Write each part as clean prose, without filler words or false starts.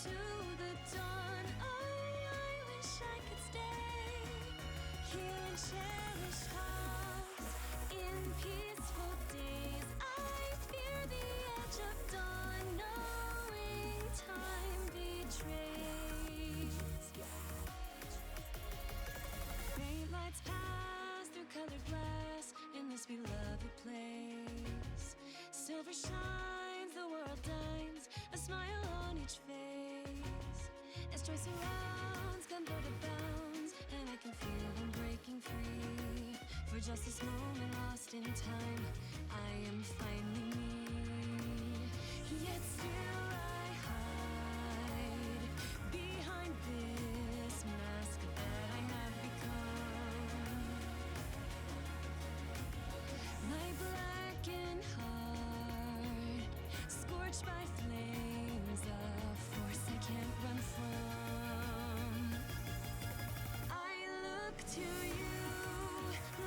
to the dawn. I wish I could stay here in cherished halls. In peaceful days, I fear the edge of dawn, knowing time betrays. Faint lights pass through colored glass in this beloved place. Silver shines, the world dines, a smile on each face. As joy surrounds, come by the bounds, and I can feel them breaking free. For just this moment lost in time, I am finally me. Yet still I hide behind this mask that I have become. My blackened heart, scorched by flames, a force I can't run from. I look to you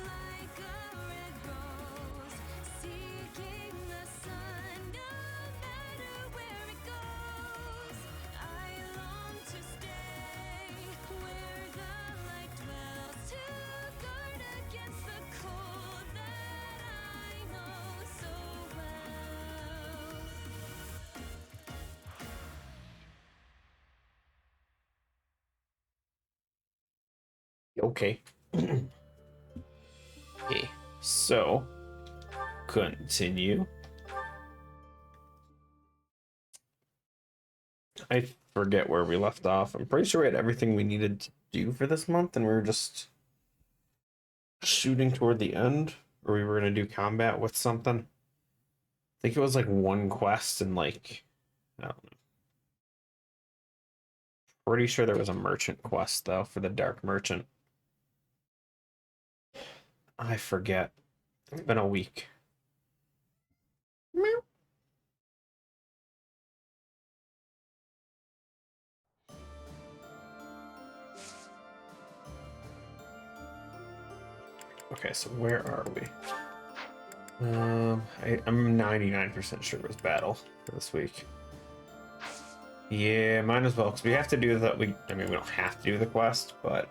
like a red rose, seeking the sun, no matter where it goes. I long to stay where the light dwells, to guard against the cold that I know so well. Okay. Okay, so continue. I forget where we left off. I'm pretty sure we had everything we needed to do for this month, and we were just shooting toward the end, or we were gonna do combat with something. I think it was like one quest and like, I don't know. Pretty sure there was a merchant quest though for the Dark Merchant. I forget. It's been a week. Meow. Okay, so where are we? I'm 99% sure it was battle for this week. Yeah, might as well, because we have to do that. I mean, we don't have to do the quest, but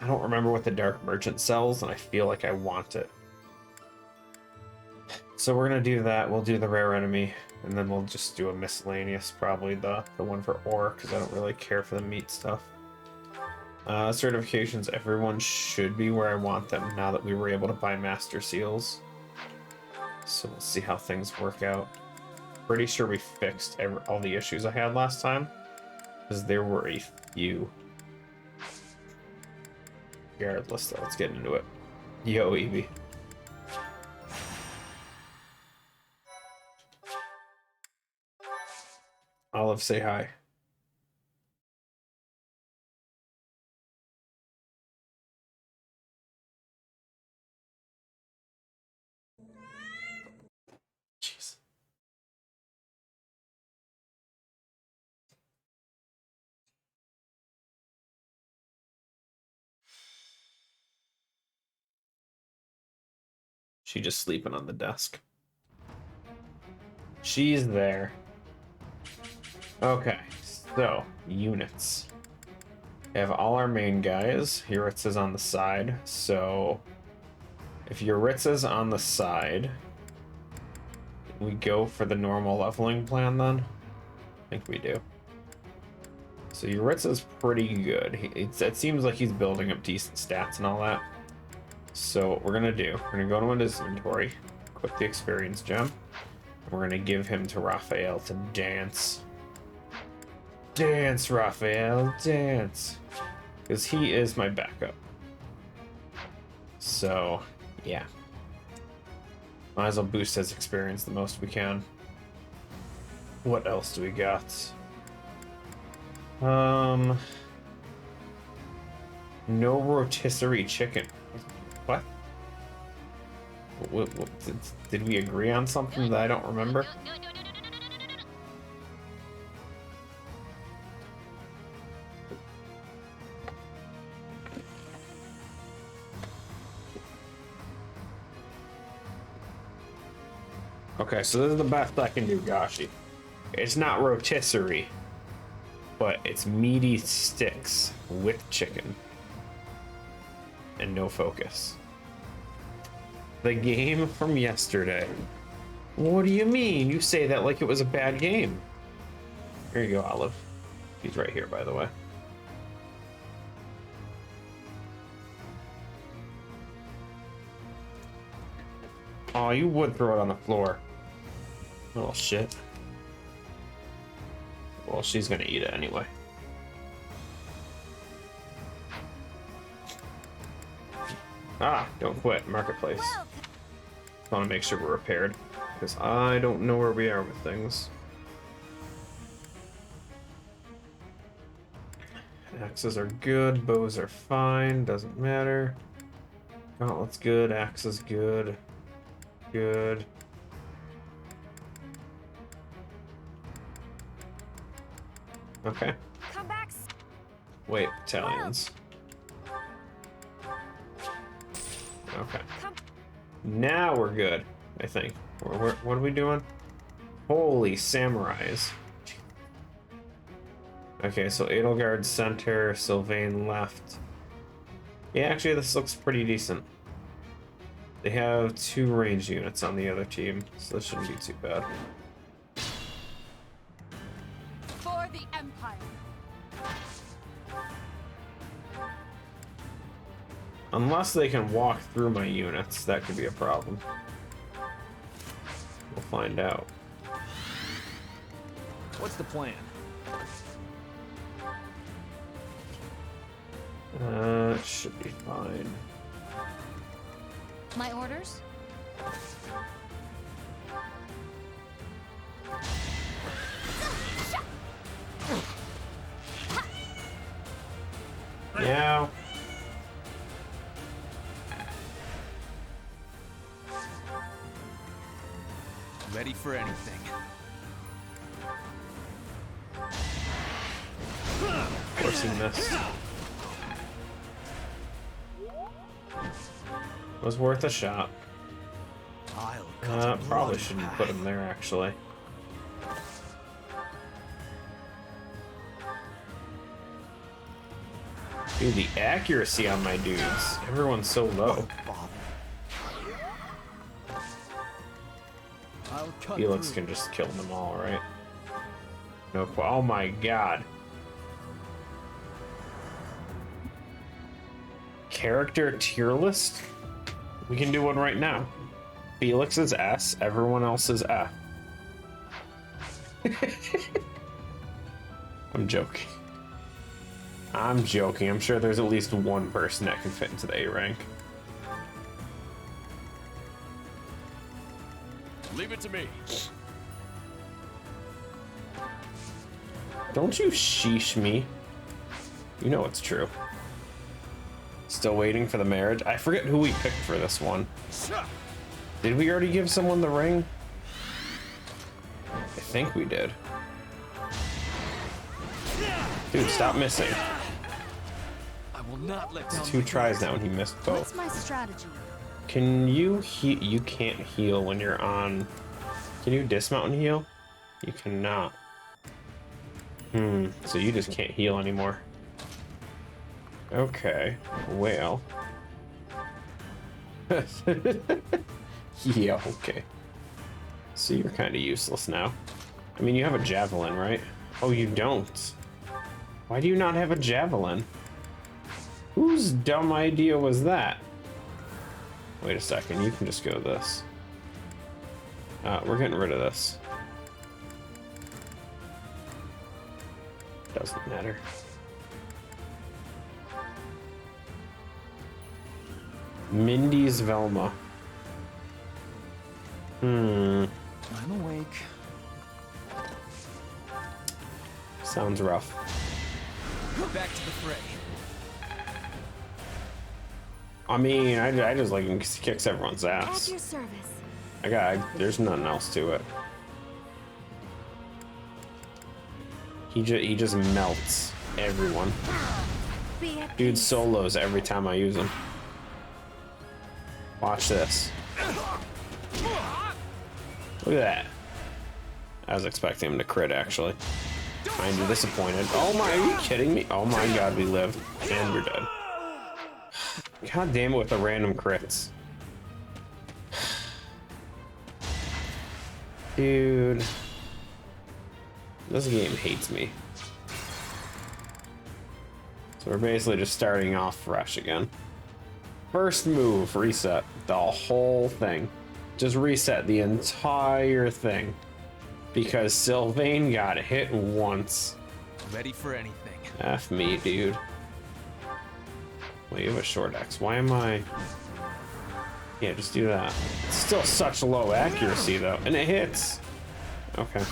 I don't remember what the Dark Merchant sells, and I feel like I want it. So we're gonna do that. We'll do the rare enemy, and then we'll just do a miscellaneous, probably the one for ore, because I don't really care for the meat stuff. Certifications, everyone should be where I want them now that we were able to buy Master Seals. So we'll see how things work out. Pretty sure we fixed all the issues I had last time, because there were a few. Regardless, though, let's get into it. Yo, Evie. Olive, say hi. Jeez. She just sleeping on the desk. She's there. Okay, so units. We have all our main guys. Yuritsa's on the side. So if Yuritsa's on the side, we go for the normal leveling plan then? I think we do. So Yuritsa's pretty good. It seems like he's building up decent stats and all that. So what we're gonna do, we're gonna go to his inventory, equip the experience gem, and we're gonna give him to Raphael to dance. Dance, Raphael, dance. Because he is my backup. So, yeah. Might as well boost his experience the most we can. What else do we got? No rotisserie chicken. What? What did we agree on something that I don't remember? Okay, so this is the best I can do, Gashi. It's not rotisserie, but it's meaty sticks with chicken and no focus. The game from yesterday. What do you mean? You say that like it was a bad game. Here you go, Olive. He's right here, by the way. Oh, you would throw it on the floor. Little shit. Well, she's gonna eat it anyway. Ah, don't quit. Marketplace. Just want to make sure we're repaired, because I don't know where we are with things. Axes are good, bows are fine, doesn't matter. Gauntlet's good, axe is good. Good. Okay. Come back. Wait, battalions. Okay. Now we're good, I think. What are we doing? Holy samurais. Okay, so Edelgard center, Sylvain left. Yeah, actually this looks pretty decent. They have 2 range units on the other team, so this shouldn't be too bad. For the Empire. Unless they can walk through my units, that could be a problem. We'll find out. What's the plan? It should be fine. My orders? Yeah. Ready for anything. Of course he missed. Was worth a shot. Probably shouldn't put him there, actually. Dude, the accuracy on my dudes. Everyone's so low. Felix can just kill them all, right? No, oh my god. Character tier list? We can do one right now. Felix is S, everyone else is F. I'm joking. I'm joking. I'm sure there's at least one person that can fit into the A rank. Leave it to me. Don't you sheesh me. You know it's true. Still waiting for the marriage. I forget who we picked for this one. Did we already give someone the ring? I think we did. Dude, stop missing. I will not let down. 2 tries now and he missed both. What's my strategy? Can you heal? You can't heal when you're on. Can you dismount and heal? You cannot. So you just can't heal anymore. Okay, well. Yeah, okay. So you're kind of useless now. I mean, you have a javelin, right? Oh, you don't. Why do you not have a javelin? Whose dumb idea was that? Wait a second, you can just go this. We're getting rid of this. Doesn't matter. Mindy's Velma. I'm awake. Sounds rough. Back to the fray. I mean, I just like him 'cause he kicks everyone's At ass. your service. There's nothing else to it. He just melts everyone. Be at Dude peace. solos every time I use him. Watch this. Look at that. I was expecting him to crit, actually. Kinda disappointed. Oh my, are you kidding me? Oh my god, we live. And we're dead. God damn it with the random crits. Dude. This game hates me. So we're basically just starting off fresh again. First move, reset the whole thing. Just reset the entire thing. Because Sylvain got hit once. Ready for anything. F me, dude. Wait, you have a short X. Why am I... Yeah, just do that. It's still such low accuracy, though. And it hits. Okay.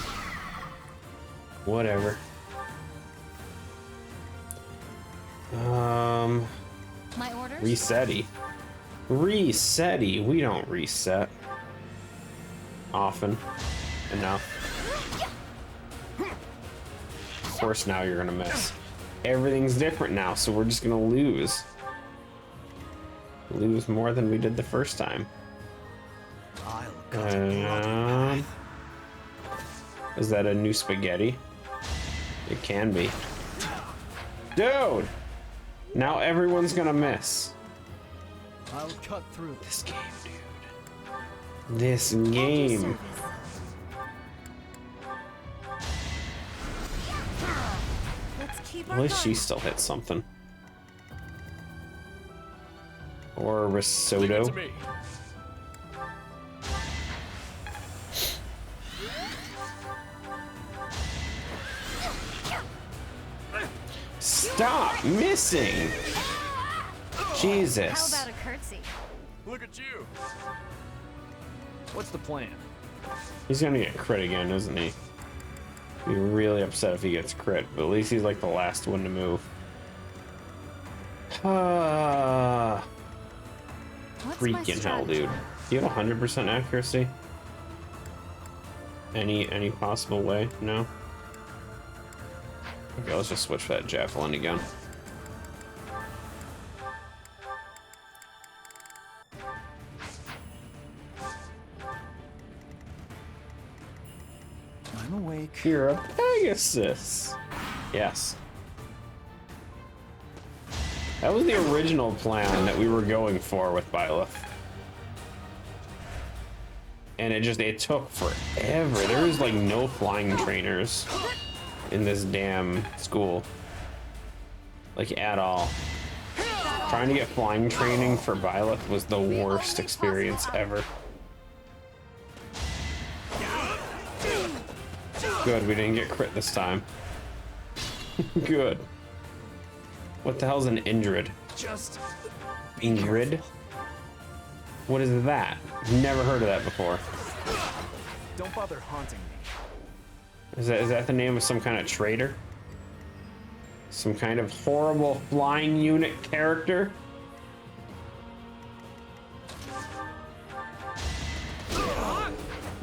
Whatever. My orders? Resetty. Resetty. We don't reset. Often. Enough. Of course now you're gonna miss. Everything's different now, so we're just gonna lose. Lose more than we did the first time. Is that a new spaghetti? It can be. Dude! Now everyone's gonna miss. I'll cut through This game, dude. This game. Let's keep At our least she fun. still hit something. Or Leave it risotto. to me. Stop missing! How Jesus. about a curtsy? Look at you. What's the plan? He's gonna get crit again, isn't he? Be really upset if he gets crit, but at least he's like the last one to move. Ah, What's my freaking hell, strategy? dude. Do you have 100% accuracy? Any possible way? No? Okay, let's just switch for that javelin again. I'm awake. You're a Pegasus. Yes. That was the original plan that we were going for with Byleth. And it took forever. There was like no flying trainers in this damn school. Like at all. Trying to get flying training for Byleth was the worst experience ever. Good, we didn't get crit this time. Good. What the hell's an Indrid? Just Ingrid? What is that? Never heard of that before. don't bother haunting me. Is that the name of some kind of traitor? Some kind of horrible flying unit character?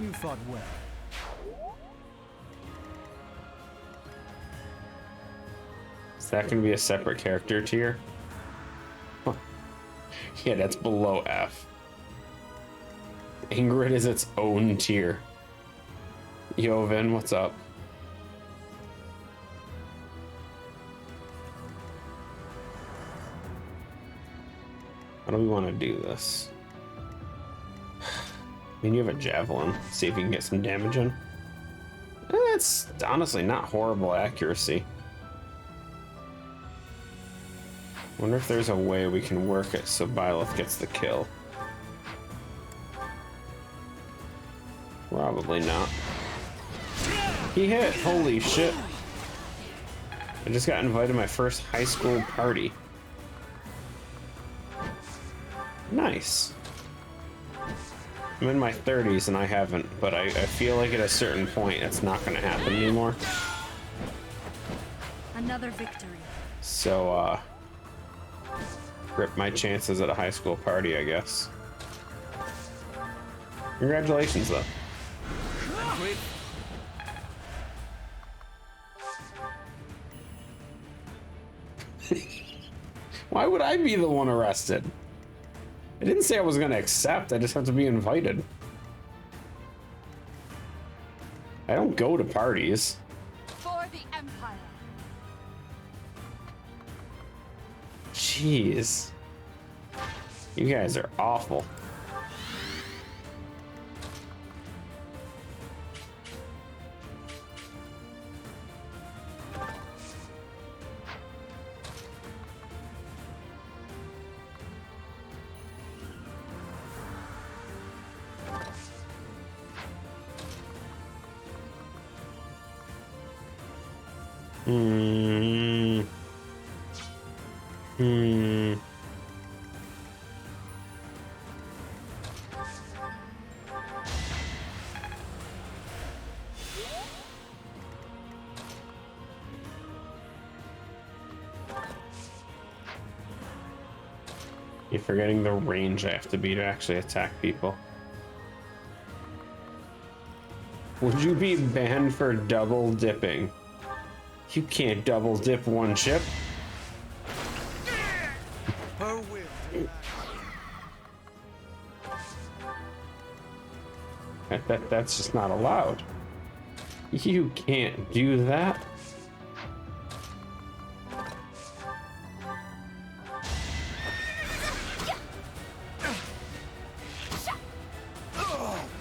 You fought well. Is that going to be a separate character tier? Yeah, that's below F. Ingrid is its own tier. Yo, Vin, what's up? How do we want to do this? I mean, you have a javelin. See if you can get some damage in. It's honestly not horrible accuracy. Wonder if there's a way we can work it so Byleth gets the kill. Probably not. He hit! Holy shit. I just got invited to my first high school party. Nice. I'm in my 30s and I haven't, but I feel like at a certain point it's not going to happen anymore. Another victory. So, rip my chances at a high school party, I guess. Congratulations, though. Wait. Why would I be the one arrested? I didn't say I was going to accept, I just have to be invited. I don't go to parties. For the Empire. Jeez. You guys are awful. You're forgetting the range I have to be to actually attack people. Would you be banned for double dipping? You can't double dip one ship. Her will. That's just not allowed. You can't do that.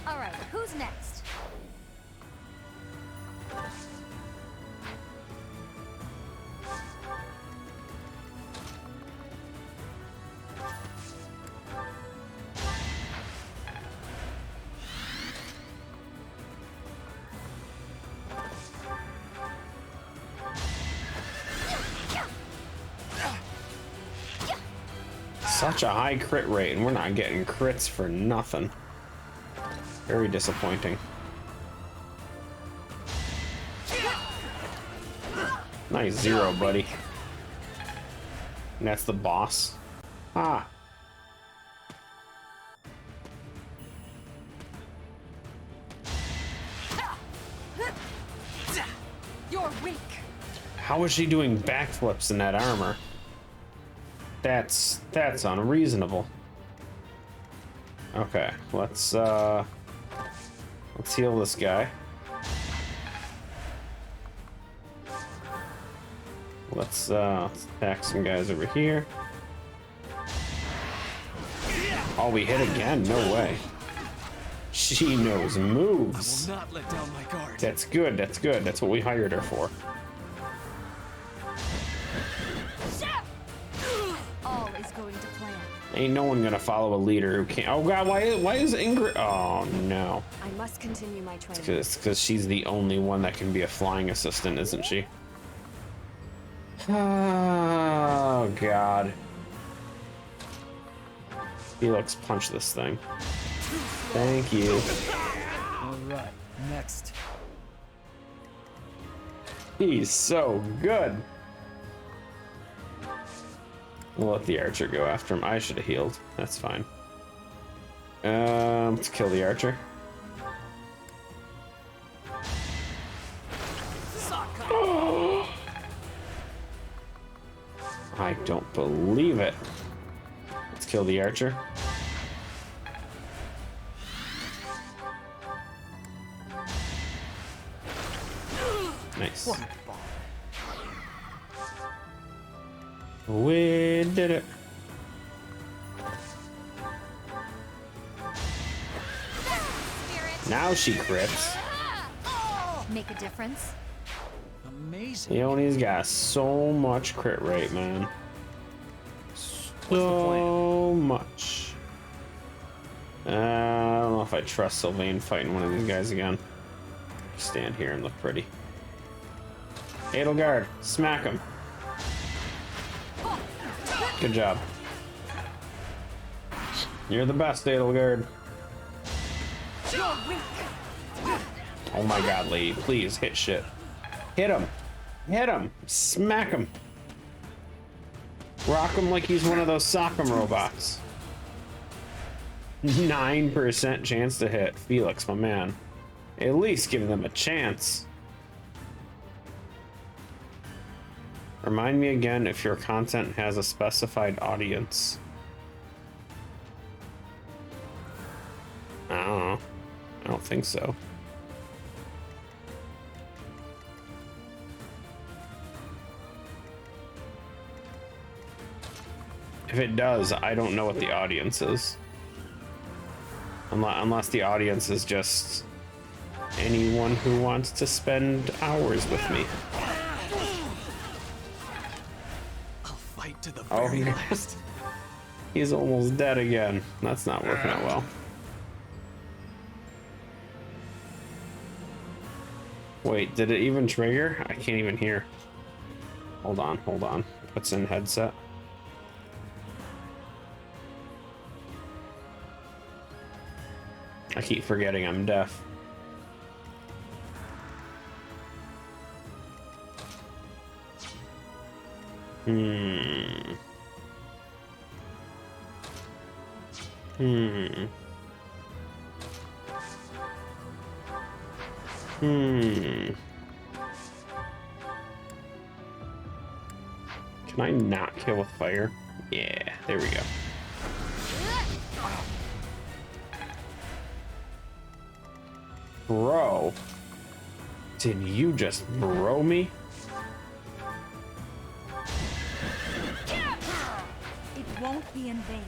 All right, who's next? Such a high crit rate, and we're not getting crits for nothing. Very disappointing. Nice 0, buddy. And that's the boss. Ah. You're weak. How is she doing backflips in that armor? That's unreasonable. Okay, let's heal this guy. Let's attack some guys over here. Oh, we hit again? No way. She knows moves. I will not let down my guard. That's good, that's good. That's what we hired her for. All is going to plan. Ain't no one gonna follow a leader who can't. Oh god, why is Ingrid? Oh no. I must continue my training. It's because she's the only one that can be a flying assistant, isn't she? Oh god. Felix, punch this thing. Thank you. All right, next. He's so good. We'll let the archer go after him. I should have healed. That's fine. Let's kill the archer. I don't believe it. Let's kill the archer. Nice. We did it. Now she crits. Make a difference. Amazing. Leonie's got so much crit rate, man. So much. I don't know if I trust Sylvain fighting one of these guys again. Stand here and look pretty. Edelgard, smack him. Good job. You're the best, Edelgard. Oh my god, lady, please hit shit. Hit him. Hit him. Smack him. Rock him like he's one of those sock 'em robots. 9% chance to hit. Felix, my man. At least give them a chance. Remind me again if your content has a specified audience. I don't know. I don't think so. If it does, I don't know what the audience is. Unless the audience is just anyone who wants to spend hours with me. I'll fight to the very yeah. last. He's almost dead again. That's not working out well. Wait, did it even trigger? I can't even hear. Hold on, hold on. What's in headset? I keep forgetting I'm deaf. Hmm. Can I not kill with fire? Yeah, there we go. Bro. Did you just bro me? It won't be in vain.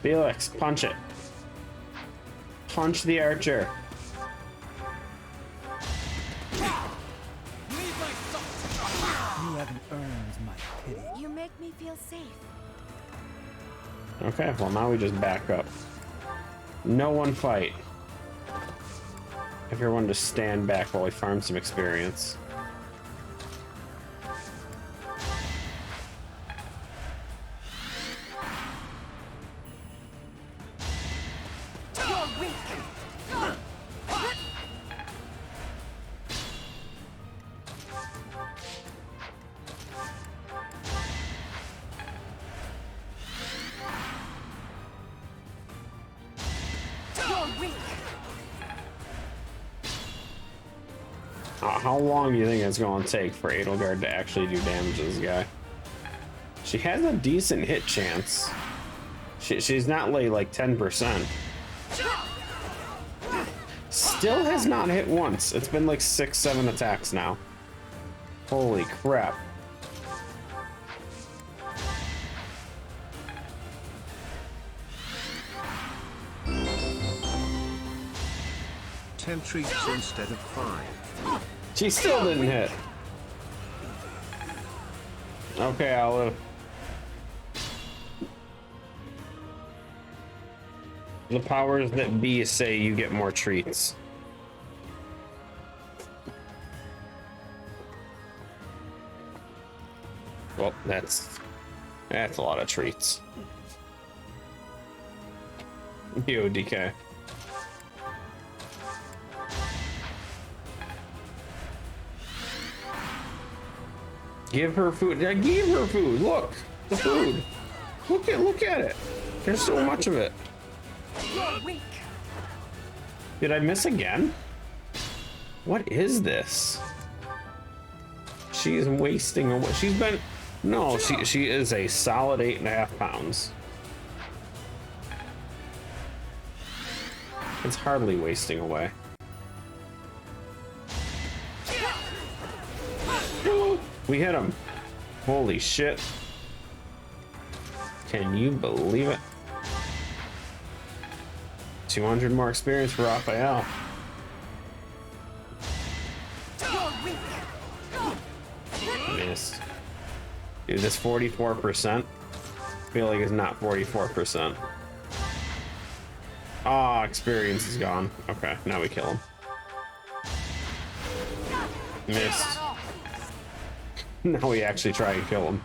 Felix, punch it. Punch the archer. You haven't earned my pity. You make me feel safe. Okay, well now we just back up. No one fight. Everyone just stand back while we farm some experience. How long do you think it's going to take for Edelgard to actually do damage to this guy? She has a decent hit chance. She's not like 10%. Still has not hit once. It's been like 6-7 attacks now. Holy crap. Ten treats instead of 5. She still didn't hit. Okay, Olive. The powers that be say you get more treats. Well, that's a lot of treats. Yo, DK. Give her food. I gave her food. Look, the food. Look at it. There's so much of it. Did I miss again? What is this? She's wasting away. She's been. No, she is a solid 8.5 pounds. It's hardly wasting away. We hit him. Holy shit. Can you believe it? 200 more experience for Raphael. Missed. Dude, this 44%, I feel like it's not 44%. Ah, experience is gone. Okay, now we kill him. Missed. Now we actually try and kill him.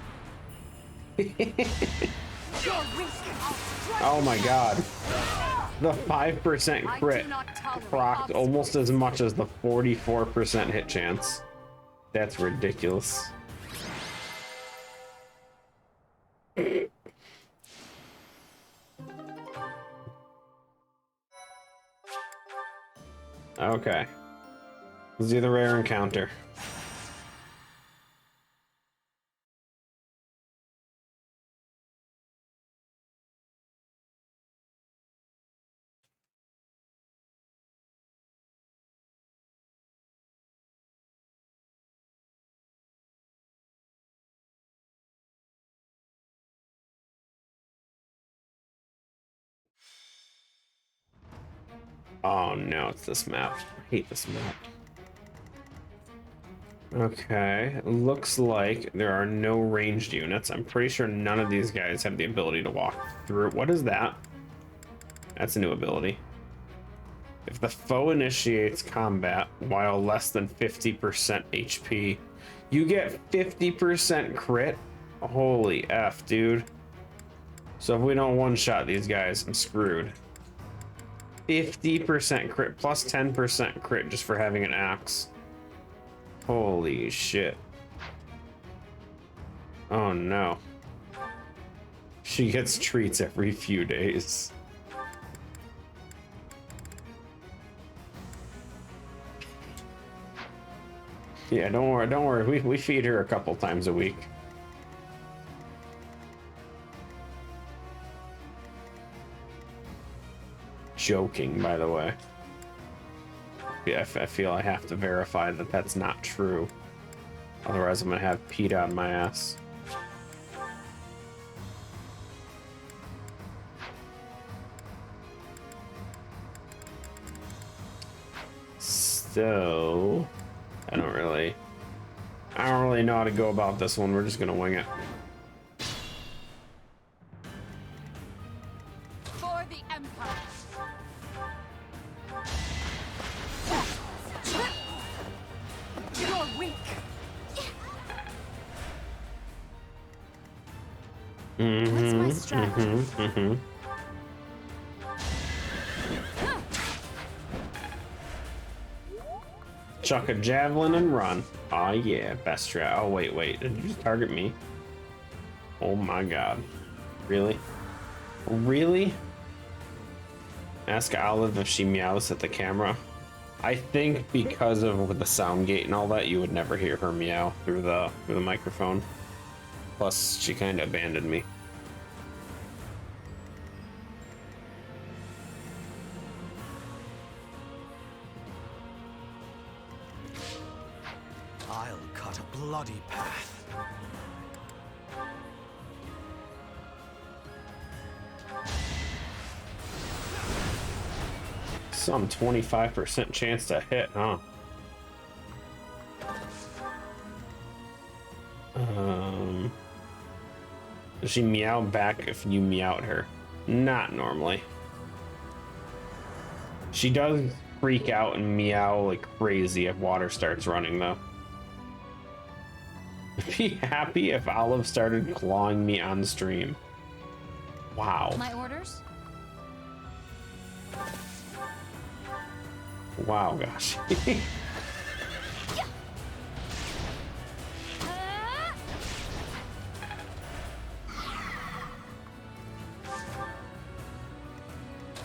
Oh my god. The 5% crit procced almost as much as the 44% hit chance. That's ridiculous. Okay. Let's do the rare encounter. Oh no, it's this map. I hate this map. Okay, looks like there are no ranged units. I'm pretty sure none of these guys have the ability to walk through. What is that? That's a new ability. If the foe initiates combat while less than 50% HP, you get 50% crit? Holy F, dude. So if we don't one-shot these guys, I'm screwed. 50% crit plus 10% crit just for having an axe. Holy shit. Oh no. She gets treats every few days. Yeah, don't worry. We feed her a couple times a week. Joking, by the way. Yeah, I feel I have to verify that that's not true. Otherwise, I'm gonna have Pete on my ass. So, I don't really know how to go about this one. We're just gonna wing it. For the Empire. You're weak. What's my strategy? Chuck a javelin and run. Oh yeah, best strat. Oh wait, did you just target me? Oh my god. Really? Really? Ask Olive if she meows at the camera. I think because of the sound gate and all that, you would never hear her meow through the microphone. Plus, she kind of abandoned me. I'll cut a bloody path. Some 25% chance to hit, huh? Does she meow back if you meow at her? Not normally. She does freak out and meow like crazy if water starts running, though. I'd be happy if Olive started clawing me on stream. Wow. My orders? Wow, gosh.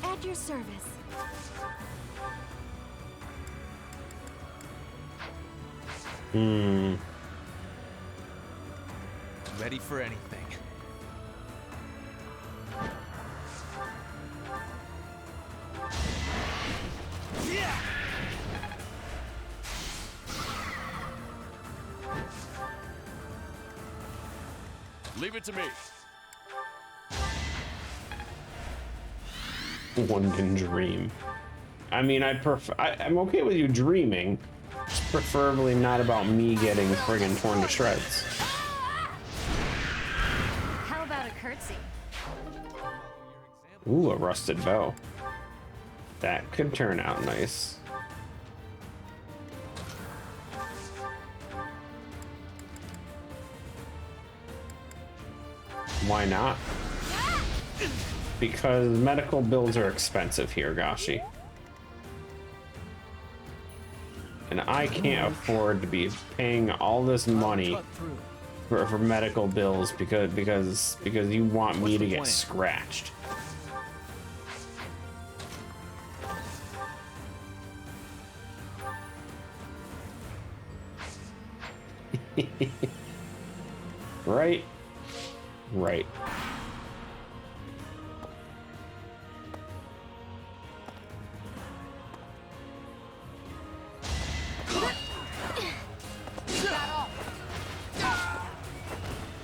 At your service. Ready for anything. Leave it to me. One can dream. I mean, I'm okay with you dreaming. Just preferably not about me getting friggin' torn to shreds. How about a curtsy? Ooh, a rusted bow. That could turn out nice. Why not? Because medical bills are expensive here, Gashi. And I can't afford to be paying all this money for medical bills because you want me to get scratched. Right? Right.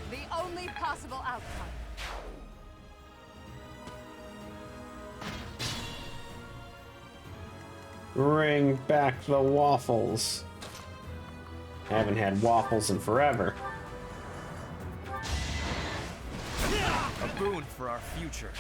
The only possible outcome. Bring back the waffles. Haven't had waffles in forever. A boon for our future.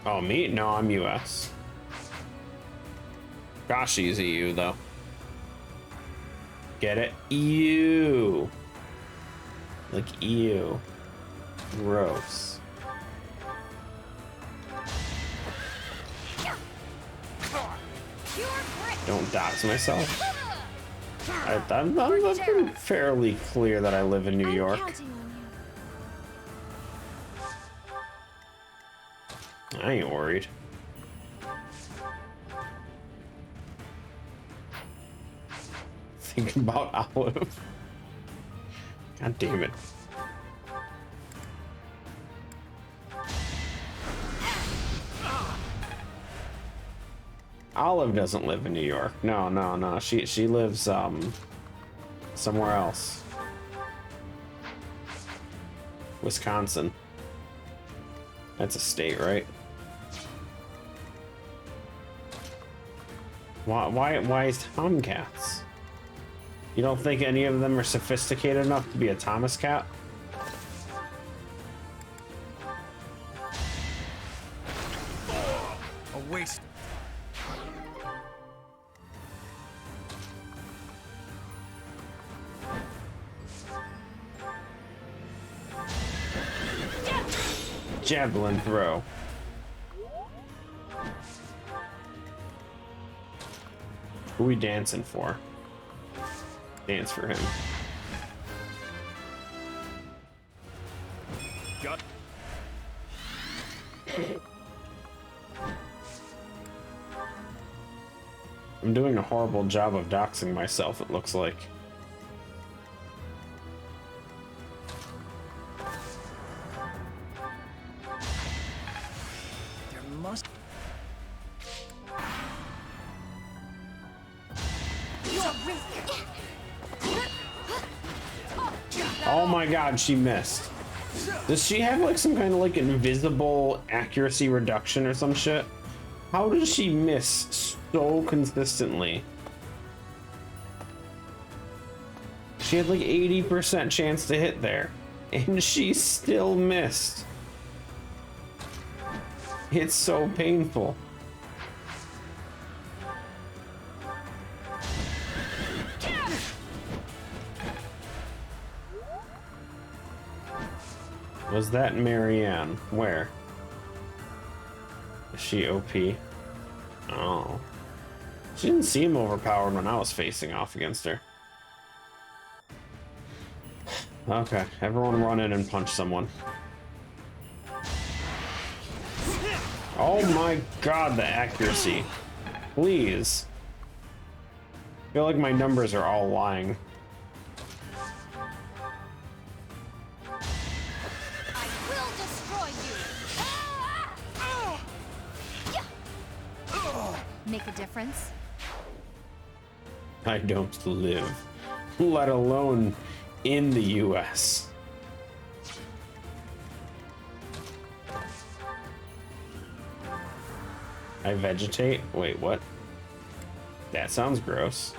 Oh, me? No, I'm US. Kashi's EU, though. Get it? EU. Like EU. Gross. Don't dox myself. I'm pretty fairly clear that I live in New York. I ain't worried. Think about Olive. God damn it. Olive doesn't live in New York. No, no, no. She lives somewhere else. Wisconsin. That's a state, right? Why is Tomcats? You don't think any of them are sophisticated enough to be a Thomas cat? A waste. Javelin throw. Who we dancing for? Dance for him. Got. I'm doing a horrible job of doxing myself, it looks like. There must. Oh my god, she missed. Does she have like some kind of like invisible accuracy reduction or some shit? How does she miss so consistently? She had like 80% chance to hit there, and she still missed. It's so painful. Was that Marianne? Where? Is she OP? Oh. She didn't seem overpowered when I was facing off against her. Okay, everyone run in and punch someone. Oh my god, the accuracy. Please. I feel like my numbers are all lying. Make a difference? I don't live, let alone in the US. I vegetate? Wait, what? That sounds gross.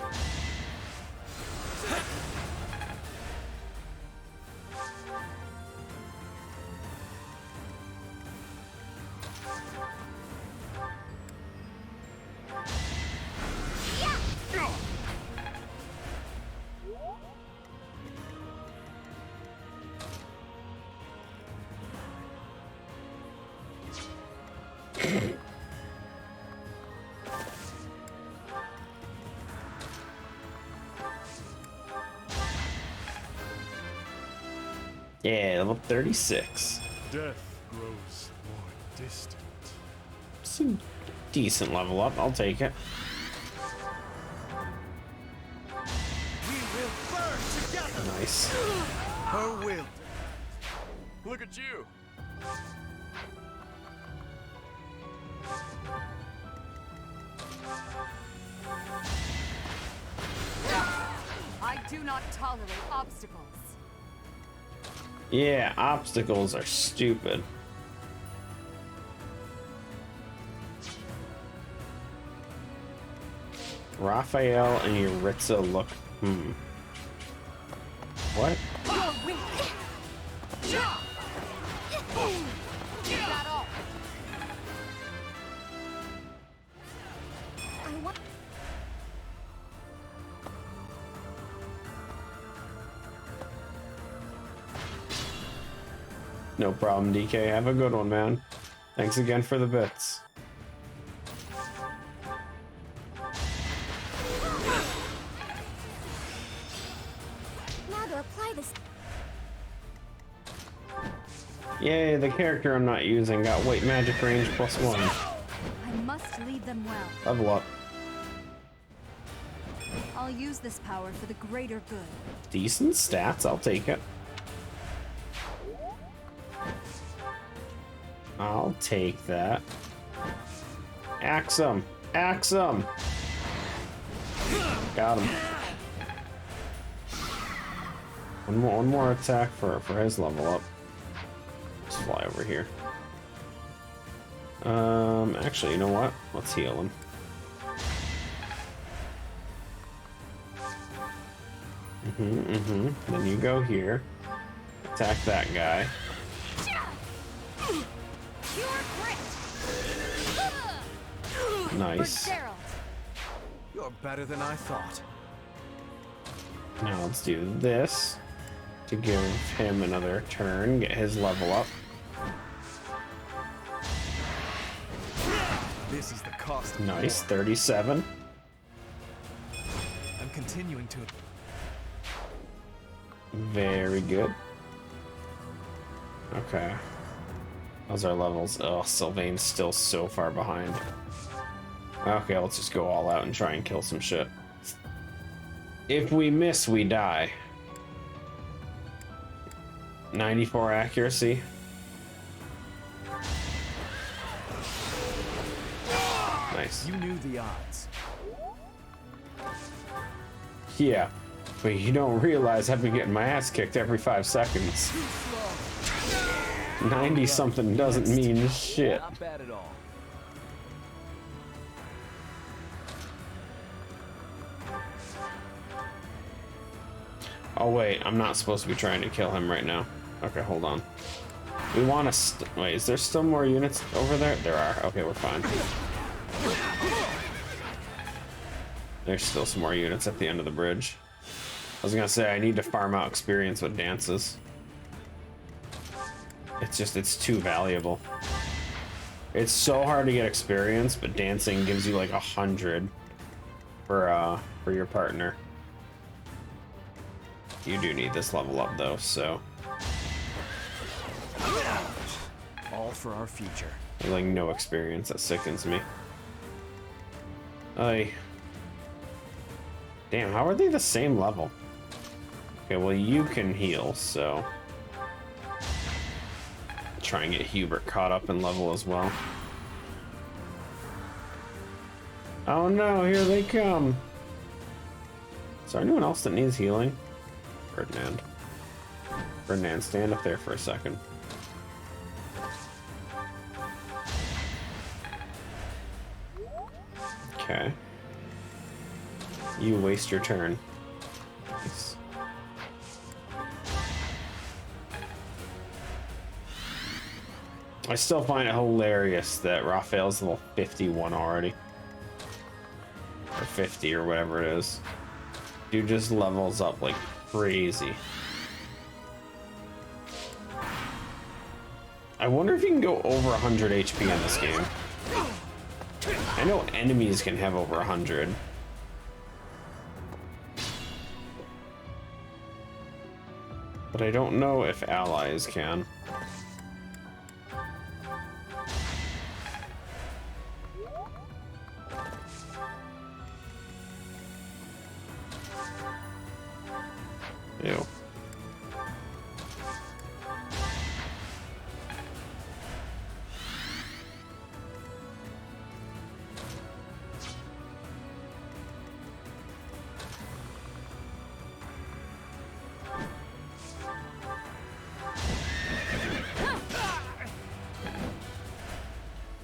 Yeah, level 36. Death grows more distant. It's a decent level up. I'll take it. We will burn together. Nice. Her will. Look at you. I do not tolerate obstacles. Yeah, obstacles are stupid. Raphael and Yuritsa look... What? You're weak. Is that all? I want... No problem, DK. Have a good one, man. Thanks again for the bits. Now to apply this. Yay, the character I'm not using got weight magic range +1. I must lead them well. Level up. I'll use this power for the greater good. Decent stats, I'll take it. I'll take that. Axe him! Axe him! Got him. One more attack for his level up. Let's fly over here. Actually, you know what? Let's heal him. Then you go here. Attack that guy. Nice. You're better than I thought. Now let's do this to give him another turn, get his level up. This is the cost of Nice, war. 37. I'm continuing to. Very good. Okay. How's our levels? Oh, Sylvain's still so far behind. Okay, let's just go all out and try and kill some shit. If we miss, we die. 94 accuracy. Nice. You knew the odds. Yeah, but you don't realize I've been getting my ass kicked every 5 seconds. 90 something doesn't mean shit. Not bad at all. Oh wait, I'm not supposed to be trying to kill him right now. Okay, hold on. We want to wait, is there still more units over there? There are. Okay, we're fine. There's still some more units at the end of the bridge. I was gonna say, I need to farm out experience with dances. It's too valuable. It's so hard to get experience, but dancing gives you like 100 for your partner. You do need this level up though, so. All for our future. There's like no experience, that sickens me. Damn, how are they the same level? Okay, well you can heal, so. Try and get Hubert caught up in level as well. Oh no, here they come. Is there anyone else that needs healing? Ferdinand. Ferdinand, stand up there for a second. Okay. You waste your turn. Nice. I still find it hilarious that Raphael's level 51 already. Or 50 or whatever it is. Dude just levels up like crazy. I wonder if you can go over 100 HP in this game. I know enemies can have over 100. But I don't know if allies can. Ew.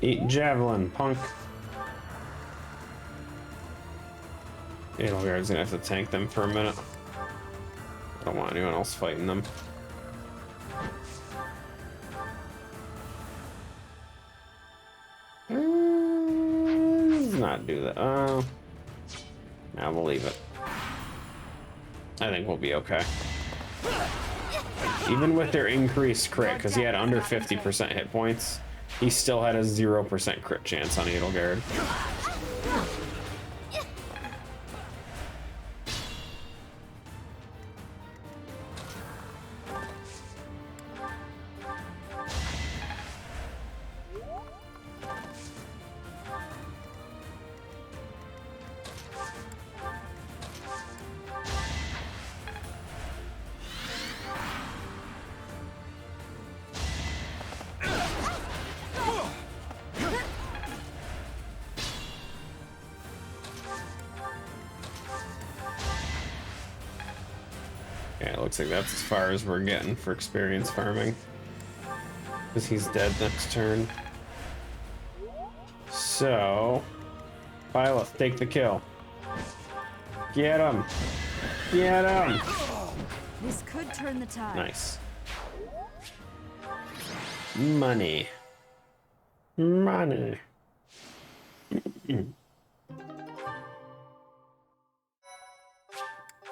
Eat javelin, punk. Edelgard's gonna have to tank them for a minute. I don't want anyone else fighting them. Let's not do that. Now we'll leave it. I think we'll be okay. Even with their increased crit, because he had under 50% hit points, he still had a 0% crit chance on Edelgard. Yeah, it looks like that's as far as we're getting for experience farming. Because he's dead next turn. So, Byleth, take the kill. Get him! Get him! This could turn the tide. Nice. Money. Money.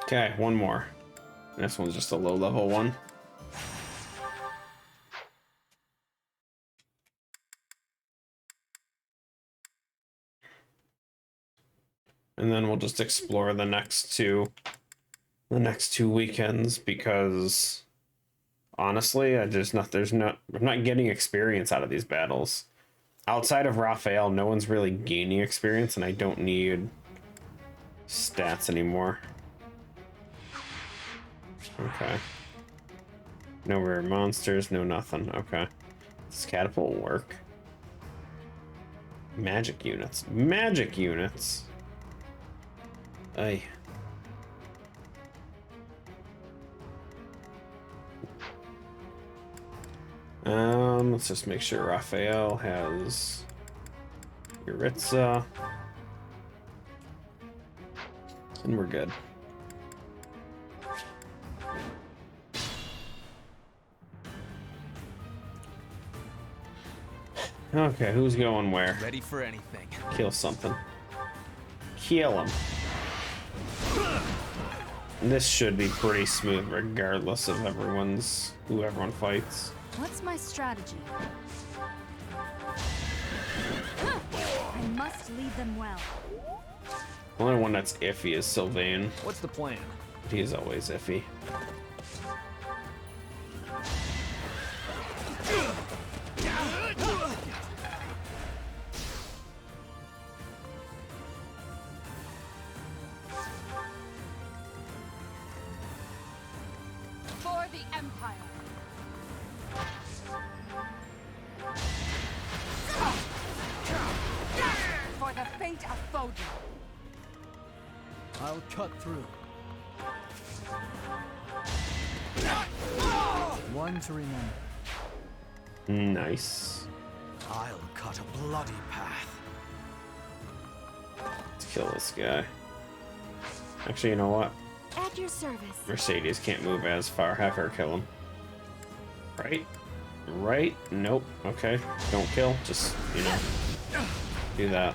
Okay, one more. This one's just a low level one. And then we'll just explore the next two weekends, because honestly, I'm not getting experience out of these battles. Outside of Raphael, no one's really gaining experience, and I don't need stats anymore. Okay. No rare monsters, no nothing. Okay. Does catapult work? Magic units. Magic units! Ay. Let's just make sure Raphael has Yuritsa. And we're good. Okay, who's going where? Ready for anything. Kill something. Kill him. This should be pretty smooth regardless of who everyone fights. What's my strategy? I must lead them well. The only one that's iffy is Sylvain. What's the plan? He is always iffy. For the Empire. For the fate of Foden. I'll cut through. One to remember. Nice. I'll cut a bloody path. Let's kill this guy. Actually, you know what? At your service. Mercedes can't move as far. Have her kill him. Right? Right? Nope. Okay. Don't kill. Just, do that.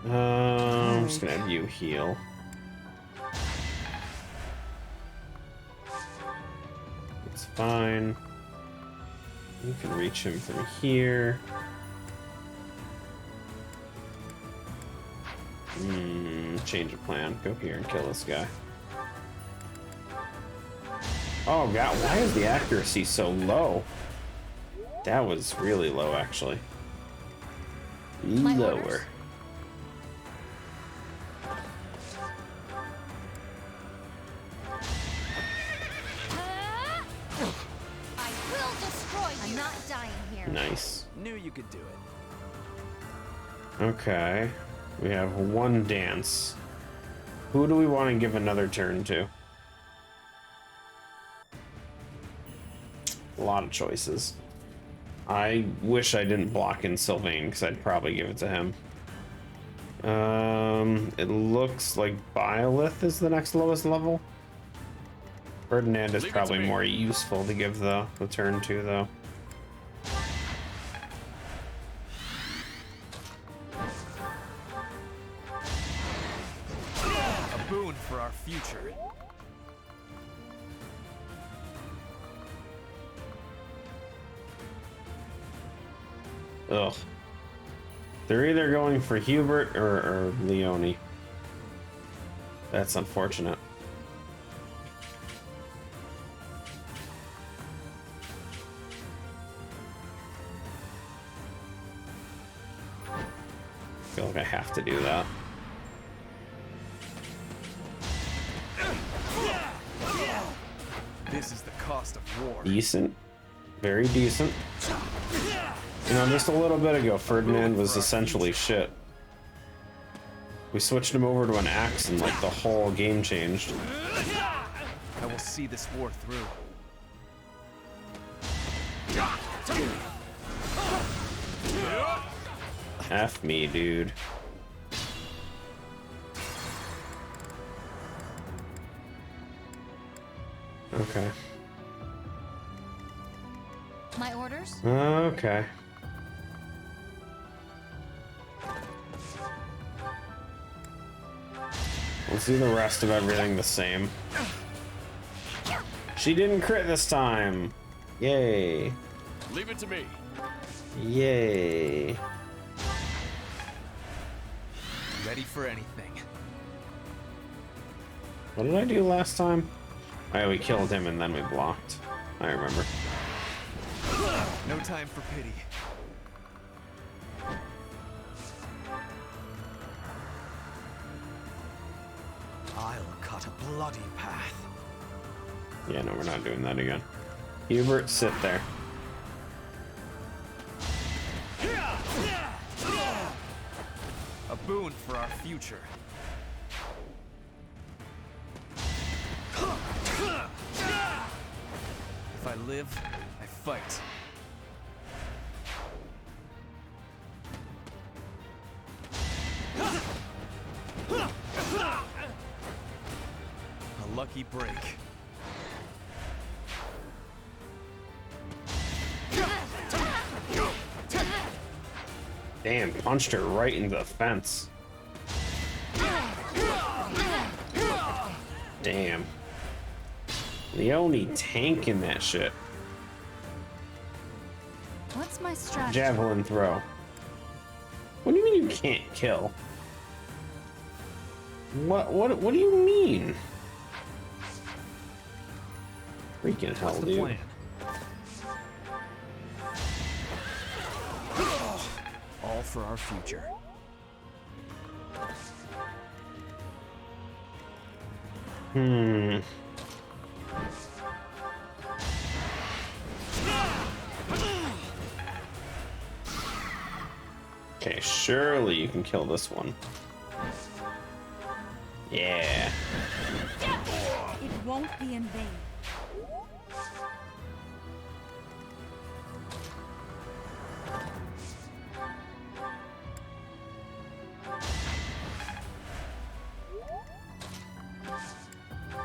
I'm just gonna have you heal. It's fine. You can reach him from here. Change of plan. Go here and kill this guy. Oh god, why is the accuracy so low? That was really low, actually. Lower. Orders. I will destroy you. I'm not dying here. Nice. Knew you could do it. Okay. We have one dance. Who do we want to give another turn to? A lot of choices. I wish I didn't block in Sylvain, because I'd probably give it to him. It looks like Byleth is the next lowest level. Ferdinand is probably more useful to give the turn to, though. A boon for our future. Ugh. They're either going for Hubert or Leone. That's unfortunate. I feel like I have to do that. This is the cost of war. Decent. Very decent. You know, just a little bit ago, Ferdinand was essentially shit. We switched him over to an axe and, like, the whole game changed. I will see this war through. F me, dude. Okay. My orders? Okay. Let's do the rest of everything the same. She didn't crit this time. Yay. Leave it to me. Yay. Ready for anything. What did I do last time? Oh, we killed him and then we blocked. I remember. No time for pity. I'll cut a bloody path. Yeah, no, we're not doing that again. Hubert, sit there. A boon for our future. If I live, I fight. A lucky break. Damn, punched her right into the fence. Damn. Leone tanking that shit. What's my strategy? Javelin throw. What do you mean you can't kill? What do you mean? Freaking hell, What's the dude. plan? All for our future. Okay, surely you can kill this one. Yeah. It won't be in vain.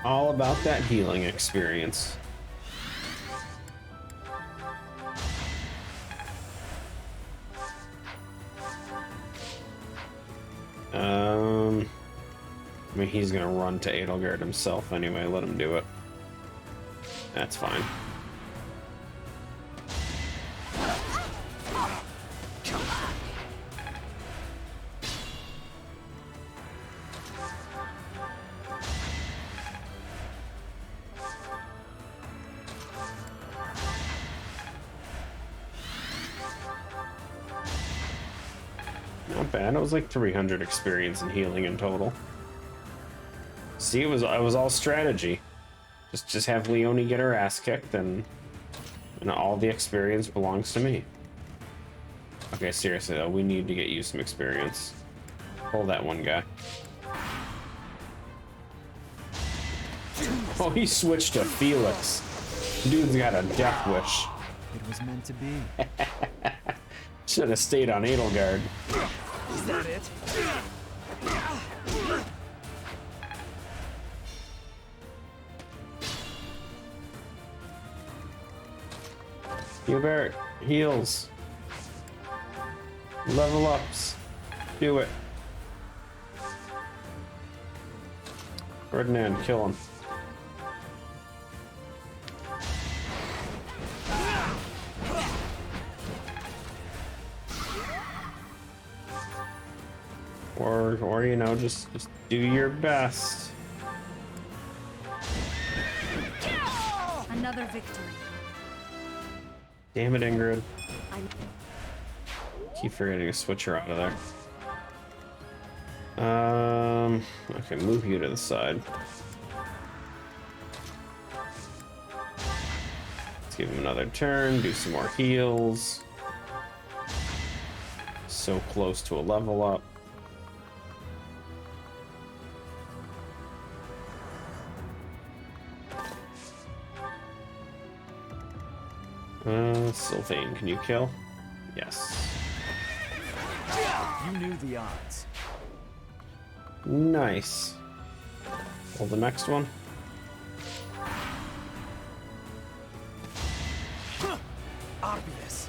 All about that healing experience. I mean, he's gonna run to Edelgard himself anyway. Let him do it. That's fine. Not bad. It was like 300 experience and healing in total. See, it was all strategy. Just have Leone get her ass kicked, and all the experience belongs to me. Okay, seriously though, we need to get you some experience. Pull that one guy. Oh, he switched to Felix. Dude's got a death wish. It was meant to be. Should have stayed on Edelgard. Is that it? Hubert, heals. Level ups. Do it. Ferdinand, kill him. Or you know, just do your best. Another victory. Damn it, Ingrid. I'm Keep forgetting to switch her out of there. Okay, move you to the side. Let's give him another turn, do some more heals. So close to a level up. Sylvain, can you kill? Yes. You knew the odds. Nice. Well, the next one. Obvious.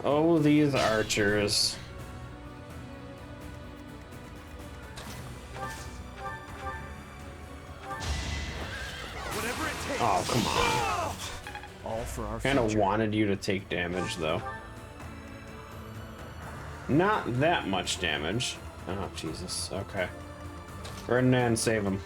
Oh, these archers. Whatever it takes. Oh, come on. All for our Kind of future. wanted you to take damage, though. Not that much damage. Oh, Jesus. Okay. Ferdinand, save him.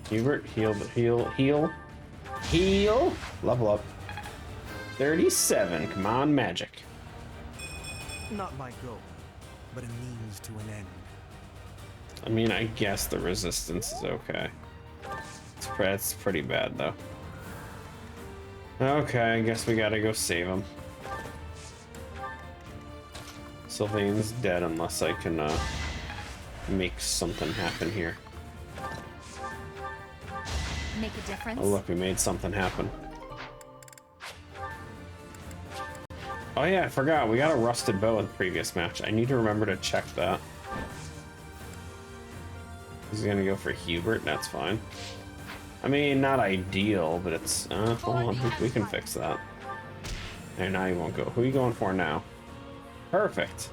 Hubert, heal. Heal! Level up. 37. Come on, magic. Not my goal, but a means to an end. I mean, I guess the resistance is okay. It's pretty bad, though. Okay, I guess we gotta go save him. Sylvain's dead unless I can, make something happen here. make a difference. Oh, look, we made something happen. Oh yeah, I forgot. We got a rusted bow in the previous match. I need to remember to check that. He's gonna go for Hubert, that's fine. I mean, not ideal, but it's... hold on, we can fix that. And now he won't go. Who are you going for now? Perfect.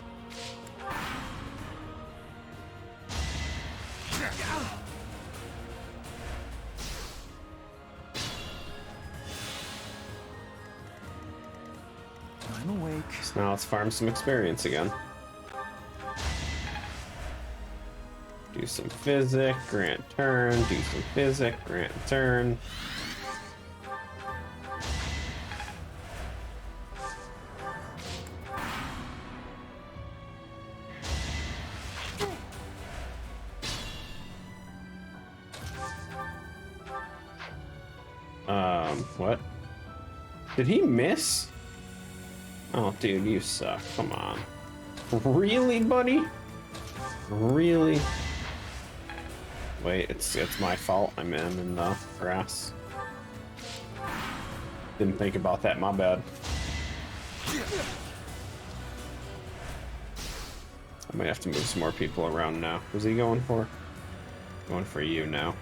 I'm awake. So now let's farm some experience again. Do some physic, grant turn, do some physic, grant turn. What? Did he miss? Oh, dude, you suck. Come on. Really, buddy? Really? Wait, it's my fault. I'm in the grass. Didn't think about that. My bad. I might have to move some more people around now. Who's he going for? Going for you now.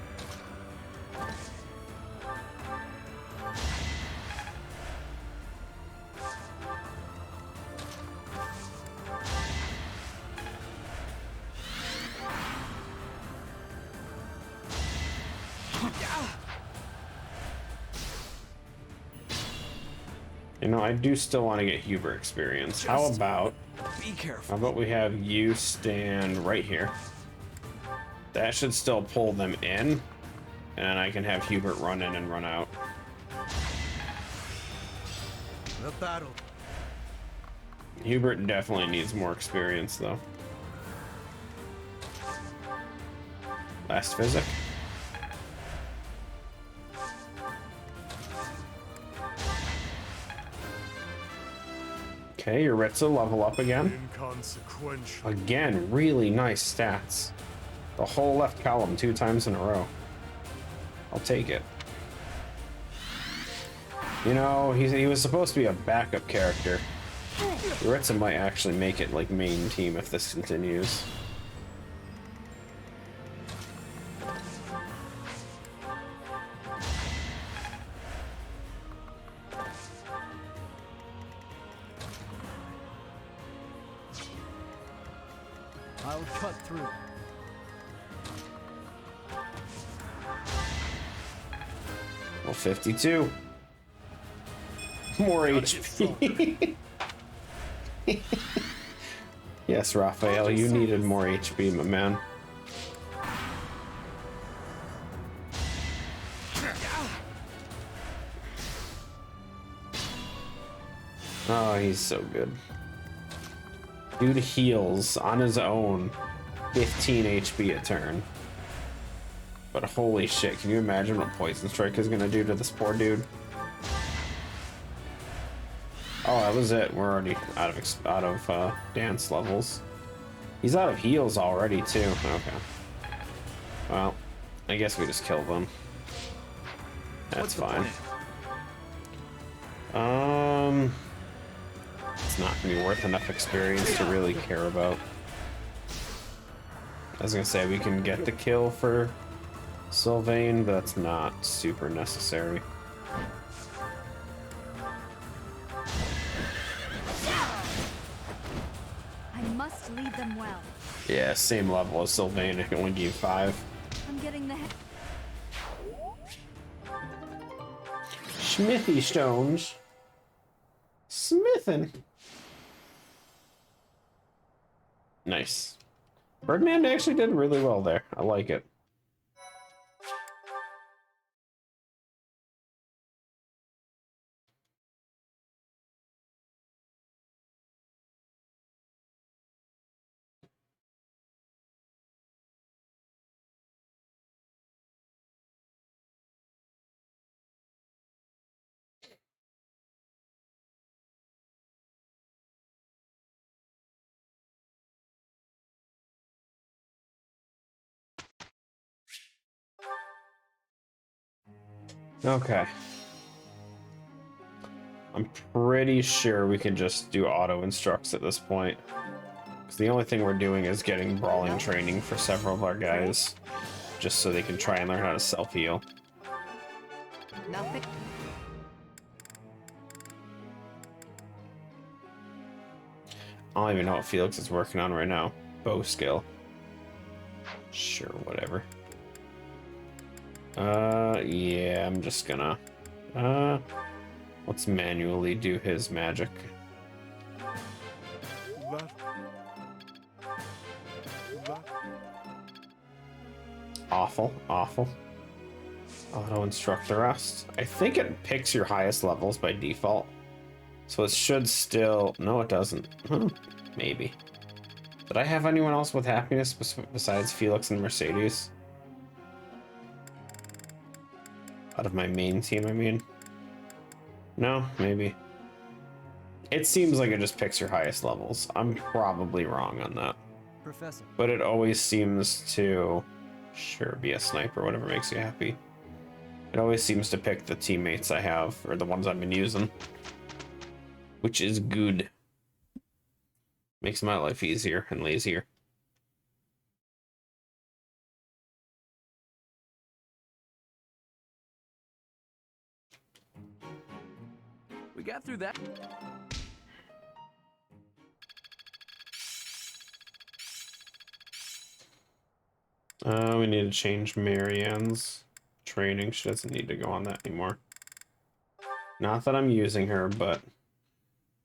You know, I do still want to get Hubert experience. How about Be careful. we have you stand right here? That should still pull them in, and I can have Hubert run in and run out. The battle. Hubert definitely needs more experience, though. Last physic. Okay, your Ritza level up again. Inconsequential. Again, really nice stats. The whole left column 2 times in a row. I'll take it. You know, he was supposed to be a backup character. Ritza might actually make it like main team if this continues. I'll cut through. Well, 52. More HP. Yes, Raphael, you needed more HP, my man. Oh, he's so good. Dude heals on his own 15 HP a turn. But holy shit, can you imagine what Poison Strike is gonna do to this poor dude? Oh, that was it. We're already out of dance levels. He's out of heals already too. Okay. Well, I guess we just kill them. That's fine. It's not gonna be worth enough experience to really care about. I was gonna say we can get the kill for Sylvain, but that's not super necessary. I must lead them well. Yeah, same level as Sylvain. I can only give 5. I'm getting the Smithy stones. Smithin'. Nice. Birdman actually did really well there. I like it. Okay. I'm pretty sure we can just do auto instructs at this point. Because the only thing we're doing is getting brawling training for several of our guys. Just so they can try and learn how to self-heal. nothing. I don't even know what Felix is working on right now. Bow skill. Sure, whatever. Yeah, I'm just gonna... let's manually do his magic. Awful, awful. Auto instruct the rest. I think it picks your highest levels by default. So it should still... No, it doesn't. Maybe. Did I have anyone else with happiness besides Felix and Mercedes? Out of my main team, I mean. No, maybe. It seems like it just picks your highest levels. I'm probably wrong on that. Professor. But it always seems to... Sure, be a sniper, whatever makes you happy. It always seems to pick the teammates I have, or the ones I've been using. Which is good. Makes my life easier and lazier. We got through that. We need to change Marianne's training. She doesn't need to go on that anymore. Not that I'm using her, but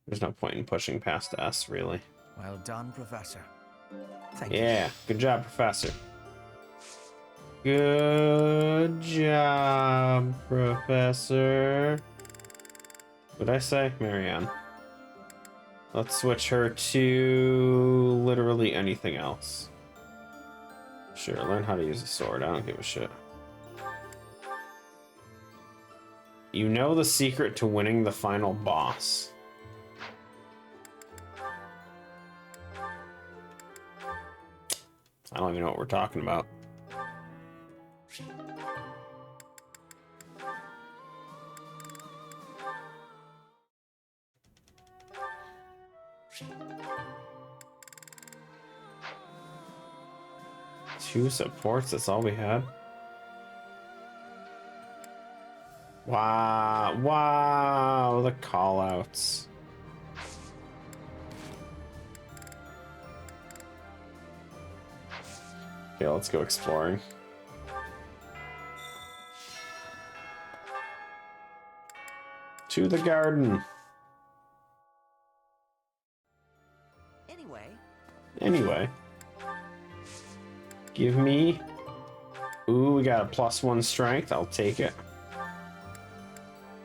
there's no point in pushing past S, really. Well done, Professor. Thank you. Yeah, good job, Professor. Good job, Professor. What did I say? Marianne. Let's switch her to literally anything else. Sure, learn how to use a sword. I don't give a shit. You know the secret to winning the final boss. I don't even know what we're talking about. Two supports, that's all we had. Wow, wow, the callouts. Okay, let's go exploring. To the garden. Anyway. Give me... Ooh, we got a +1 strength. I'll take it.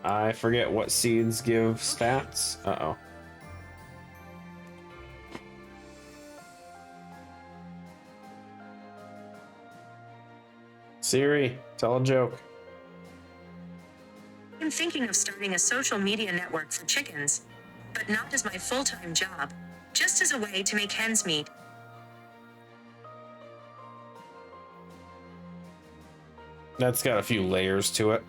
I forget what seeds give stats. Uh-oh. Siri, tell a joke. I'm thinking of starting a social media network for chickens, but not as my full-time job, just as a way to make hens meet. That's got a few layers to it.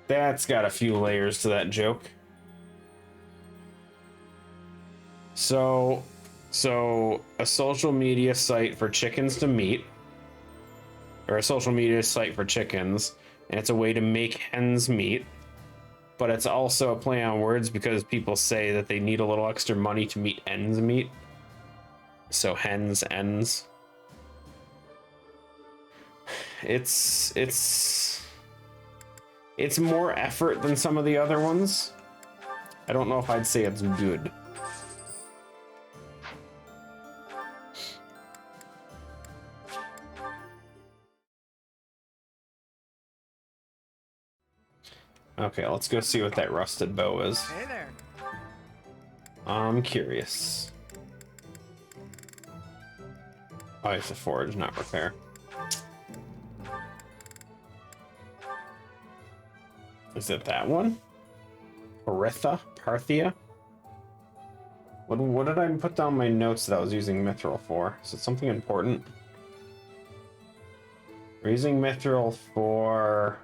That's got a few layers to that joke. So a social media site for chickens to meet, or a social media site for chickens, and it's a way to make hens meet, but it's also a play on words because people say that they need a little extra money to meet hens meet. So hens, ends. It's more effort than some of the other ones. I don't know if I'd say it's good. Okay, let's go see what that rusted bow is. Hey there. I'm curious. Oh, it's a forge, not repair. Is it that one? Parthia? What did I put down my notes that I was using mithril for? Is it something important? We're using mithril for...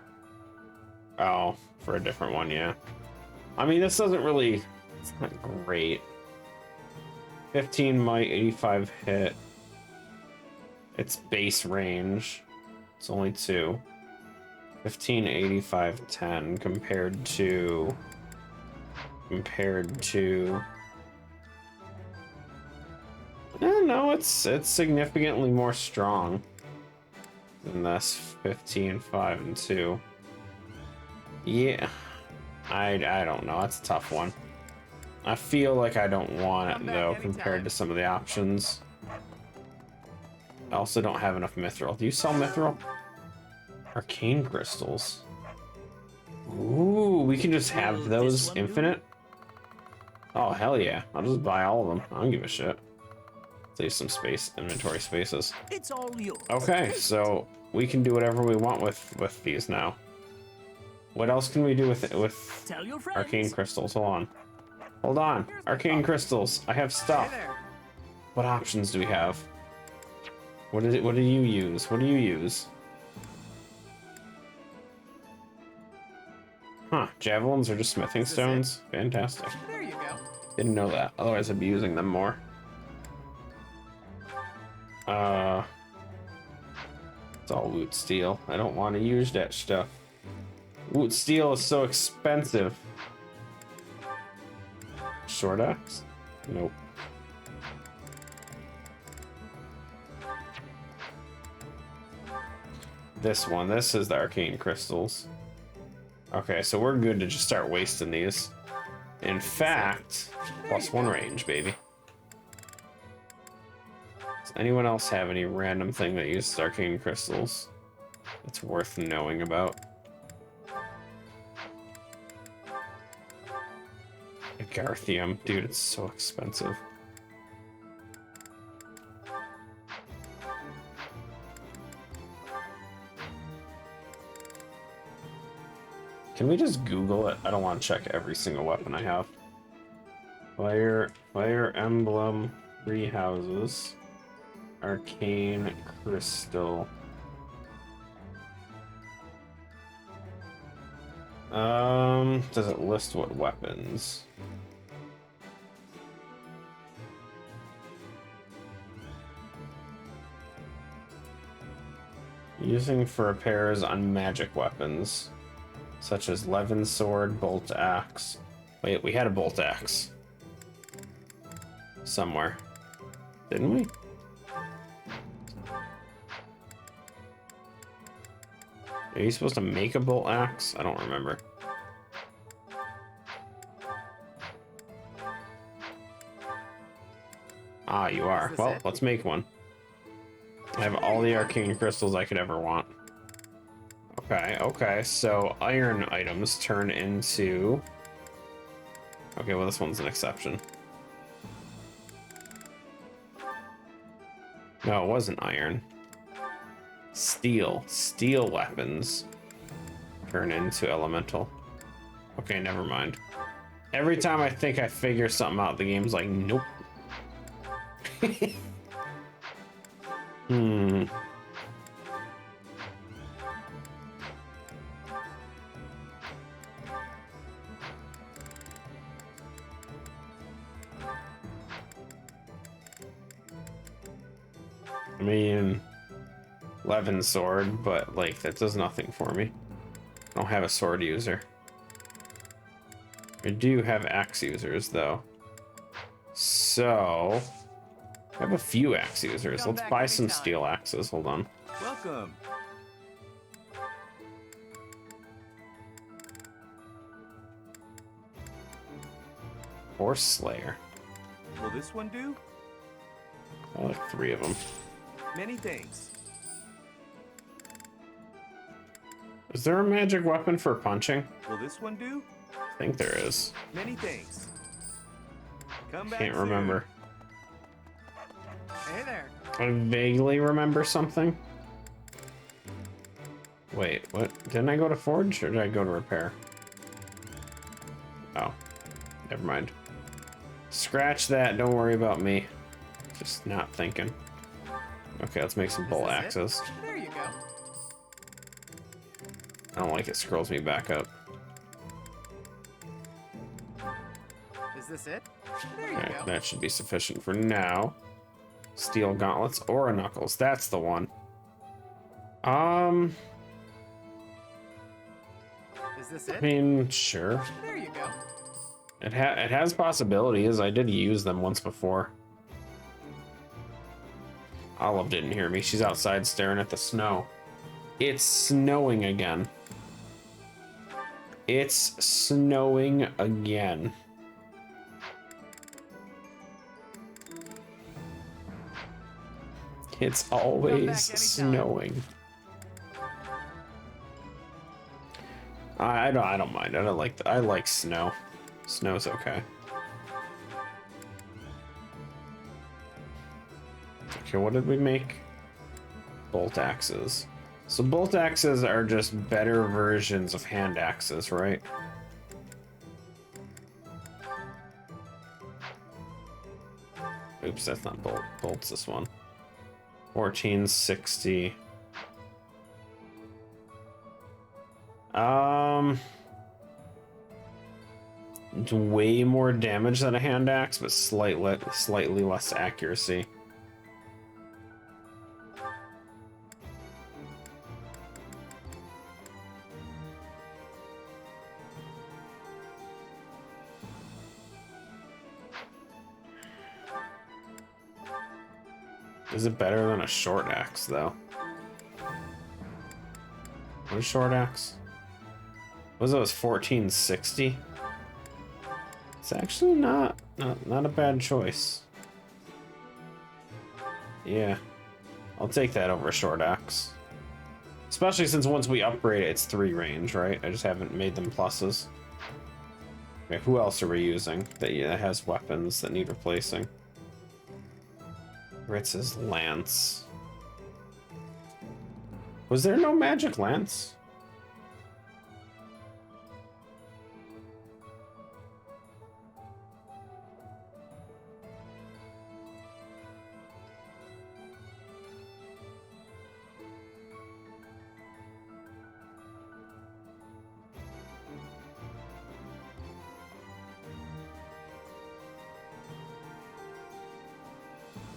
Oh, for a different one, yeah. I mean, this doesn't really... It's not great. 15 might, 85 hit. It's base range. It's only 2. 15, 85, 10 compared to... No, it's significantly more strong than this. 15, 5, and 2. Yeah, I don't know. That's a tough one. I feel like I don't want it though compared to some of the options. I also don't have enough mithril. Do you sell mithril? Arcane crystals. Ooh, we can just have those infinite? Oh, hell yeah. I'll just buy all of them. I don't give a shit. Save some space, inventory spaces. It's all yours. Okay, so we can do whatever we want with these now. What else can we do with Tell your friends. arcane crystals? Hold on. Arcane crystals. I have stuff. Hey there. What options do we have? What do you use? What do you use? Huh, javelins are just smithing stones? Fantastic. There you go. Didn't know that. Otherwise I'd be using them more. It's all loot steel. I don't want to use that stuff. Loot steel is so expensive. Short axe? Nope. This one. This is the arcane crystals. Okay, so we're good to just start wasting these. In fact, +1 range, baby. Does anyone else have any random thing that uses arcane crystals that's worth knowing about? Garthium, dude, it's so expensive. Can we just Google it? I don't want to check every single weapon I have. Fire emblem, 3 houses. Arcane crystal. Does it list what weapons? Using for repairs on magic weapons, such as Levin sword, bolt axe. Wait, we had a bolt axe somewhere, didn't we? Are you supposed to make a bolt axe? I don't remember. Ah, you are. Well, let's make one. I have all the arcane crystals I could ever want. Okay, okay, so iron items turn into... Okay, well, this one's an exception. No, it wasn't iron. Steel. Steel weapons turn into elemental. Okay, never mind. Every time I think I figure something out, the game's like, nope. Hmm. I mean, Levin sword, but like that does nothing for me. I don't have a sword user. I do have axe users though. So I have a few axe users. Let's buy some steel axes. Hold on. Welcome. Horse Slayer. Will this one do? I like 3 of them. Many thanks. Is there a magic weapon for punching? Will this one do? I think there is. Many thanks. Come back Can't soon. remember. Hey there. I vaguely remember something. Wait, what? Didn't I go to forge or did I go to repair? Oh, never mind. Scratch that. Don't worry about me. Just not thinking. Okay, let's make some bolt axes. There you go. I don't like it. Scrolls me back up. Is this it? There you Okay, go. that should be sufficient for now. Steel gauntlets or knuckles. That's the one. Is this it? I mean, sure. There you go. It has possibilities. I did use them once before. Olive didn't hear me. She's outside staring at the snow. It's snowing again. It's snowing again. It's always snowing. I don't mind. I like snow. Snow's okay. Okay, what did we make? Bolt axes. So bolt axes are just better versions of hand axes, right? Oops, that's not bolt. Bolt's this one. 1460. It's way more damage than a hand axe, but slightly less accuracy. Is it better than a short axe, though? What is short axe? What was it? 1460? It's actually not a bad choice. Yeah, I'll take that over a short axe. Especially since once we upgrade it, it's 3 range, right? I just haven't made them pluses. Okay, who else are we using that has weapons that need replacing? Ritz's lance. Was there no magic lance?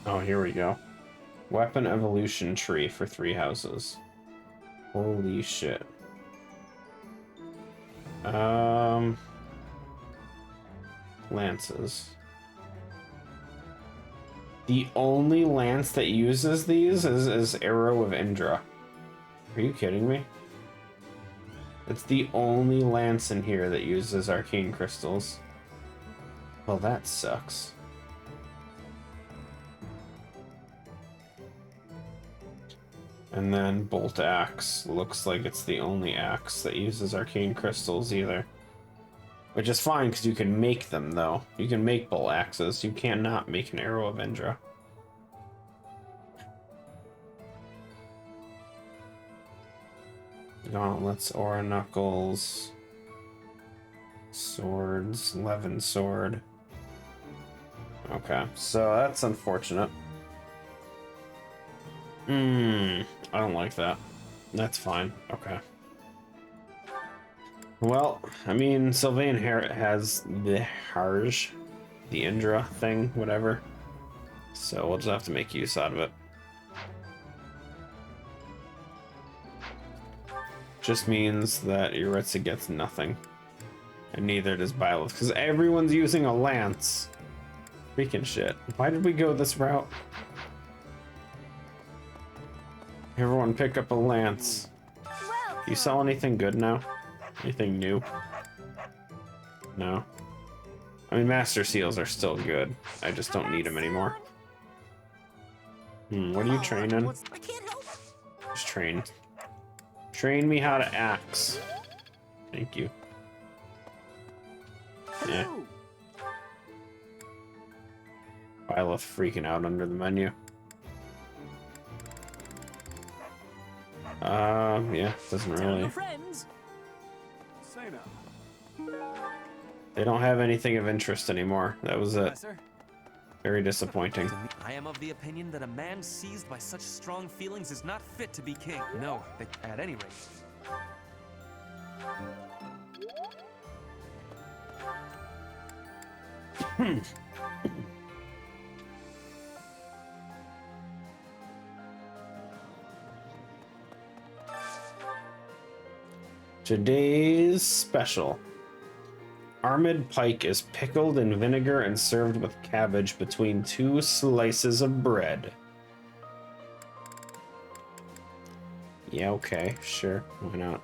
Oh, here we go. Weapon evolution tree for 3 houses. Holy shit. Lances. The only lance that uses these is Arrow of Indra. Are you kidding me? It's the only lance in here that uses arcane crystals. Well, that sucks. And then Bolt Axe. Looks like it's the only axe that uses arcane crystals either. Which is fine, because you can make them, though. You can make Bolt Axes. You cannot make an Arrow of Indra. Gauntlets, Aura Knuckles. Swords, Levin Sword. Okay, so that's unfortunate. I don't like that. That's fine. Okay. Well, I mean, Sylvain has the Harj, the Indra thing, whatever. So we'll just have to make use out of it. Just means that Yuritsa gets nothing. And neither does Byleth, because everyone's using a lance. Freaking shit. Why did we go this route? Everyone pick up a lance. You sell anything good now? Anything new? No. I mean, Master Seals are still good. I just don't need them anymore. What are you training? Just train. Train me how to axe. Thank you. Yeah. Byleth freaking out under the menu. Yeah, doesn't really. They don't have anything of interest anymore. That was it. Very disappointing. I am of the opinion that a man seized by such strong feelings is not fit to be king. No, at any rate. Today's special. Armid pike is pickled in vinegar and served with cabbage between 2 slices of bread. Yeah, okay, sure, why not?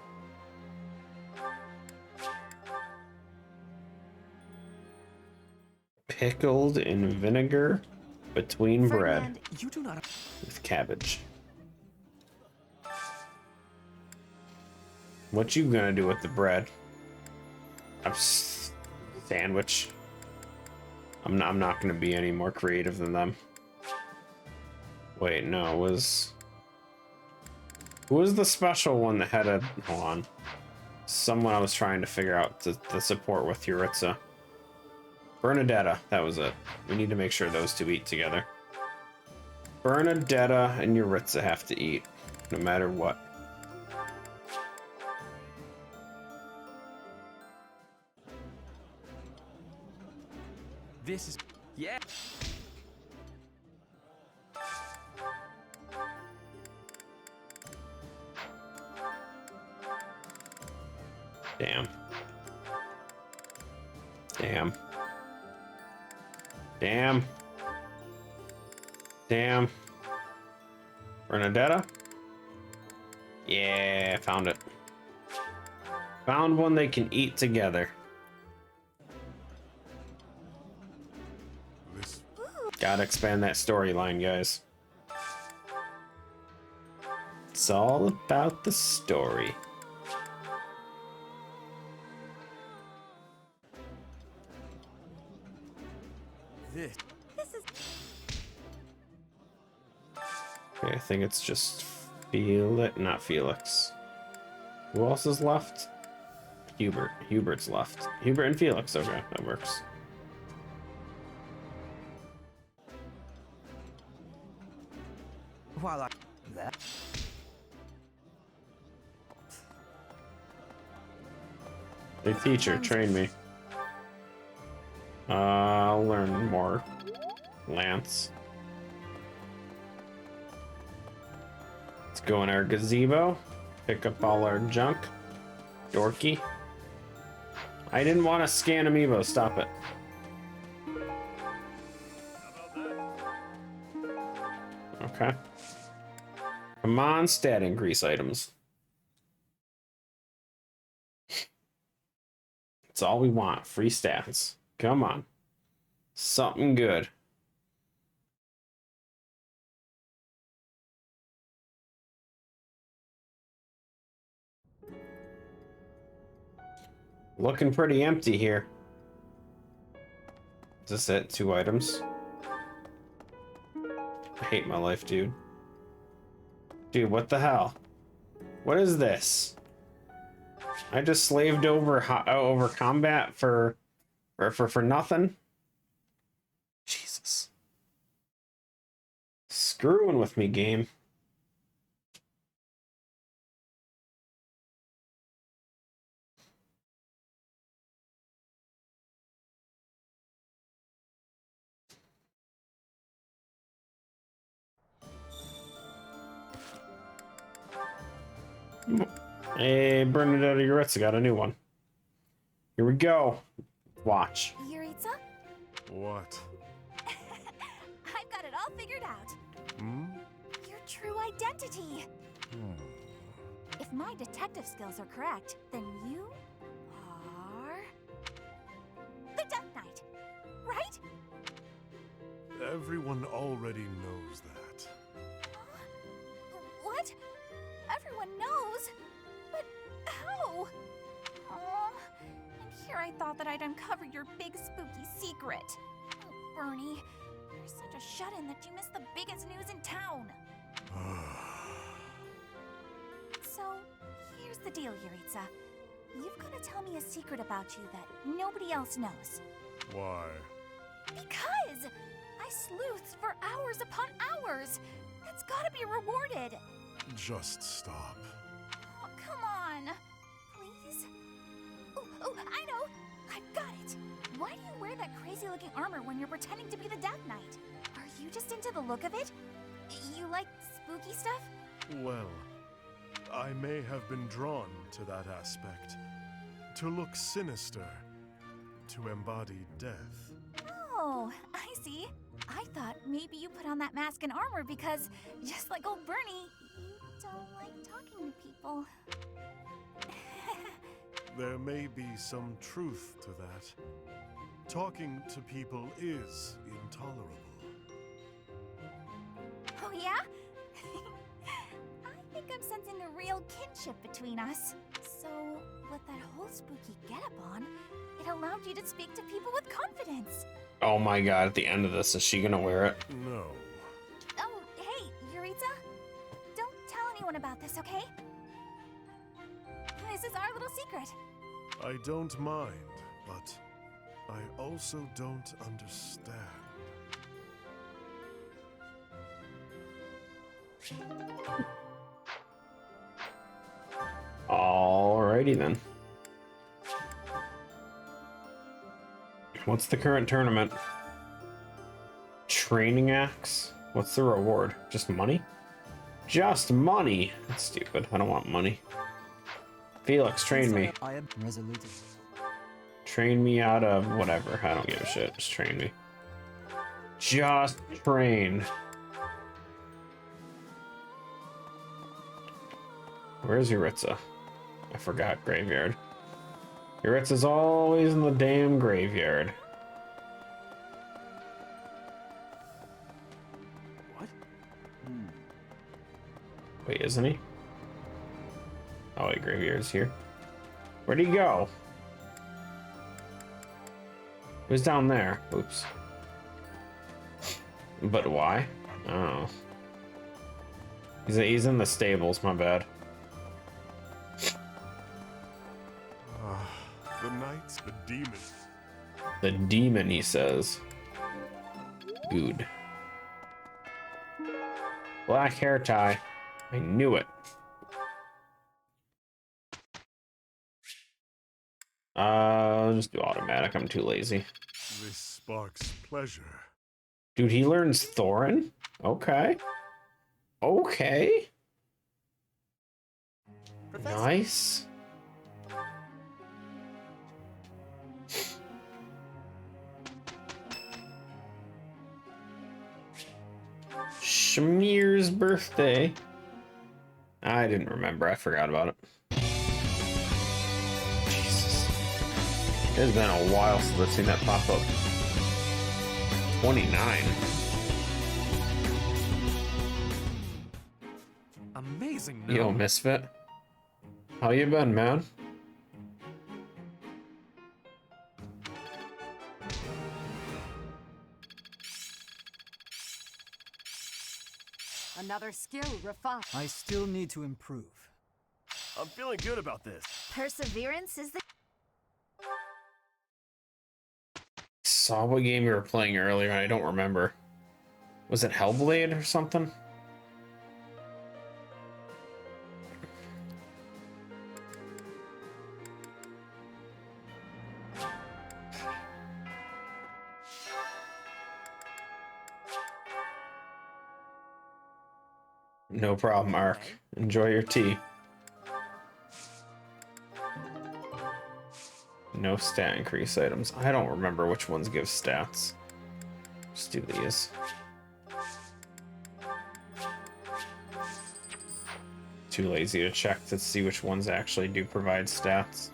Pickled in vinegar between bread You do not. with cabbage. What you gonna do with the bread? Sandwich. I'm not gonna be any more creative than them. Wait, no, it was... Who was the special one that had a... Hold on. Someone I was trying to figure out the support with Yuritsa. Bernadetta, that was it. We need to make sure those two eat together. Bernadetta and Yuritsa have to eat, no matter what. This is. Yeah. Damn. Damn. Damn. Damn. Bernadetta? Yeah, found it. Found one they can eat together. Gotta expand that storyline, guys. It's all about the story. This is. Okay, I think it's just not Felix. Who else is left? Hubert. Hubert's left. Hubert and Felix. Okay, that works. While that. Hey teacher, train me. I'll learn more. Lance. Let's go in our gazebo. Pick up all our junk. Dorky. I didn't want to scan amiibo. Stop it. Okay. Come on, stat increase items. That's all we want. Free stats. Come on. Something good. Looking pretty empty here. Is this it? 2 items? I hate my life, dude. Dude, what the hell? What is this? I just slaved over combat for nothing? Jesus. Screwing with me, game. Hey, Bernadette Uretza got a new one. Here we go. Watch. Yuritsa? What? I've got it all figured out. Hmm? Your true identity. If my detective skills are correct, then you are the Death Knight, right? Everyone already knows that. What? Everyone knows? But how? Oh, and here I thought that I'd uncover your big spooky secret. Oh, Bernie, you're such a shut-in that you missed the biggest news in town. So, here's the deal, Yuritsa. You've got to tell me a secret about you that nobody else knows. Why? Because I sleuthed for hours upon hours. That's got to be rewarded. Just stop. Oh, come on. Please? Oh, I know. I've got it. Why do you wear that crazy-looking armor when you're pretending to be the Death Knight? Are you just into the look of it? You like spooky stuff? Well, I may have been drawn to that aspect. To look sinister. To embody death. Oh, I see. I thought maybe you put on that mask and armor because, just like old Bernie, you don't like talking to people. There may be some truth to that. Talking to people is intolerable. Oh, yeah? I think I'm sensing a real kinship between us. So, with that whole spooky getup on, it allowed you to speak to people with confidence. Oh my god, at the end of this, is she gonna wear it? No. Oh, hey, Yuritsa. Don't tell anyone about this, okay? This is our little secret. I don't mind, but I also don't understand. Alrighty then. What's the current tournament? Training axe? What's the reward? Just money? Just money! That's stupid. I don't want money. Felix, train me. I am resolute. Train me out of whatever. I don't give a shit. Just train me. Just train. Where's Yuritsa? I forgot graveyard. Yuritsa's always in the damn graveyard. What? Wait, isn't he? Oh wait, graveyard's here. Where'd he go? Who's down there? Oops. But why? Oh. He's in the stables, my bad. The knight's a demon. The demon, he says. Good. Black hair tie. I knew it. I'll just do automatic. I'm too lazy. This sparks pleasure. Dude, he learns Thorin? Okay. Okay. Nice. Shmear's birthday. I didn't remember. I forgot about it. Jesus. It's been a while since I've seen that pop up. 29. Amazing. Yo, Misfit. How you been, man? Another skill refined. I still need to improve. I'm feeling good about this. Perseverance is the Saw what game you were playing earlier, and I don't remember. Was it Hellblade or something? No problem, Ark. Enjoy your tea. No stat increase items. I don't remember which ones give stats. Just do these. Too lazy to check to see which ones actually do provide stats.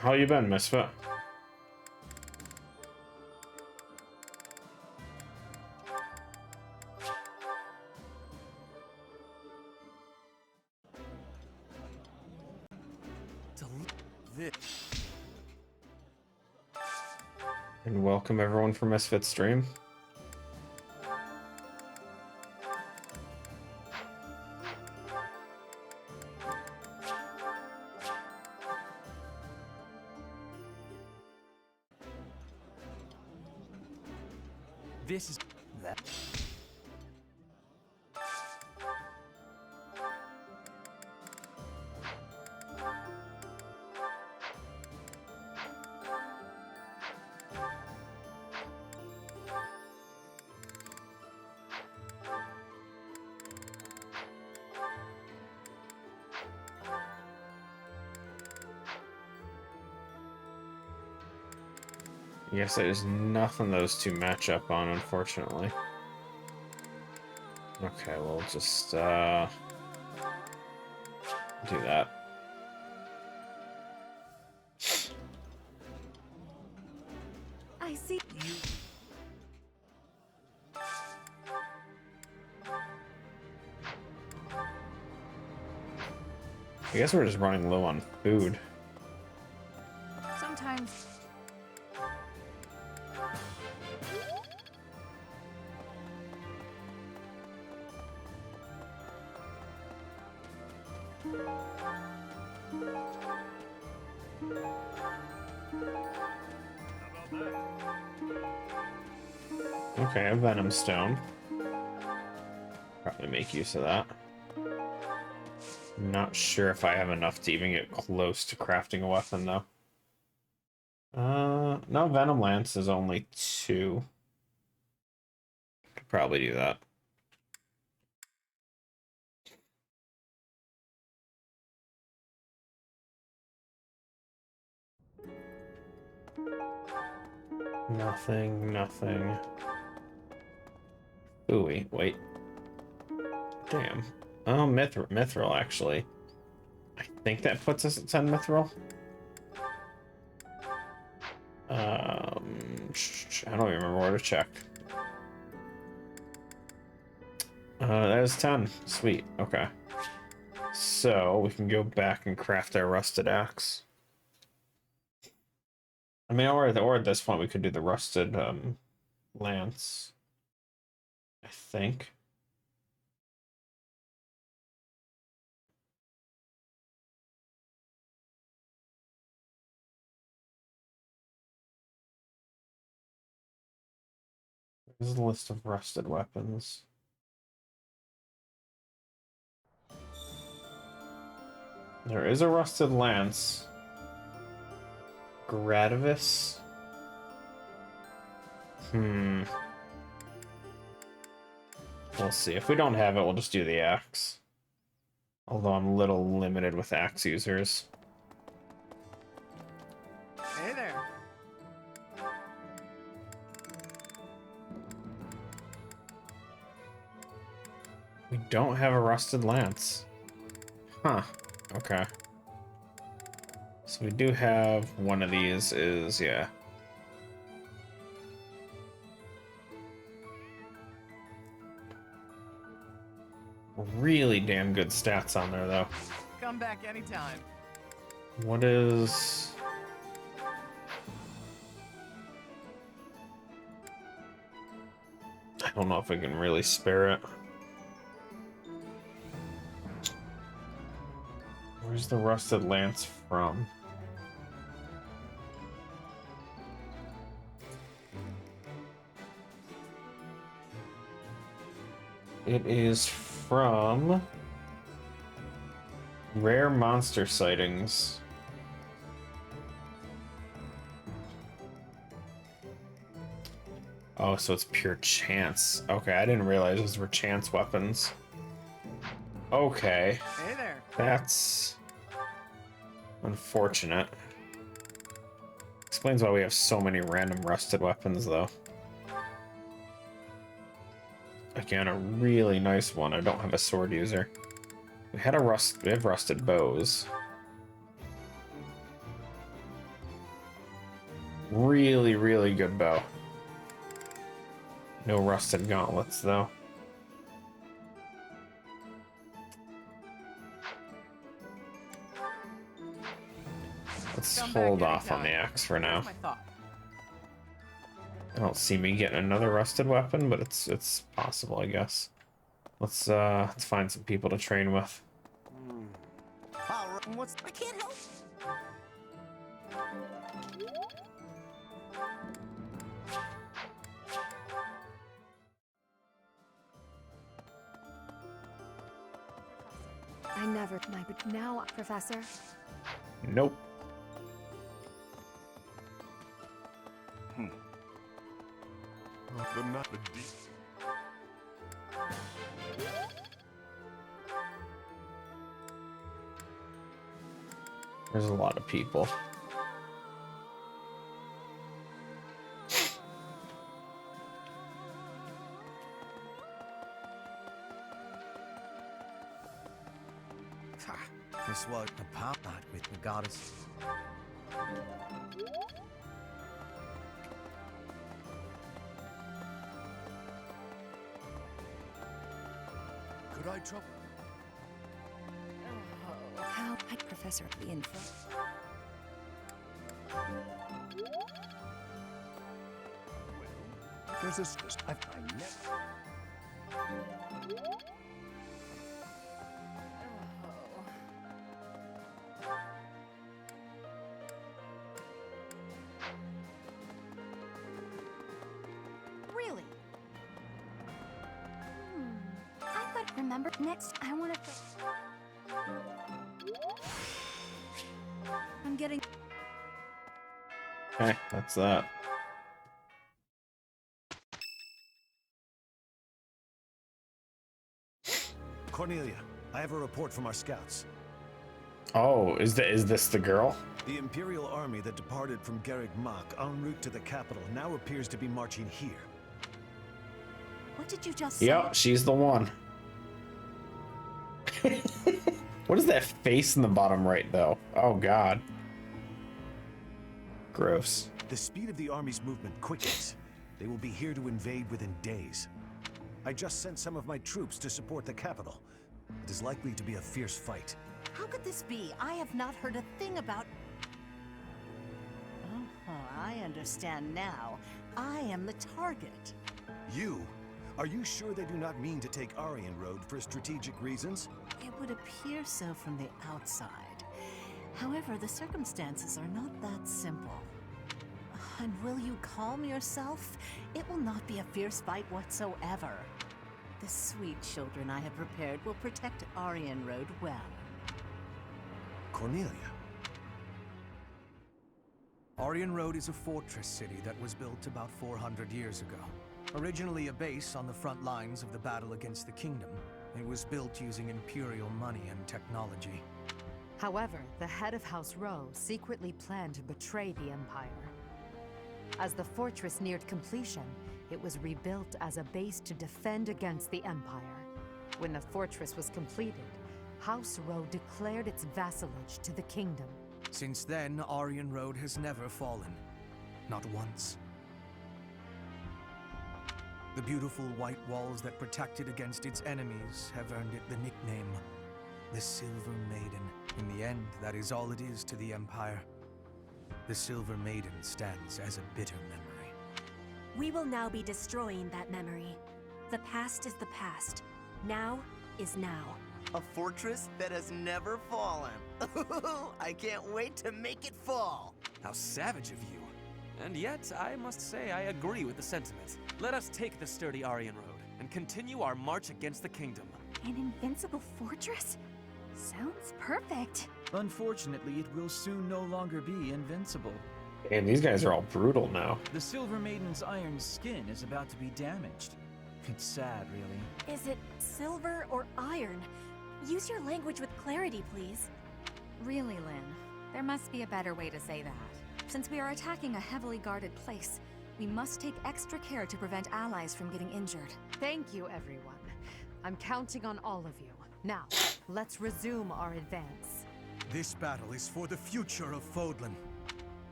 How you been, Misfit? And welcome everyone for Misfit Stream. This is that. Yes, there's nothing those two match up on, unfortunately. Okay, we'll just do that. I see. I guess we're just running low on food. Sometimes. Okay, a Venom Stone. Probably make use of that. Not sure if I have enough to even get close to crafting a weapon, though. No, Venom Lance is only 2. Could probably do that. Nothing. Ooh, wait. Damn. Oh, Mithril, actually. I think that puts us at 10 Mithril. I don't even remember where to check. That is 10. Sweet. Okay. So we can go back and craft our rusted axe. I mean, or at this point we could do the rusted lance. I think. There's a list of rusted weapons. There is a rusted lance. Gradavis. We'll see. If we don't have it, we'll just do the axe. Although I'm a little limited with axe users. Hey there. We don't have a rusted lance. Huh. Okay. So we do have one of these yeah. Really damn good stats on there, though. Come back anytime. What is... I don't know if I can really spare it. Where's the rusted lance from? It is from rare monster sightings. Oh, so it's pure chance. Okay, I didn't realize those were chance weapons. Okay. Hey there. That's unfortunate. Explains why we have so many random rusted weapons, though. Again, a really nice one. I don't have a sword user. We have rusted bows. Really, really good bow. No rusted gauntlets, though. Let's hold off on the axe for now. I don't see me getting another rusted weapon, but it's possible, I guess. Let's find some people to train with. What's... I can't help. I never but now, Professor. Nope. But not the deep. There's a lot of people. This was a power night with the goddess. Could I trouble? How, Professor, the info. There's a... I never... Really? I could remember. Next, I want to... I'm getting... Okay, that's that. Cornelia, I have a report from our scouts. Oh, is this the girl? The Imperial army that departed from Garreg Mach en route to the capital now appears to be marching here. What did you just say? Yep, she's the one. What is that face in the bottom right, though? Oh, God. Gross. The speed of the army's movement quickens. They will be here to invade within days. I just sent some of my troops to support the capital. It is likely to be a fierce fight. How could this be? I have not heard a thing about... Oh, I understand now. I am the target. You? Are you sure they do not mean to take Aryan Road for strategic reasons? It would appear so from the outside. However, the circumstances are not that simple. And will you calm yourself? It will not be a fierce fight whatsoever. The sweet children I have prepared will protect Aryan Road well. Cornelia. Aryan Road is a fortress city that was built about 400 years ago. Originally a base on the front lines of the battle against the kingdom, it was built using Imperial money and technology. However, the head of House Rowe secretly planned to betray the Empire. As the fortress neared completion, it was rebuilt as a base to defend against the Empire. When the fortress was completed, House Rowe declared its vassalage to the kingdom. Since then, Aryan Road has never fallen. Not once. The beautiful white walls that protect it against its enemies have earned it the nickname, the Silver Maiden. In the end, that is all it is to the Empire. The Silver Maiden stands as a bitter memory. We will now be destroying that memory. The past is the past. Now is now. A fortress that has never fallen. I can't wait to make it fall. How savage of you. And yet, I must say I agree with the sentiment. Let us take the sturdy Aryan Road and continue our march against the kingdom. An invincible fortress? Sounds perfect. Unfortunately, it will soon no longer be invincible. And these guys are all brutal now. The Silver Maiden's iron skin is about to be damaged. It's sad, really. Is it silver or iron? Use your language with clarity, please. Really, Lynn, there must be a better way to say that. Since we are attacking a heavily guarded place, we must take extra care to prevent allies from getting injured. Thank you, everyone. I'm counting on all of you. Now, let's resume our advance. This battle is for the future of Fodlan.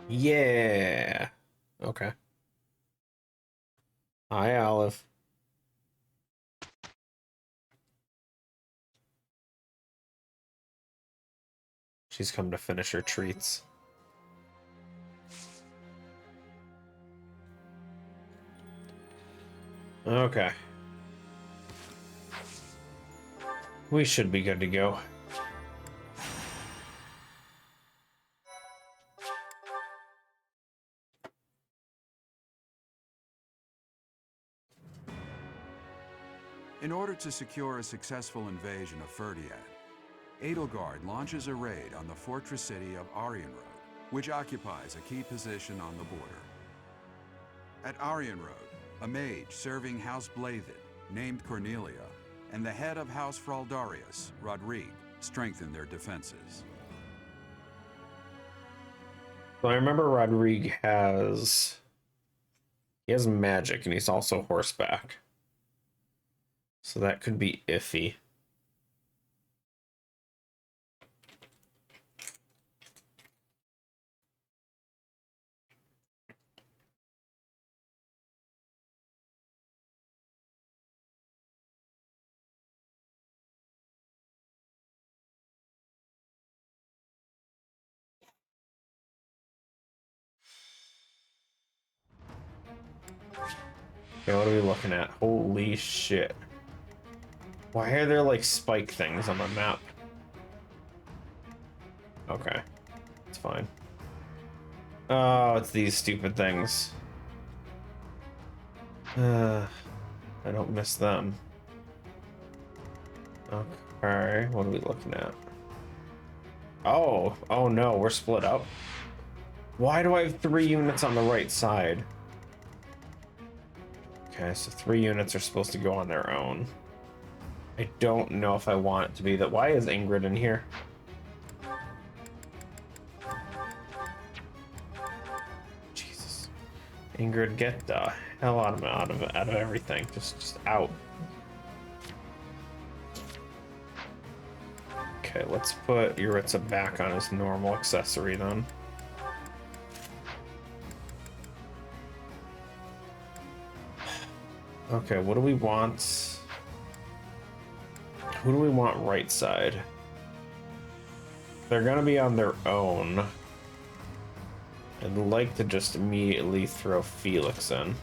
Yeah. Okay. Hi, Olive. She's come to finish her treats. Okay. We should be good to go. In order to secure a successful invasion of Ferdiad, Edelgard launches a raid on the fortress city of Aryan Road, which occupies a key position on the border. At Aryan Road, a mage serving House Blathed, named Cornelia, and the head of House Fraldarius, Rodrigue, strengthen their defenses. So I remember Rodrigue has magic, and he's also horseback. So that could be iffy. Okay, what are we looking at? Holy shit. Why are there like spike things on my map? Okay, it's fine. Oh, it's these stupid things. I don't miss them. Okay, what are we looking at? Oh no, we're split up. Why do I have 3 units on the right side? Okay, so 3 units are supposed to go on their own. I don't know if I want it to be that. Why is Ingrid in here? Jesus. Ingrid, get the hell out of everything. Just out. Okay, let's put Yuritsa back on his normal accessory then. Okay, what do we want? Who do we want right side? They're gonna be on their own. I'd like to just immediately throw Felix in.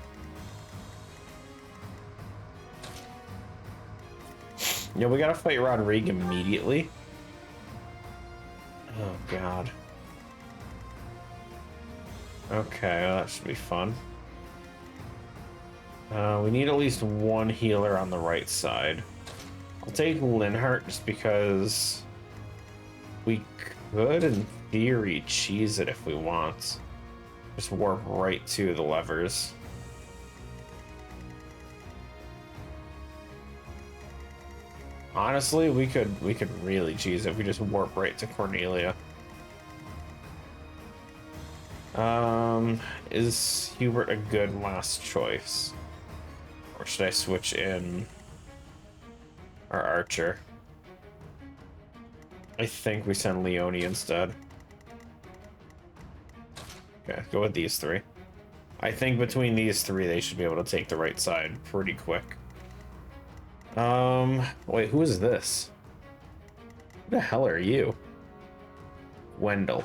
Yeah, we gotta fight Rodrigue immediately. Oh god. Okay, that should be fun. We need at least 1 healer on the right side. I'll take Linhart just because we could, in theory, cheese it if we want. Just warp right to the levers. Honestly, we could really cheese if we just warp right to Cornelia. Is Hubert a good last choice? Or should I switch in our archer? I think we send Leone instead. Okay, go with these three. I think between these three, they should be able to take the right side pretty quick. Wait, who is this? Who the hell are you? Wendell.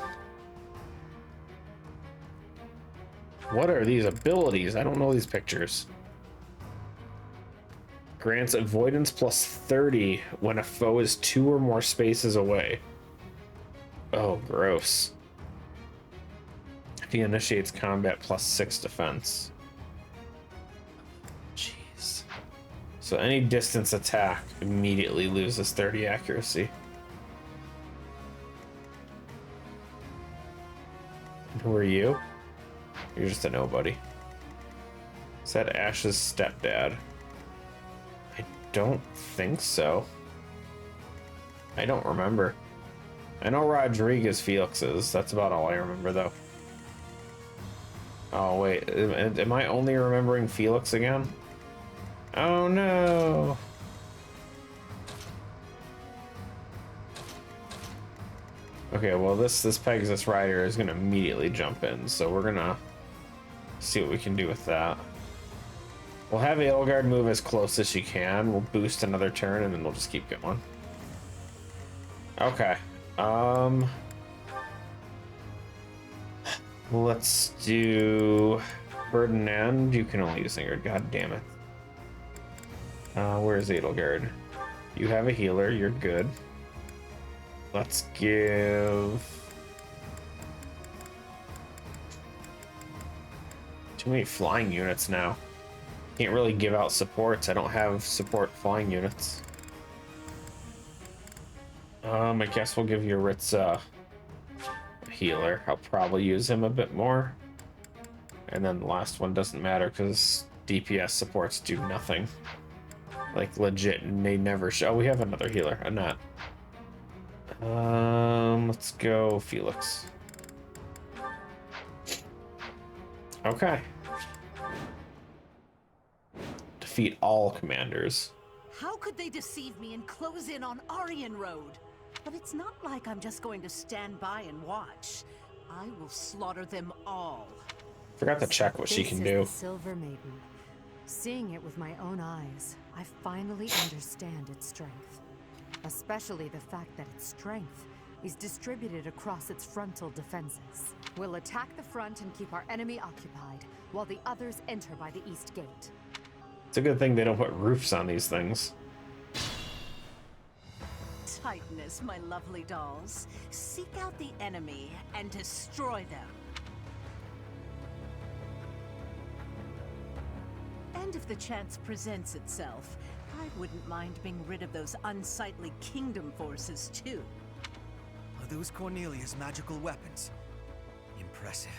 What are these abilities? I don't know these pictures. Grants avoidance plus 30 when a foe is 2 or more spaces away. Oh, gross. If he initiates combat plus 6 defense. Jeez. So any distance attack immediately loses 30 accuracy. And who are you? You're just a nobody. Is that Ash's stepdad? I don't think so. I don't remember. I know Rodriguez Felix's. That's about all I remember, though. Oh, wait. Am I only remembering Felix again? Oh, no. Okay, well, this Pegasus Rider is going to immediately jump in, so we're going to see what we can do with that. We'll have Edelgard move as close as she can. We'll boost another turn, and then we'll just keep going. Okay. Let's do Ferdinand. You can only use Ingrid. God damn it. Where's Edelgard? You have a healer. You're good. Let's give... Too many flying units now. Can't really give out supports. I don't have support flying units. I guess we'll give Yuritsa a healer. I'll probably use him a bit more. And then the last one doesn't matter because DPS supports do nothing. Like legit, and they never show. Oh, we have another healer, Annette. Let's go Felix. Okay. Defeat all commanders. How could they deceive me and close in on Aryan Road? But it's not like I'm just going to stand by and watch. I will slaughter them all. Forgot to check what she can do. The Silver Maiden. Seeing it with my own eyes, I finally understand its strength. Especially the fact that its strength is distributed across its frontal defenses. We'll attack the front and keep our enemy occupied, while the others enter by the east gate. It's a good thing they don't put roofs on these things. Tightness, my lovely dolls. Seek out the enemy and destroy them. And if the chance presents itself, I wouldn't mind being rid of those unsightly kingdom forces, too. Are those Cornelia's magical weapons? Impressive.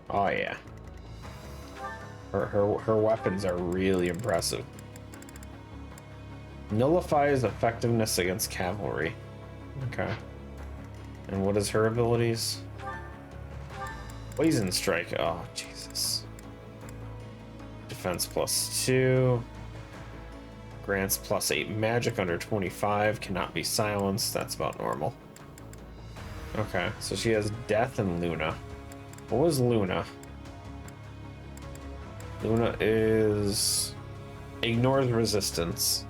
Oh, yeah. Her weapons are really impressive. Nullifies effectiveness against cavalry. Okay. And what is her abilities? Poison Strike. Oh, Jesus. Defense +2. Grants +8 magic under 25. Cannot be silenced. That's about normal. Okay, so she has Death and Luna. What was Luna? Luna is... ignores resistance.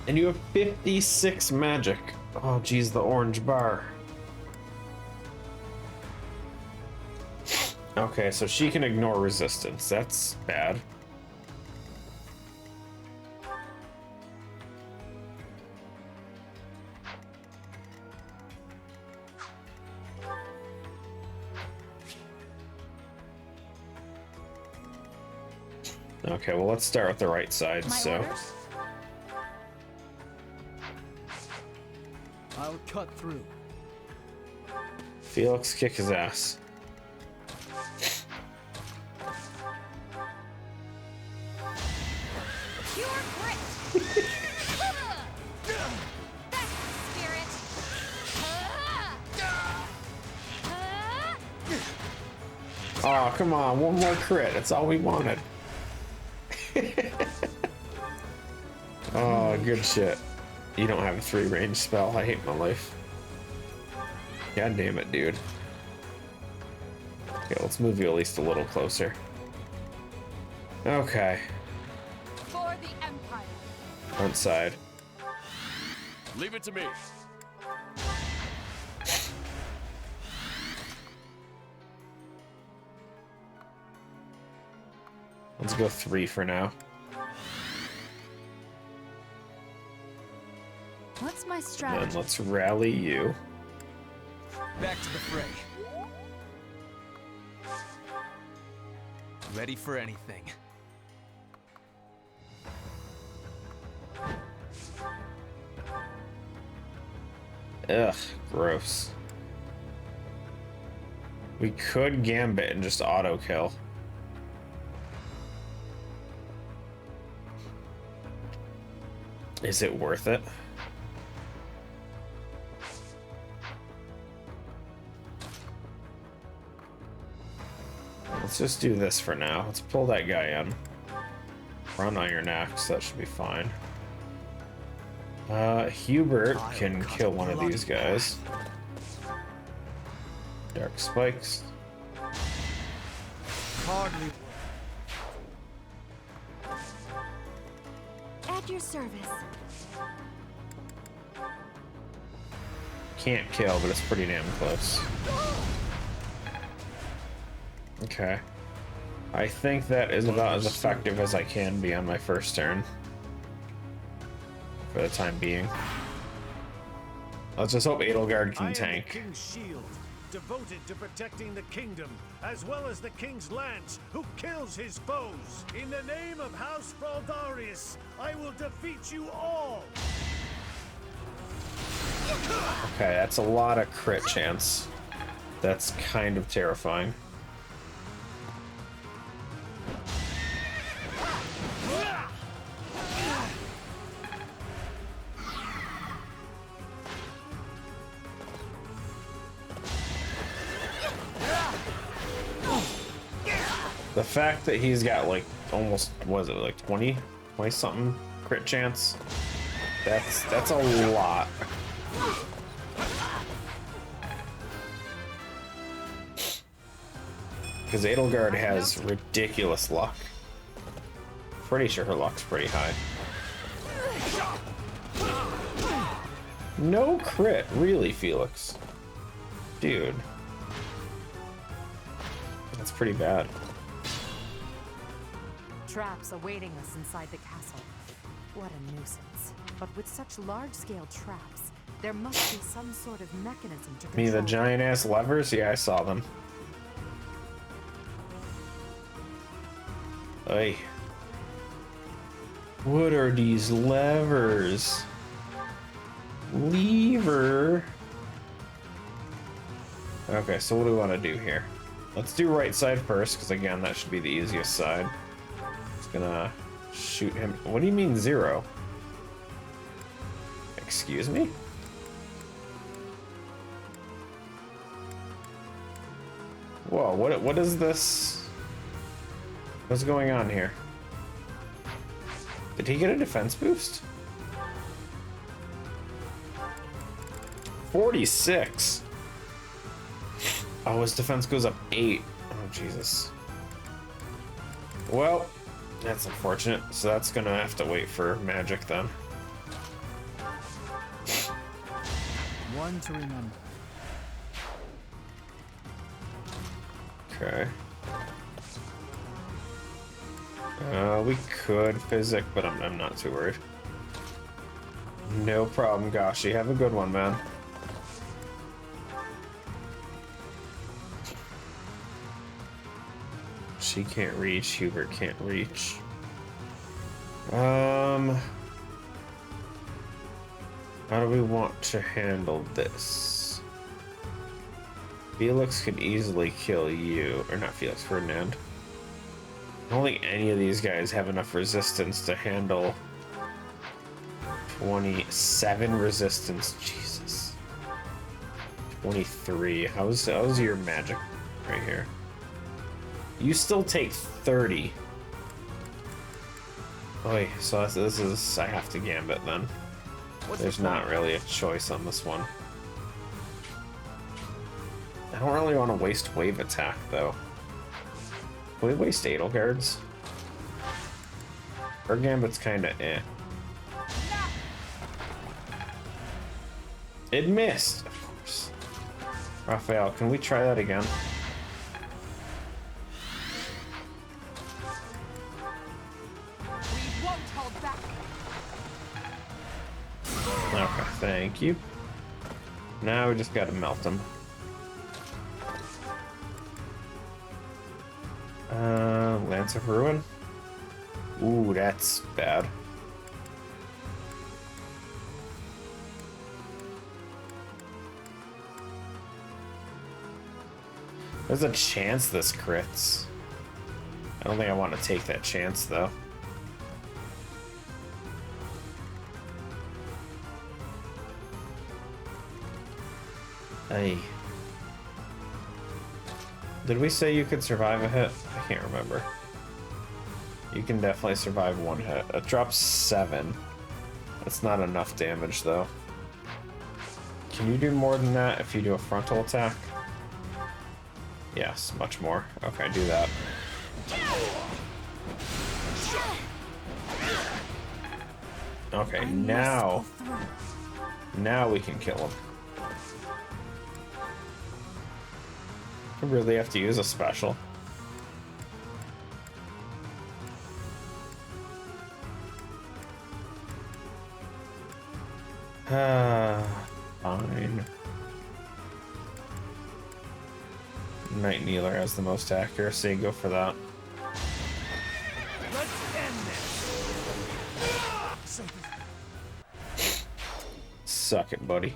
And you have 56 magic. Oh, geez, the orange bar. Okay, so she can ignore resistance. That's bad. Okay, well, let's start with the right side, so... I'll cut through. Felix, kick his ass. Pure grit. That's the spirit. Oh, come on, one more crit. That's all we wanted. Oh, good shit. You don't have a 3-range spell. I hate my life. God damn it, dude. Okay, let's move you at least a little closer. Okay. For the Empire. Front side. Leave it to me. Let's go 3 for now. What's my And strategy? then let's rally you. Back to the fray. Ready for anything. Ugh, gross. We could gambit and just auto kill. Is it worth it? Let's just do this for now. Let's pull that guy in. We're on Iron Axe, that should be fine. Hubert can kill one of these guys. Dark Spikes. Hardly. At your service. Can't kill, but it's pretty damn close. Okay. I think that is about as effective as I can be on my first turn. For the time being. Let's just hope Edelgard can tank. I am the king's shield, devoted to protecting the kingdom, as well as the king's lance, who kills his foes. In the name of House Fraldarius, I will defeat you all! Okay, that's a lot of crit chance. That's kind of terrifying. The fact that he's got like almost, was it like 20 something crit chance? That's a lot. Because Edelgard has ridiculous luck. Pretty sure her luck's pretty high. No crit, really, Felix? Dude. That's pretty bad. Traps awaiting us inside the castle. What a nuisance. But with such large-scale traps, there must be some sort of mechanism to control Me, the giant-ass levers? Yeah, I saw them. Hey. What are these levers? Lever. Okay, so what do we want to do here? Let's do right side first, because again, that should be the easiest side. Just gonna shoot him. What do you mean 0? Excuse me? Whoa, what is this? What's going on here? Did he get a defense boost? 46. Oh, his defense goes up 8. Oh, Jesus. Well, that's unfortunate. So that's gonna have to wait for magic then. One to remember. Okay. We could physic, but I'm not too worried. No problem, Gashi. Have a good one, man. She can't reach. Hubert can't reach. How do we want to handle this? Felix could easily kill you, or not Felix, Ferdinand. I don't think any of these guys have enough resistance to handle 27 resistance. Jesus. 23. How's your magic right here? You still take 30. Oy, so this is... I have to gambit then. There's not really a choice on this one. I don't really want to waste wave attack, though. Can we waste Edelgard's? Her gambit's kinda eh. It missed, of course. Raphael, can we try that again? We won't hold back. Okay, thank you. Now we just gotta melt them. Lance of Ruin? Ooh, that's bad. There's a chance this crits. I don't think I want to take that chance, though. Hey. Did we say you could survive a hit? I can't remember. You can definitely survive one hit. It drops 7. That's not enough damage, though. Can you do more than that if you do a frontal attack? Yes, much more. Okay, do that. Okay, now we can kill him. I really have to use a special. Fine. Knight Kneeler has the most accuracy. Go for that. Let's end this. Suck it, buddy.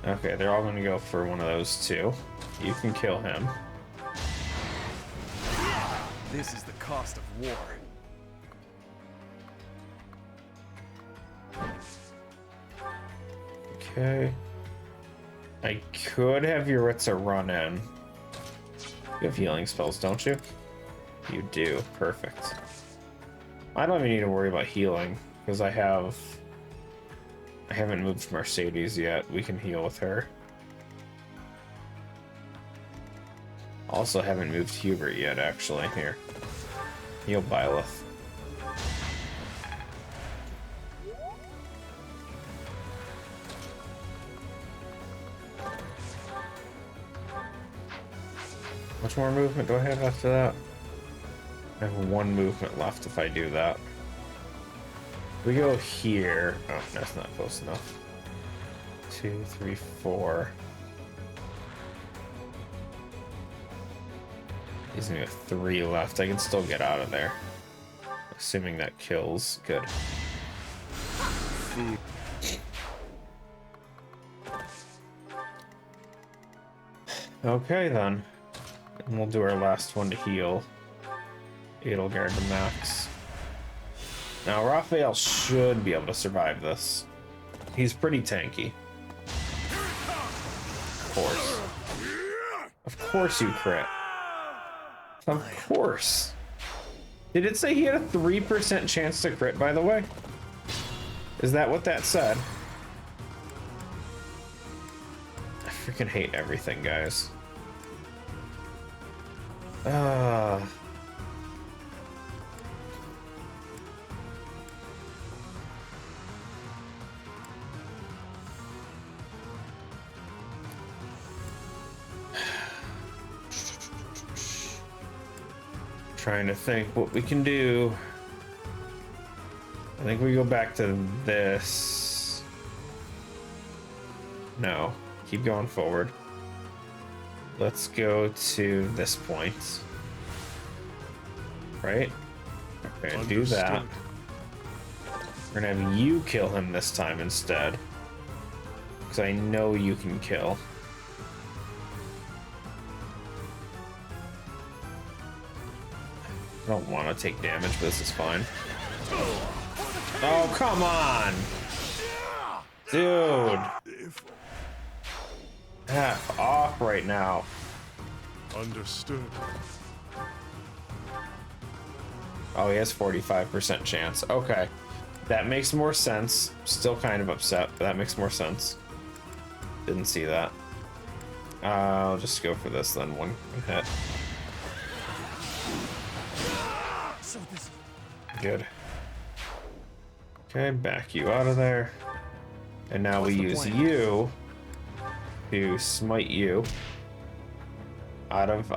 Okay, they're all gonna go for one of those two. You can kill him. This is the cost of war. Okay. I could have Yuritsa run in. You have healing spells, don't you? You do. Perfect. I don't even need to worry about healing, because I haven't moved Mercedes yet. We can heal with her. Also haven't moved Hubert yet, actually. Here. Heal Byleth. How much more movement do I have after that? I have 1 movement left if I do that. We go here. Oh, that's not close enough. 2, 3, 4. He's gonna have 3 left. I can still get out of there. Assuming that kills. Good. Okay, then. And we'll do our last one to heal. Edelgard to max. Now, Raphael should be able to survive this. He's pretty tanky. Of course. Of course you crit. Of course. Did it say he had a 3% chance to crit, by the way? Is that what that said? I freaking hate everything, guys. Trying to think what we can do. I think we go back to this. No, keep going forward. Let's go to this point. Right? Okay, do that. We're gonna have you kill him this time instead. Because I know you can kill. I don't want to take damage, but this is fine. Oh, come on! Dude! F off right now. Understood. Oh, he has 45% chance. Okay. That makes more sense. Still kind of upset, but that makes more sense. Didn't see that. I'll just go for this then. One hit. Good. Okay, back you out of there. And now we use you to smite you out of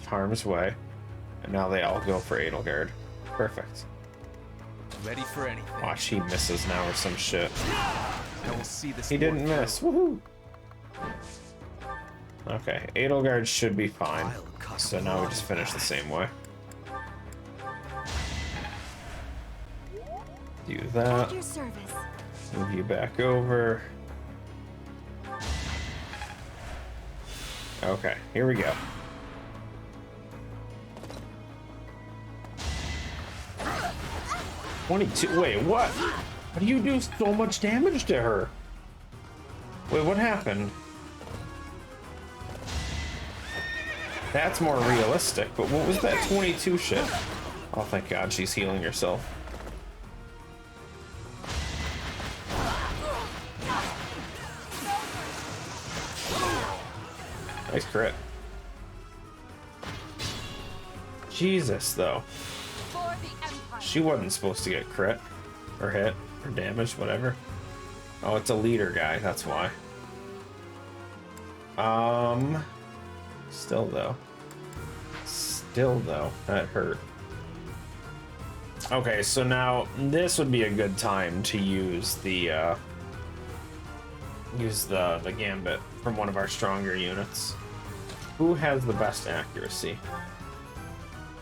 harm's way. And now they all go for Edelgard. Perfect. Ready for anything. Watch, he misses now or some shit. I will see this. He didn't miss. Woohoo! Okay, Edelgard should be fine. So now we just finish the same way. Do that. Move you back over. Okay, here we go. Wait, what? How do you do so much damage to her? Wait, what happened? That's more realistic, but what was that 22 shit? Oh, thank God, she's healing herself. Nice crit. Jesus, though. She wasn't supposed to get crit, or hit, or damaged, whatever. Oh, it's a leader guy, that's why. Still though, that hurt. Okay, so now this would be a good time to use the gambit from one of our stronger units. Who has the best accuracy?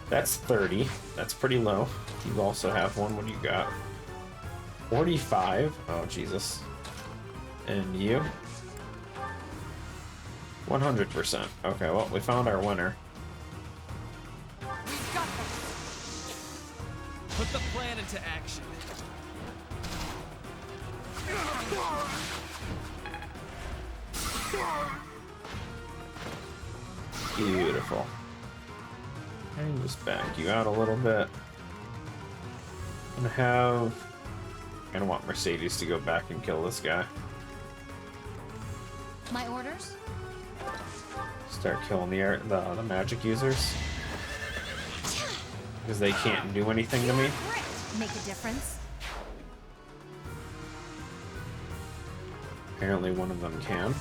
That's 30. That's pretty low. You also have one. What do you got? 45. Oh, Jesus. And you? 100%. Okay, well, we found our winner. Put the plan into action. Beautiful. And just back you out a little bit. I'm gonna want Mercedes to go back and kill this guy. My orders? Start killing the magic users. Because they can't do anything to me. Make a difference. Apparently one of them can.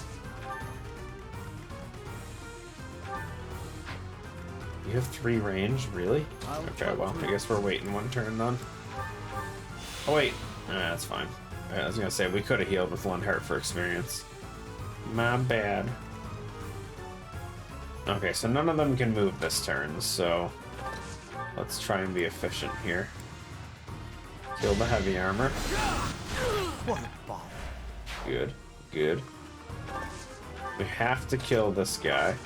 You have 3 range? Really? Okay, well, I guess we're waiting one turn then. Oh wait, that's fine. I was gonna say, we could have healed with 1 heart for experience. My bad. Okay, so none of them can move this turn, so let's try and be efficient here. Kill the heavy armor. What a bomb. Good, good. We have to kill this guy.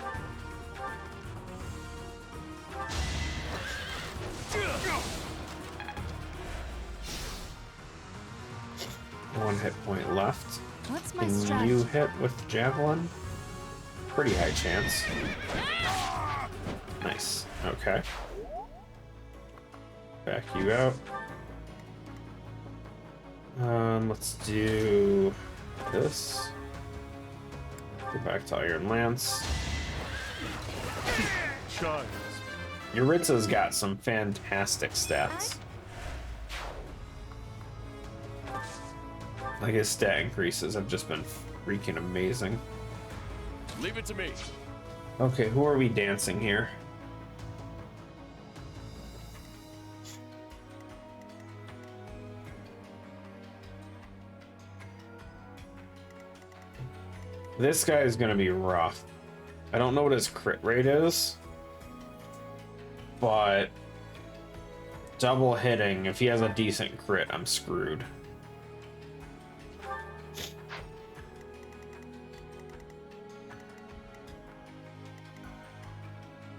One hit point left. What's my Can strategy? you hit with javelin? Pretty high chance. Nice. Okay. Back you out. Let's do this. Go back to Iron Lance. Yuritsa's got some fantastic stats. Like, his stat increases have just been freaking amazing. Leave it to me. Okay, who are we dancing here? This guy is gonna be rough. I don't know what his crit rate is, but double hitting, if he has a decent crit, I'm screwed.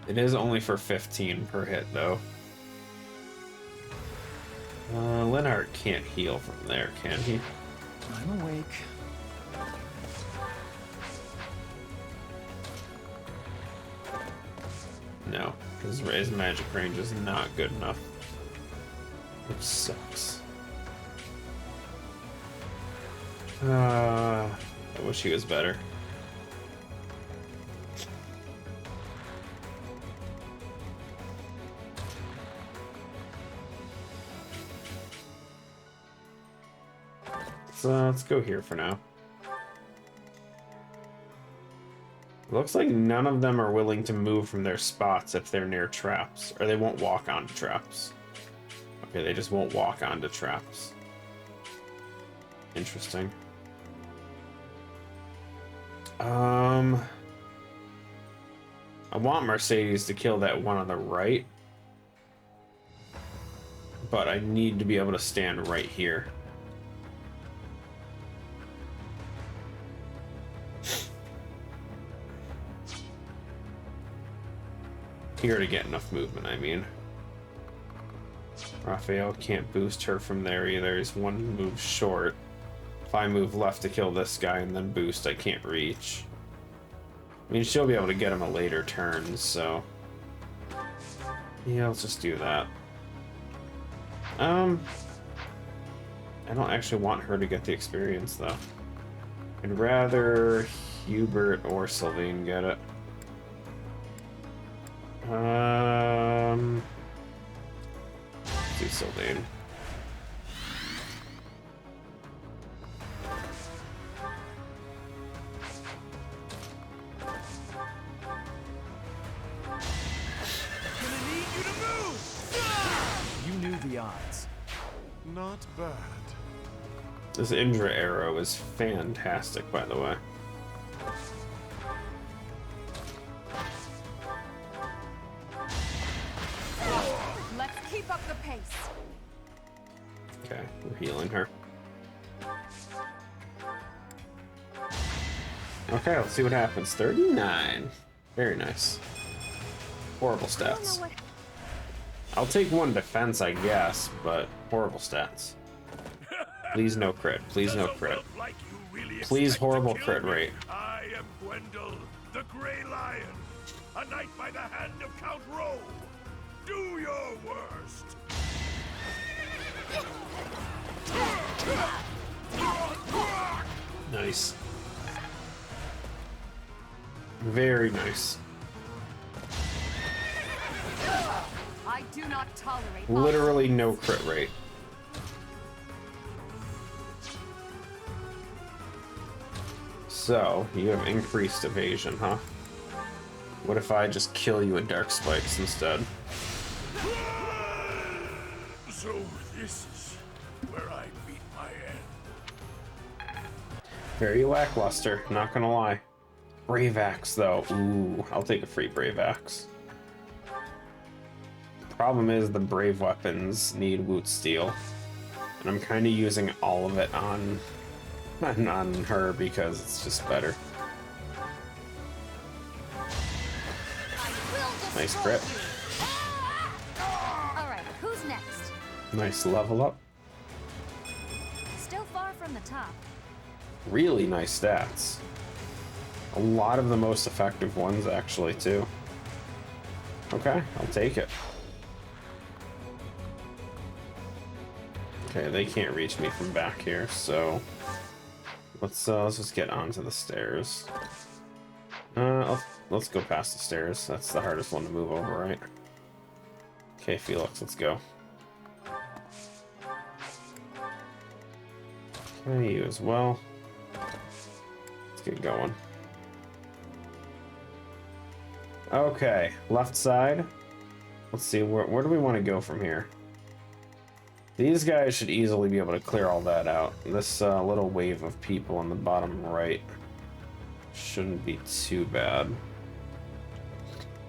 It is only for 15 per hit, though. can't heal from there, can he? I'm awake. No, because his magic range is not good enough. Which sucks. I wish he was better. Let's go here for now. Looks like none of them are willing to move from their spots if they're near traps, or they won't walk onto traps. Okay, they just won't walk onto traps. Interesting. I want Mercedes to kill that one on the right, but I need to be able to stand right here. Here to get enough movement, I mean. Raphael can't boost her from there either. He's one move short. If I move left to kill this guy and then boost, I can't reach. I mean, she'll be able to get him a later turn, so... yeah, let's just do that. I don't actually want her to get the experience, though. I'd rather Hubert or Sylvain get it. Let's do Sylvain. You knew the odds. Not bad. This Indra arrow is fantastic, by the way. Let's keep up the pace. Okay, we're healing her. Okay, let's see what happens. 39. Very nice. Horrible stats. I'll take one defense, I guess, but horrible stats. Please no crit. Please no crit. Please horrible crit rate. I am Gwendol, the Grey Lion, a knight by the hand of Count Rowe. Do your worst. Nice. Very nice. I do not tolerate Literally no crit rate. So, you have increased evasion, huh? What if I just kill you with Dark Spikes instead? So this is where I meet my end. Very lackluster, not gonna lie. Brave Axe, though. Ooh, I'll take a free Brave Axe. Problem is, the Brave weapons need Woot Steel. And I'm kind of using all of it on her because it's just better. Nice crit. Alright, who's next? Nice level up. Still far from the top. Really nice stats. A lot of the most effective ones, actually, too. Okay, I'll take it. Okay, they can't reach me from back here, so let's just get onto the stairs. Let's go past the stairs. That's the hardest one to move over, right? Okay, Felix, let's go. Okay, you as well. Let's get going. Okay, left side. Let's see, where do we want to go from here? These guys should easily be able to clear all that out. This little wave of people on the bottom right shouldn't be too bad.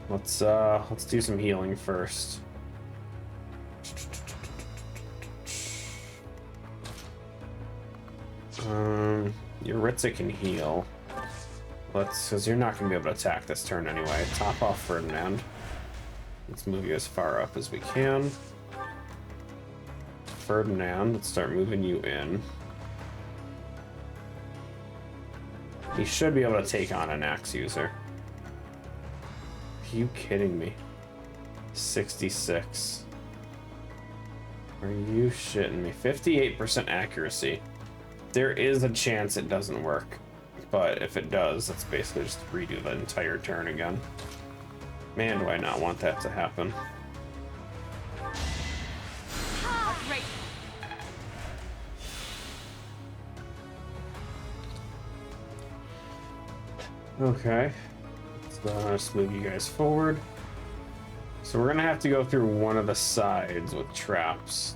Let's do some healing first. Yuritsa can heal. Because you're not going to be able to attack this turn anyway. Top off Ferdinand. Let's move you as far up as we can. Ferdinand. Let's start moving you in. He should be able to take on an axe user. Are you kidding me? 66. Are you shitting me? 58% accuracy. There is a chance it doesn't work. But if it does, that's basically just redo the entire turn again. Man, do I not want that to happen. Okay. Let's move you guys forward. So we're gonna have to go through one of the sides with traps.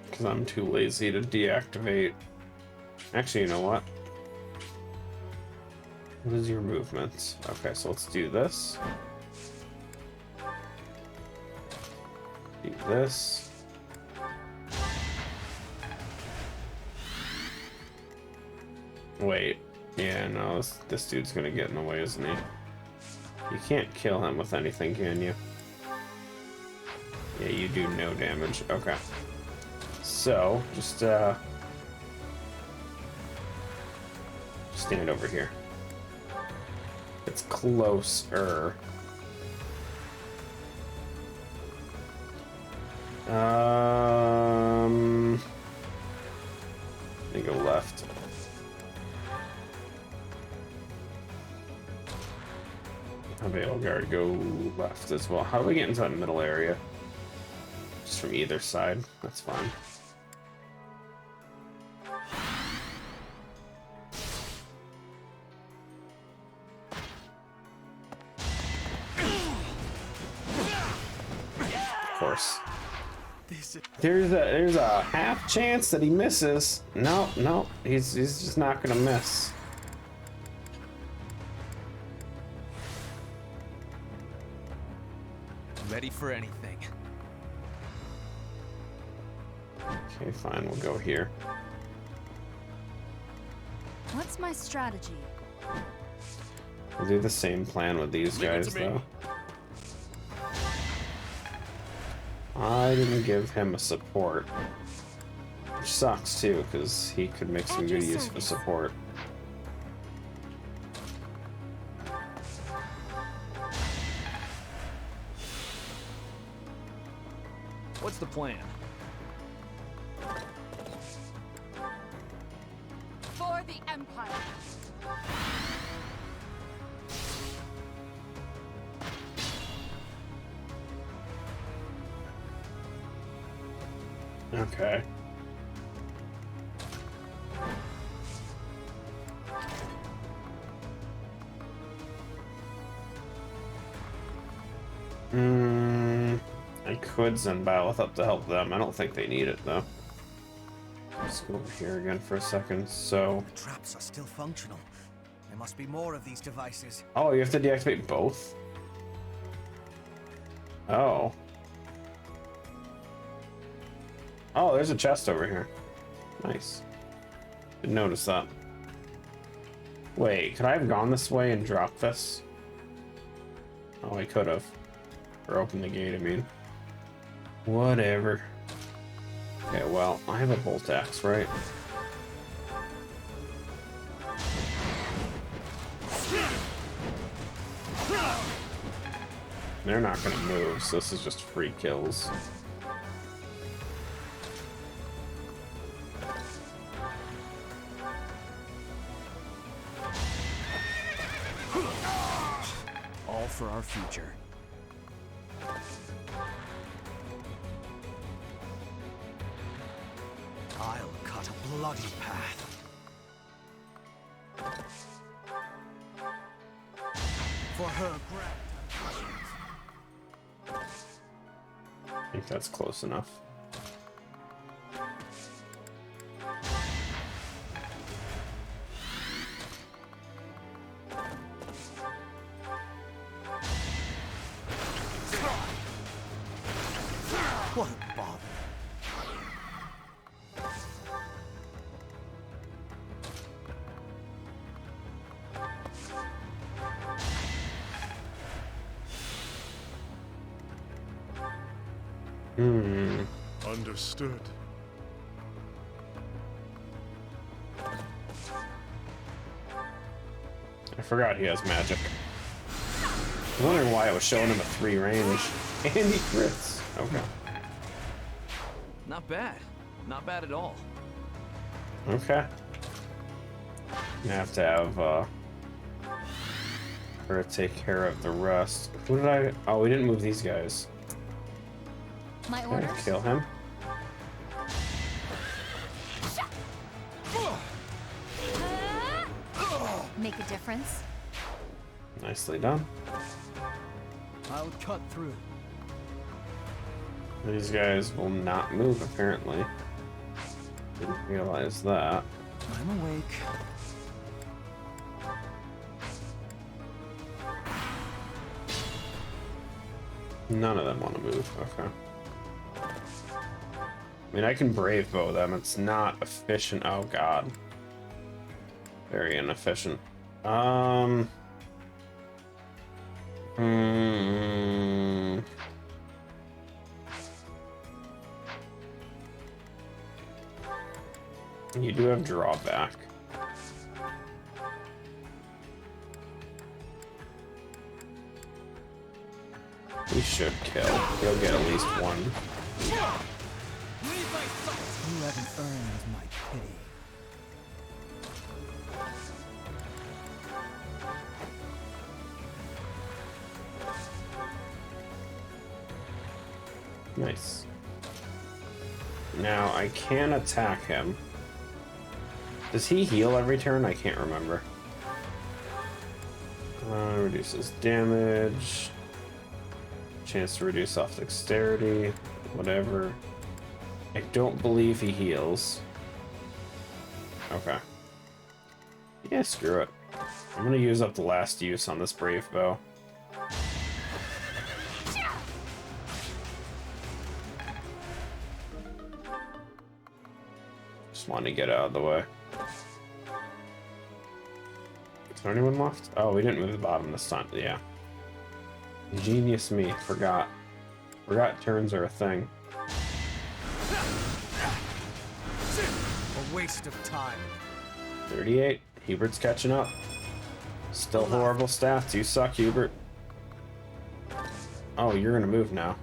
Because I'm too lazy to deactivate. Actually, you know what? What is your movement? Okay, so let's do this. Do this. Wait. Yeah, no, this dude's gonna get in the way, isn't he? You can't kill him with anything, can you? Yeah, you do no damage. Okay. So, just stand over here. It's closer. Let me go left. Have Edelgard go left as well. How do we get into that middle area? Just from either side. That's fine. Of course. There's a half chance that he misses. No, he's just not gonna miss. Ready for anything. Okay, fine, we'll go here. What's my strategy? We'll do the same plan with these guys, though. I didn't give him a support. Which sucks, too, because he could make some good use for support. What's the plan? For the Empire. Okay. I could send Byleth up to help them. I don't think they need it, though. Let's go over here again for a second. So... The traps are still functional. There must be more of these devices. Oh, you have to deactivate both? Oh. Oh, there's a chest over here. Nice. Didn't notice that. Wait, could I have gone this way and dropped this? Oh, I could have. Or opened the gate, I mean. Whatever. Okay, well, I have a bolt axe, right? They're not gonna move, so this is just free kills. All for our future. I'll cut a bloody path. For her grand. I think that's close enough. What a bother. Understood. I forgot he has magic. I was wondering why it was showing him a 3 range. And he crits. Okay. Not bad. Not bad at all. Okay. You have to have her take care of the rest. Who did I? Oh, we didn't move these guys. My Okay, orders? kill him. Make a difference? Nicely done. I'll cut through. These guys will not move, apparently. Didn't realize that. I'm awake. None of them want to move. Okay. I mean, I can brave bow them. It's not efficient. Oh, God. Very inefficient. You do have drawback. We should kill. He'll get at least one. You haven't earned my pity. Nice. Now I can attack him. Does he heal every turn? I can't remember. Reduces damage. Chance to reduce off dexterity. Whatever. I don't believe he heals. Okay. Yeah, screw it. I'm gonna use up the last use on this brave bow. Just want to get out of the way. Is there anyone left? Oh, we didn't move the bottom this time. Yeah. Genius me. Forgot. Forgot turns are a thing. A waste of time. 38. Hubert's catching up. Still horrible stats. You suck, Hubert. Oh, you're gonna move now.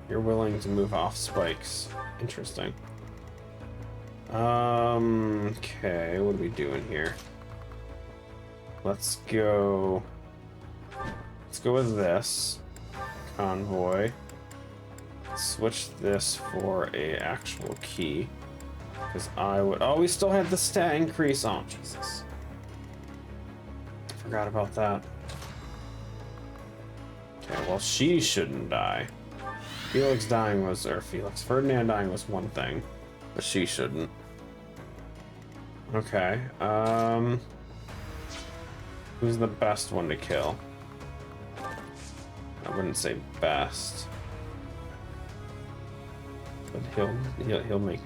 You're willing to move off spikes. Interesting. Okay, what are we doing here? Let's go with this. Convoy. Switch this for a actual key. Because I would... Oh, we still had the stat increase. Oh, Jesus. Forgot about that. Okay, well, she shouldn't die. Felix dying was... Or Ferdinand dying was one thing. But she shouldn't. Okay, who's the best one to kill? I wouldn't say best. But he'll make...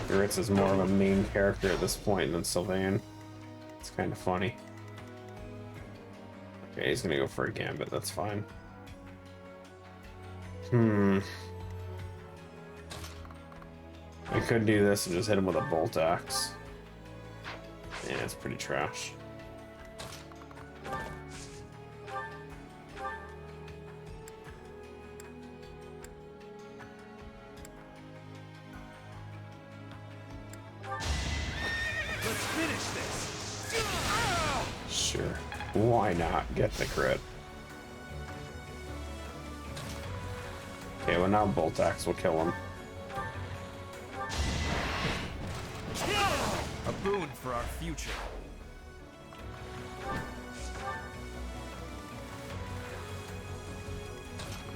Ritz is more of a main character at this point than Sylvain. It's kind of funny. Okay, he's gonna go for a gambit, that's fine. I could do this and just hit him with a bolt axe. Yeah, it's pretty trash. Let's finish this. Sure. Why not get the crit? Okay, well now bolt axe will kill him. A boon for our future.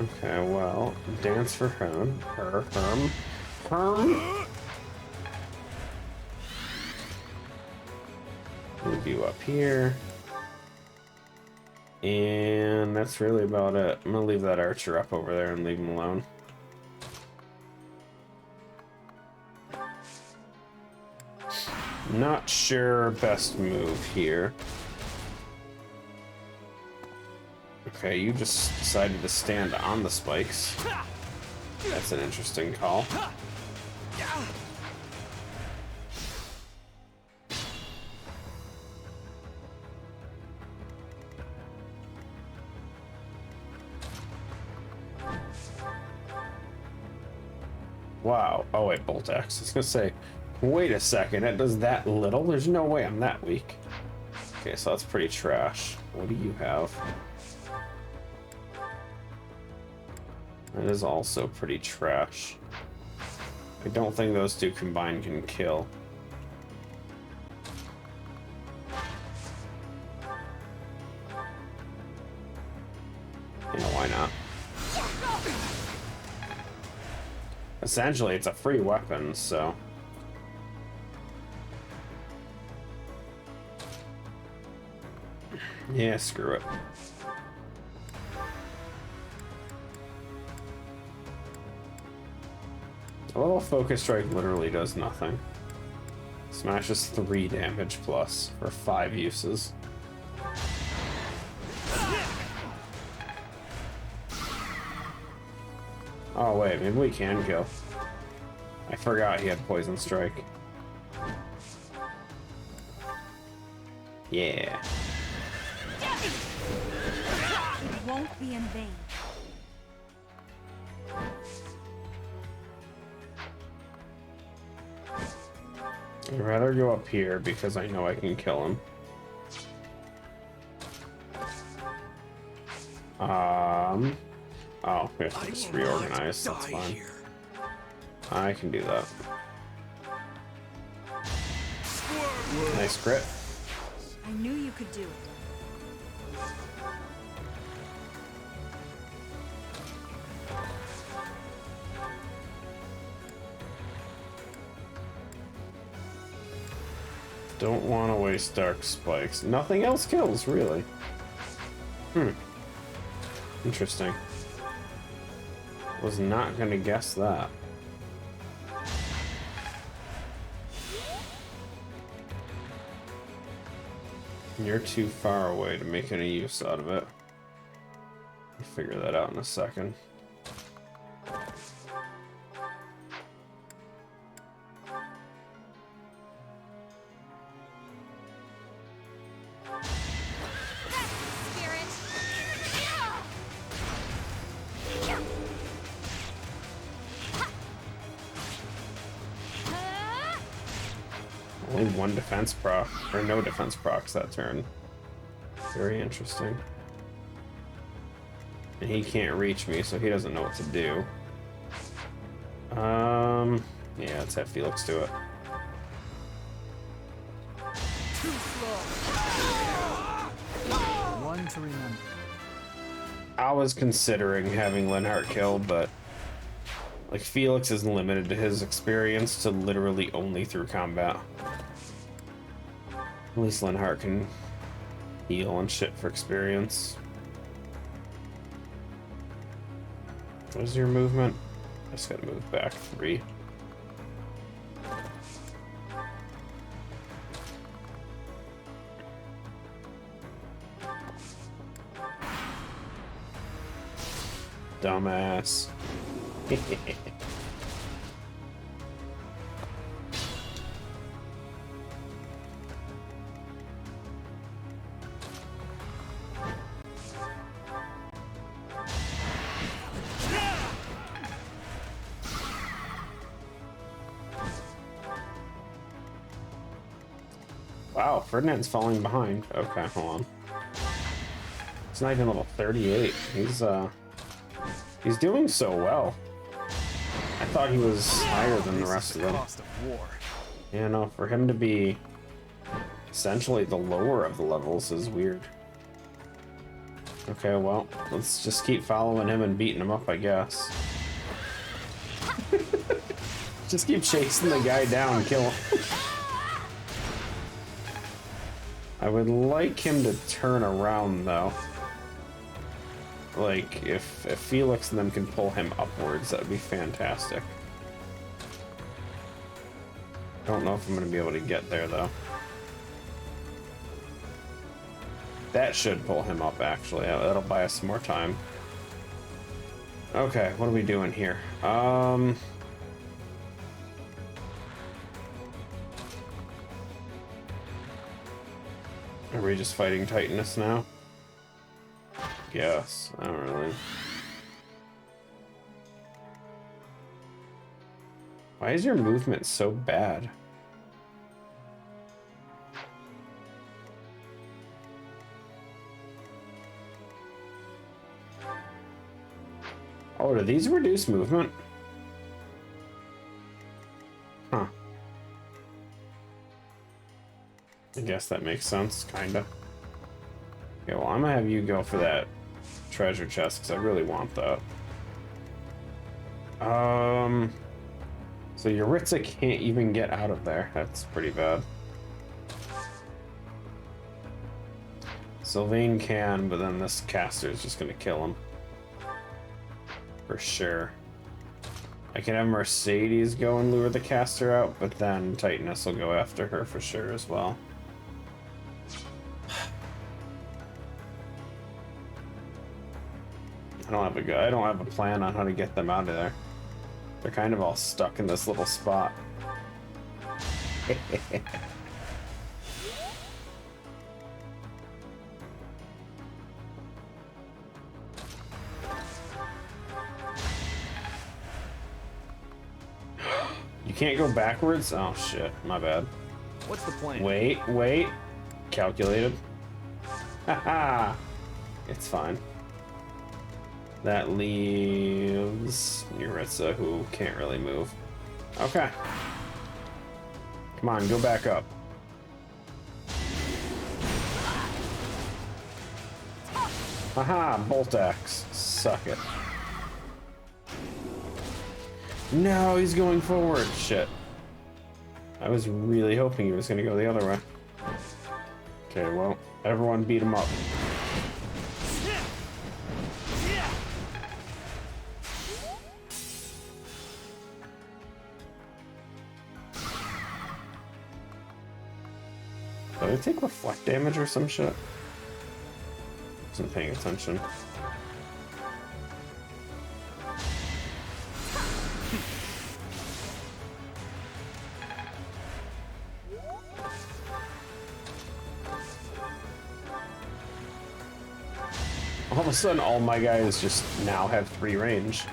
Okay, well, dance for him. Herm. Move you up here. And that's really about it. I'm gonna leave that archer up over there and leave him alone. Not sure best move here. Okay, you just decided to stand on the spikes. That's an interesting call. Wow. Oh wait, Bolt Axe. I was gonna say, wait a second, it does that little? There's no way I'm that weak. Okay, so that's pretty trash. What do you have? That is also pretty trash. I don't think those two combined can kill. Yeah, why not? Essentially, it's a free weapon, so... yeah, screw it. A little focus strike literally does nothing. Smashes 3 damage plus for 5 uses. Oh wait, maybe we can kill. I forgot he had Poison Strike. Yeah. It won't be in vain. I'd rather go up here because I know I can kill him. Oh, we have to just reorganize. That's fine. I can do that. Nice crit. I knew you could do it. Don't want to waste Dark Spikes. Nothing else kills, really. Interesting. Was not gonna guess that. You're too far away to make any use out of it. I'll figure that out in a second. Only one defense proc, or no defense procs that turn. Very interesting. And he can't reach me, so he doesn't know what to do. Yeah, let's have Felix do it. Too slow. One to remember. I was considering having Linhardt kill, but like Felix is limited to his experience to literally only through combat. At least Linhardt can heal and shit for experience. What is your movement? I just gotta move back 3. Dumbass. Wow, Ferdinand's falling behind. Okay, hold on. He's not even level 38. He's doing so well. I thought he was higher than the rest of them. Yeah, no, for him to be essentially the lower of the levels is weird. Okay, well, let's just keep following him and beating him up, I guess. Just keep chasing the guy down and kill him. I would like him to turn around, though. Like, if Felix and them can pull him upwards, that would be fantastic. Don't know if I'm going to be able to get there, though. That should pull him up, actually. That'll buy us some more time. Okay, what are we doing here? Are we just fighting Titanus now? Yes, I don't really. Why is your movement so bad? Oh, do these reduce movement? Huh. I guess that makes sense, kinda. Okay, well, I'm gonna have you go for that treasure chest, because I really want that. So Yuritsa can't even get out of there. That's pretty bad. Sylvain can, but then this caster is just gonna kill him. For sure. I can have Mercedes go and lure the caster out, but then Titanus will go after her for sure as well. I don't have a plan on how to get them out of there. They're kind of all stuck in this little spot. You can't go backwards? Oh shit, my bad. What's the plan? Wait. Calculated. Haha. It's fine. That leaves Yuritsa, who can't really move. Okay. Come on, go back up. Haha, bolt axe. Suck it. No, he's going forward. Shit. I was really hoping he was going to go the other way. Okay, well, everyone beat him up. Did I take reflect damage or some shit? Wasn't paying attention. All of a sudden, all my guys just now have 3 range.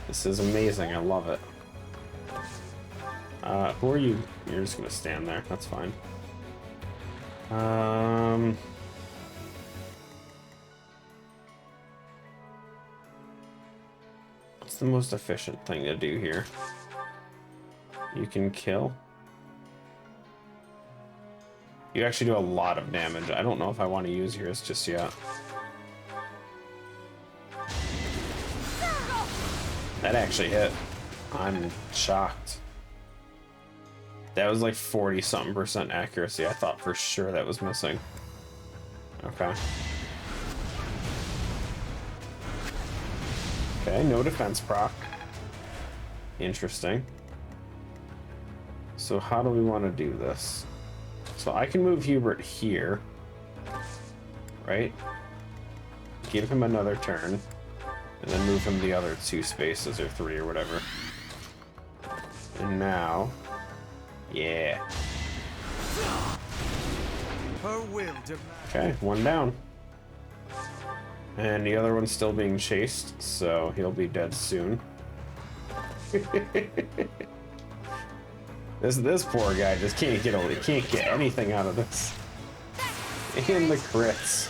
This is amazing. I love it. Who are you? You're just gonna stand there. That's fine. What's the most efficient thing to do here? You can kill. You actually do a lot of damage. I don't know if I want to use yours just yet. That actually hit. I'm shocked. That was like 40-something% accuracy. I thought for sure that was missing. Okay. Okay, no defense proc. Interesting. So how do we want to do this? So I can move Hubert here. Right? Give him another turn. And then move him the other 2 spaces, or 3, or whatever. And now... Yeah. Okay, 1 down. And the other one's still being chased, so he'll be dead soon. This poor guy just can't get anything out of this. And the crits.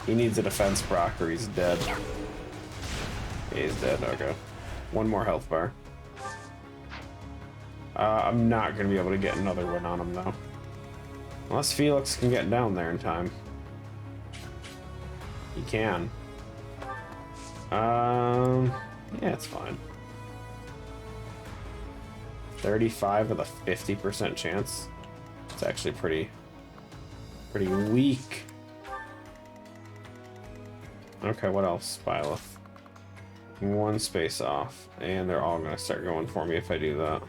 He needs a defense proc or he's dead. He's dead, okay. 1 more health bar. I'm not going to be able to get another one on him, though. Unless Felix can get down there in time. He can. Yeah, it's fine. 35 with a 50% chance. It's actually pretty weak. Okay, what else? Byleth. 1 space off. And they're all going to start going for me if I do that.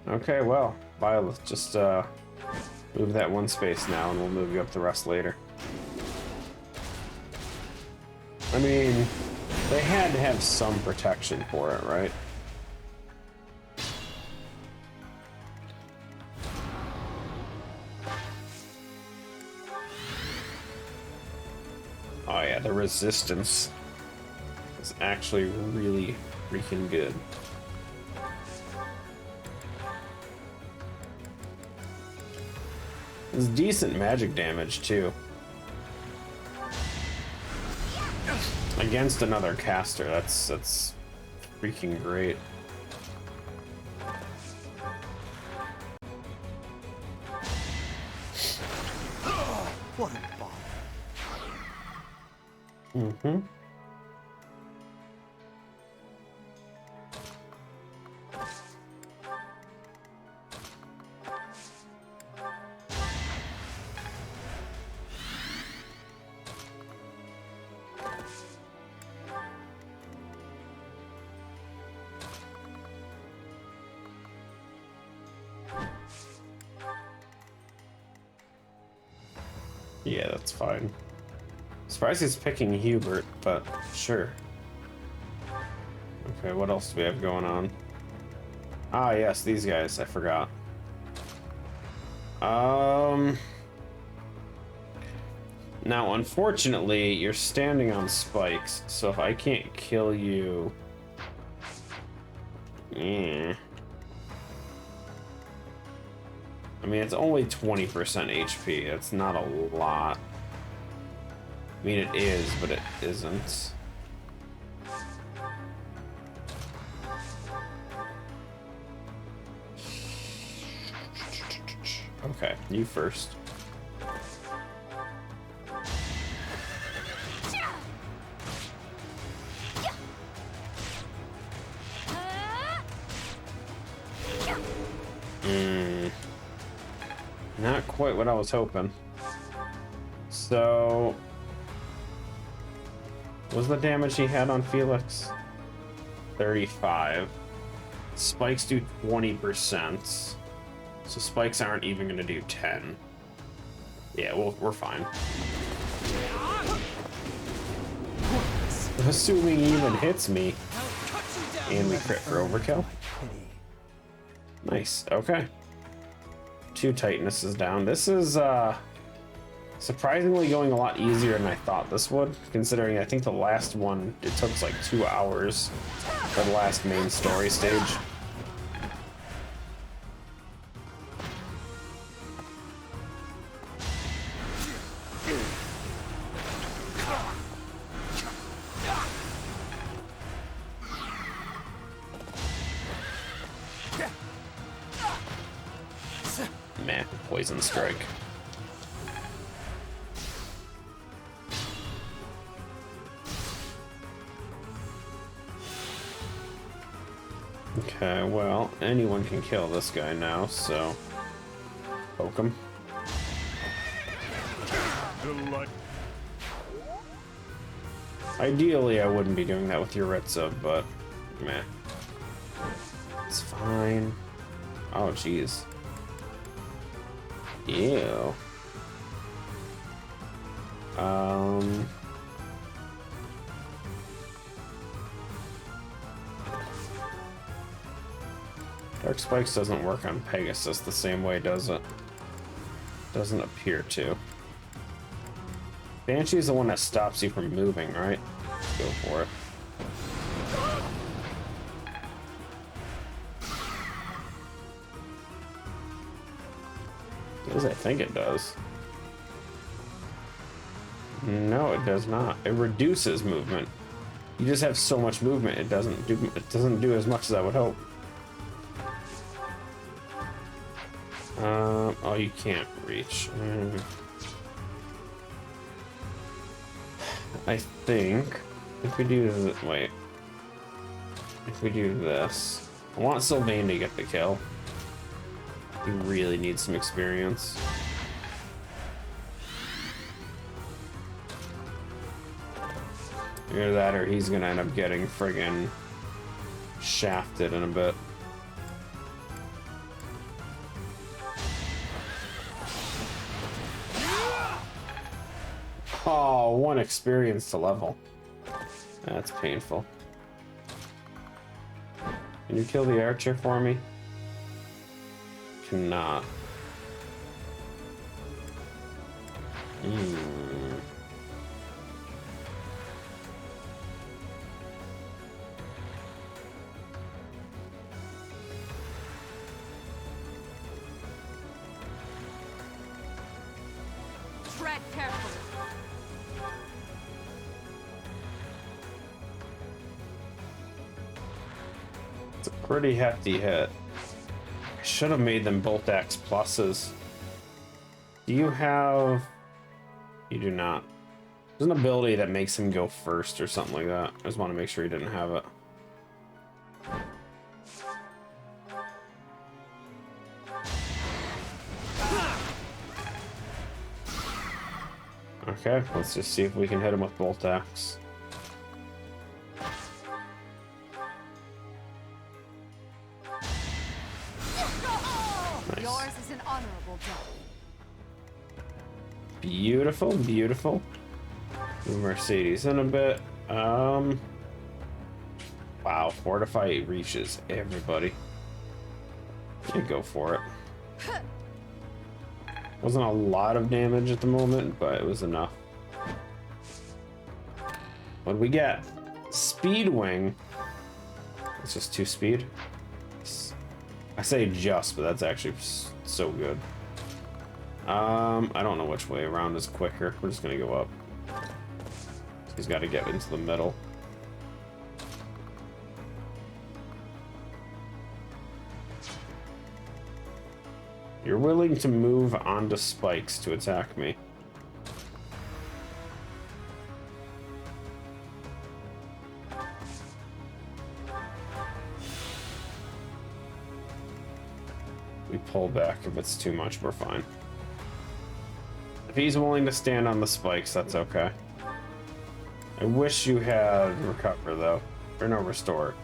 Okay, well, Violet, just move that one space now, and we'll move you up the rest later. I mean, they had to have some protection for it, right? Oh yeah, the resistance is actually really freaking good. It's decent magic damage too. Against another caster, that's freaking great. What a bother. Mm-hmm. Yeah, that's fine. Surprised he's picking Hubert, but sure. Okay, what else do we have going on? Ah, yes, these guys, I forgot. Now, unfortunately, you're standing on spikes, so if I can't kill you... Yeah. I mean, it's only 20% HP. It's not a lot. I mean, it is, but it isn't. Okay, you first. Not quite what I was hoping. So, what was the damage he had on Felix? 35. Spikes do 20%. So spikes aren't even going to do 10. Yeah, we're fine. Assuming he even hits me. And we crit for overkill. Nice, okay. 2 Titanuses down. This is surprisingly going a lot easier than I thought this would, considering I think the last one, it took like 2 hours for the last main story stage. Meh, poison strike. Okay, well, anyone can kill this guy now, so poke him. Ideally, I wouldn't be doing that with Yuritsa, but meh. It's fine. Oh, jeez. Ew. Dark Spikes doesn't work on Pegasus the same way, does it? Doesn't appear to. Banshee's the one that stops you from moving, right? Go for it. Does I think it does? No, it does not. It reduces movement. You just have so much movement, it doesn't do as much as I would hope. Oh, you can't reach. I think if we do this, wait. If we do this, I want Sylvain to get the kill. He really needs some experience. Either that or he's gonna end up getting friggin' shafted in a bit. Oh, 1 experience to level. That's painful. Can you kill the archer for me? Cannot. Tread carefully. It's a pretty hefty hit. I should have made them bolt axe pluses. Do you have... You do not. There's an ability that makes him go first or something like that. I just want to make sure he didn't have it. Okay, let's just see if we can hit him with bolt axe. Nice. Yours is an honorable death. Beautiful, beautiful. Move Mercedes in a bit. Wow, Fortify reaches everybody. You go for it. Wasn't a lot of damage at the moment, but it was enough. What do we get? Speed Wing. It's just 2 speed. I say just, but that's actually so good. I don't know which way around is quicker. We're just gonna go up. He's got to get into the middle. You're willing to move onto spikes to attack me. We pull back. If it's too much, we're fine. If he's willing to stand on the spikes, that's okay. I wish you had recover though. Or no, restore.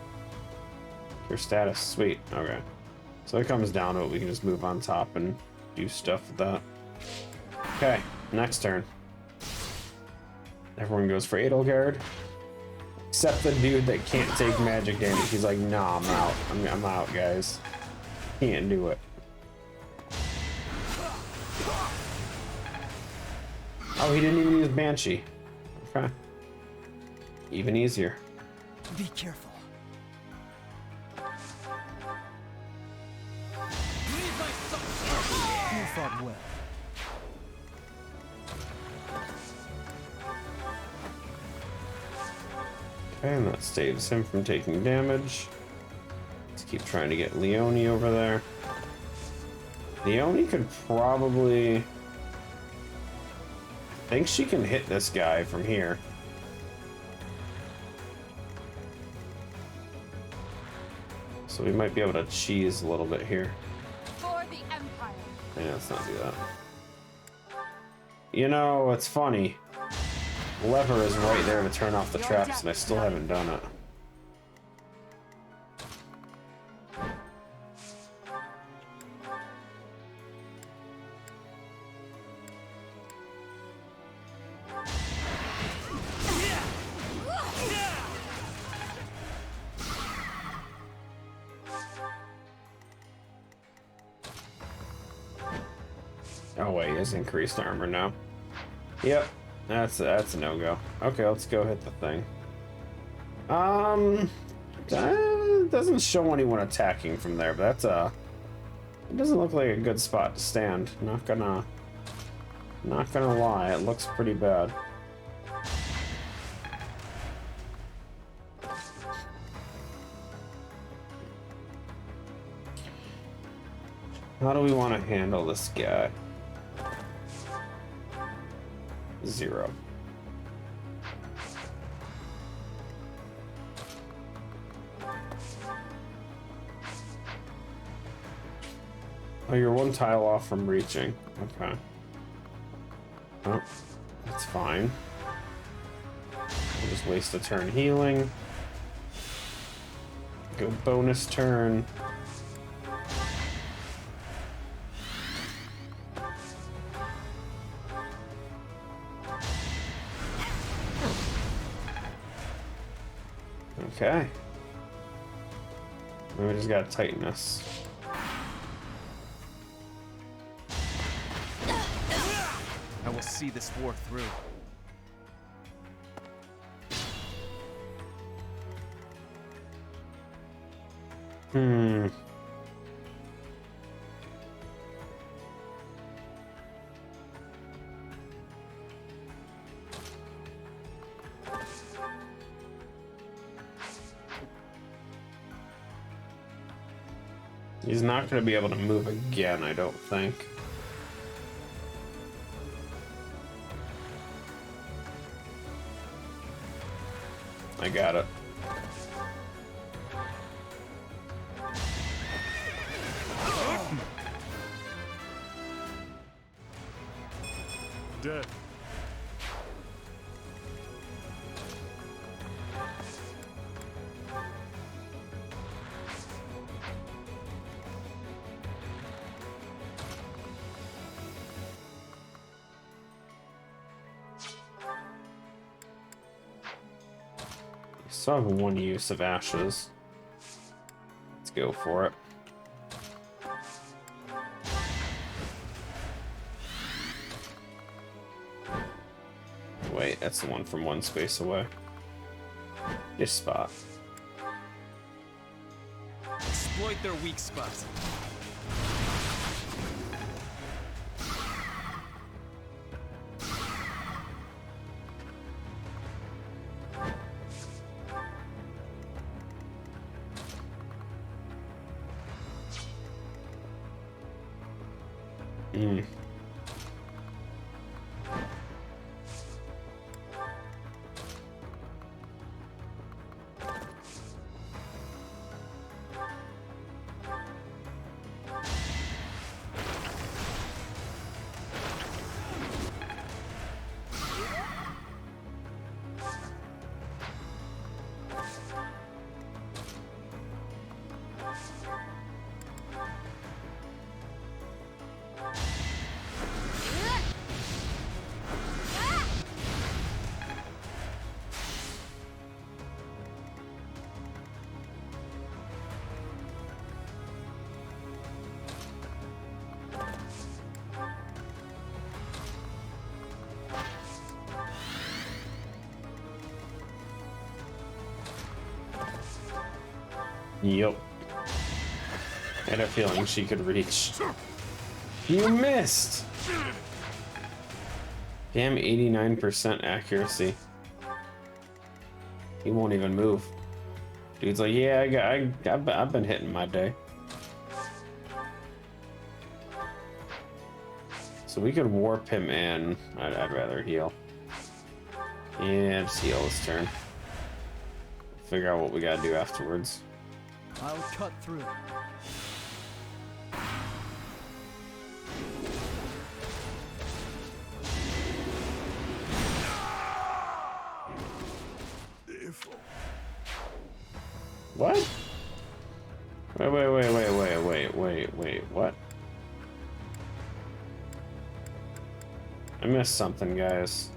Your status, sweet. Okay. So it comes down to it. We can just move on top and do stuff with that. Okay, next turn. Everyone goes for Edelgard. Except the dude that can't take magic damage. He's like, nah, I'm out. I'm out, guys. Can't do it. Oh, he didn't even use Banshee. Okay. Even easier. Be careful. You fought well. Okay, and that saves him from taking damage. Let's keep trying to get Leonie over there. Leonie could probably... I think she can hit this guy from here. So we might be able to cheese a little bit here. For the Empire. Yeah, let's not do that. You know, it's funny. The lever is right there to turn off the traps, and I still haven't done it. Oh wait, he has increased armor now. Yep, that's a no-go. Okay, let's go hit the thing. It doesn't show anyone attacking from there, but that's it doesn't look like a good spot to stand. Not gonna lie, it looks pretty bad. How do we want to handle this guy? 0. Oh, you're 1 tile off from reaching. Okay. Oh, that's fine. We'll just waste a turn healing. Go bonus turn. Okay. We just gotta tighten this. I will see this war through. He's not going to be able to move again, I don't think. I got it. Dead. Still have one use of ashes. Let's go for it. Wait, that's the one from one space away. This spot. Exploit their weak spots. Yep. I had a feeling she could reach. You missed! Damn, 89% accuracy. He won't even move. Dude's like, yeah, I've been hitting my day. So we could warp him in. I'd rather heal. Yeah, just heal this turn. Figure out what we gotta do afterwards. I'll cut through. What? Wait, what? I missed something, guys.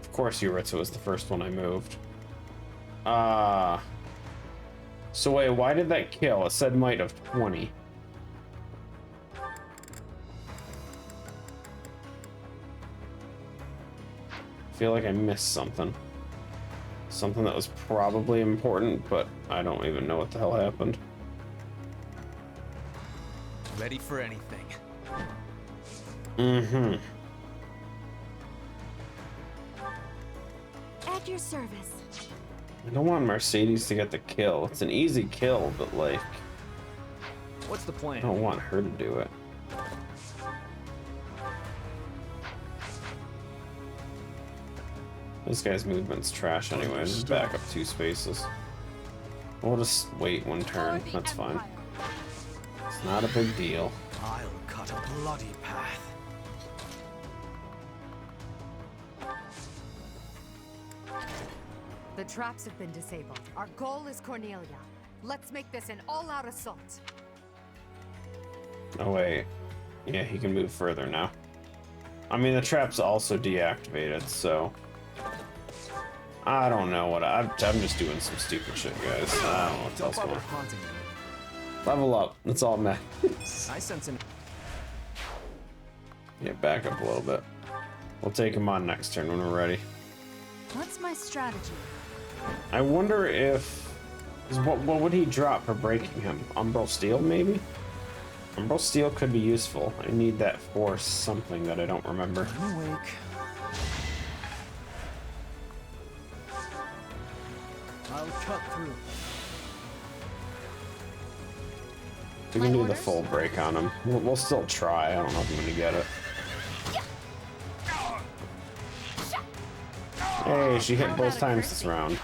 Of course Yuritsa was the first one I moved. So wait, why did that kill? It said might of 20. I feel like I missed something. Something that was probably important, but I don't even know what the hell happened. Ready for anything. Mm-hmm. At your service. I don't want Mercedes to get the kill. It's an easy kill, but like... What's the plan? I don't want her to do it. This guy's movement's trash anyway. Just back up 2 spaces. We'll just wait 1 turn. That's fine. It's not a big deal. I'll cut a bloody path. The traps have been disabled. Our goal is Cornelia. Let's make this an all-out assault. Oh wait. Yeah, he can move further now. I mean, the trap's also deactivated, so... I don't know what I'm just doing some stupid shit, guys. I don't know what else going on. Level up. That's all that matters. I sense an. Yeah, back up a little bit. We'll take him on next turn when we're ready. What's my strategy? I wonder if... What would he drop for breaking him? Umbral Steel, maybe? Umbral Steel could be useful. I need that for something that I don't remember. I'm awake. I'll cut through. We can do the full break on him. We'll still try. I don't know if I'm gonna get it. Hey, she hit both times this round.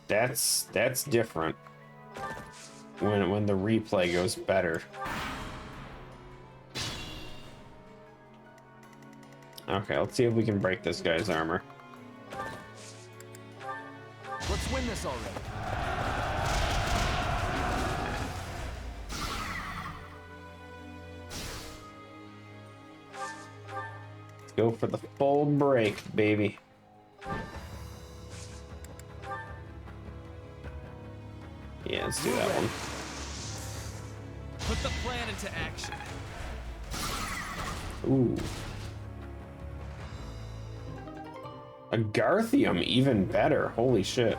That's different. When the replay goes better. Okay, let's see if we can break this guy's armor. Let's win this already. Let's go for the full break, baby. Yeah, let's do that one. Put the plan into action. Ooh. A Garthium, even better. Holy shit.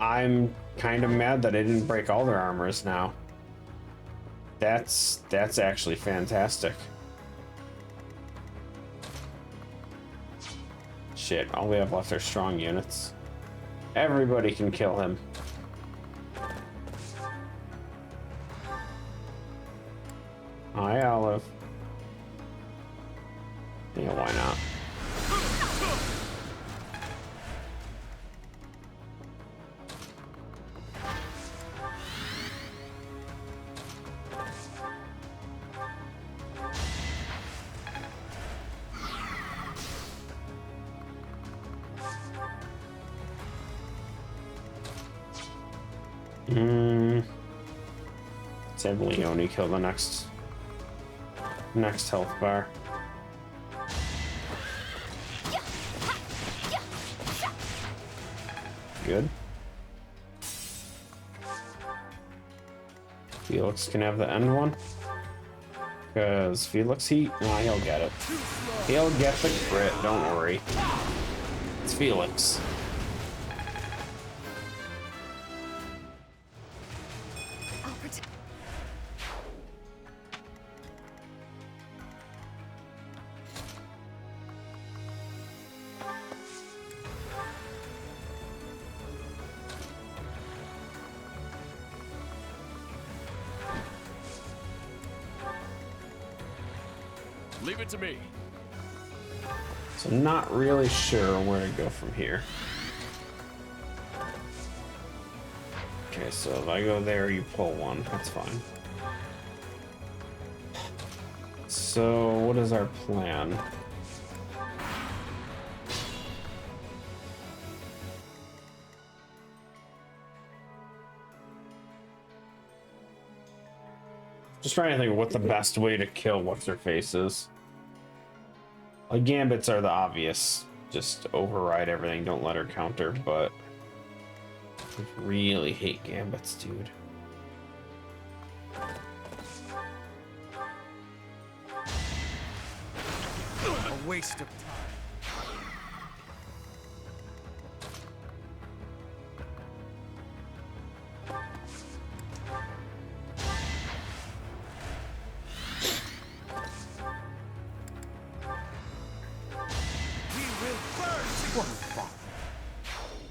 I'm kind of mad that I didn't break all their armors now. That's actually fantastic. Shit, all we have left are strong units. Everybody can kill him. Hi, Olive. Yeah, why not? Let's have Leone kill the next health bar. Good. Felix can have the end one. Because Felix, he'll get it. He'll get the crit, don't worry. It's Felix. Leave it to me. So not really sure where to go from here. Okay, so if I go there, you pull one. That's fine. So what is our plan? Just trying to think of what the best way to kill what's-her-face is. Like, gambits are the obvious. Just override everything, don't let her counter, but I really hate gambits, dude. A waste of time.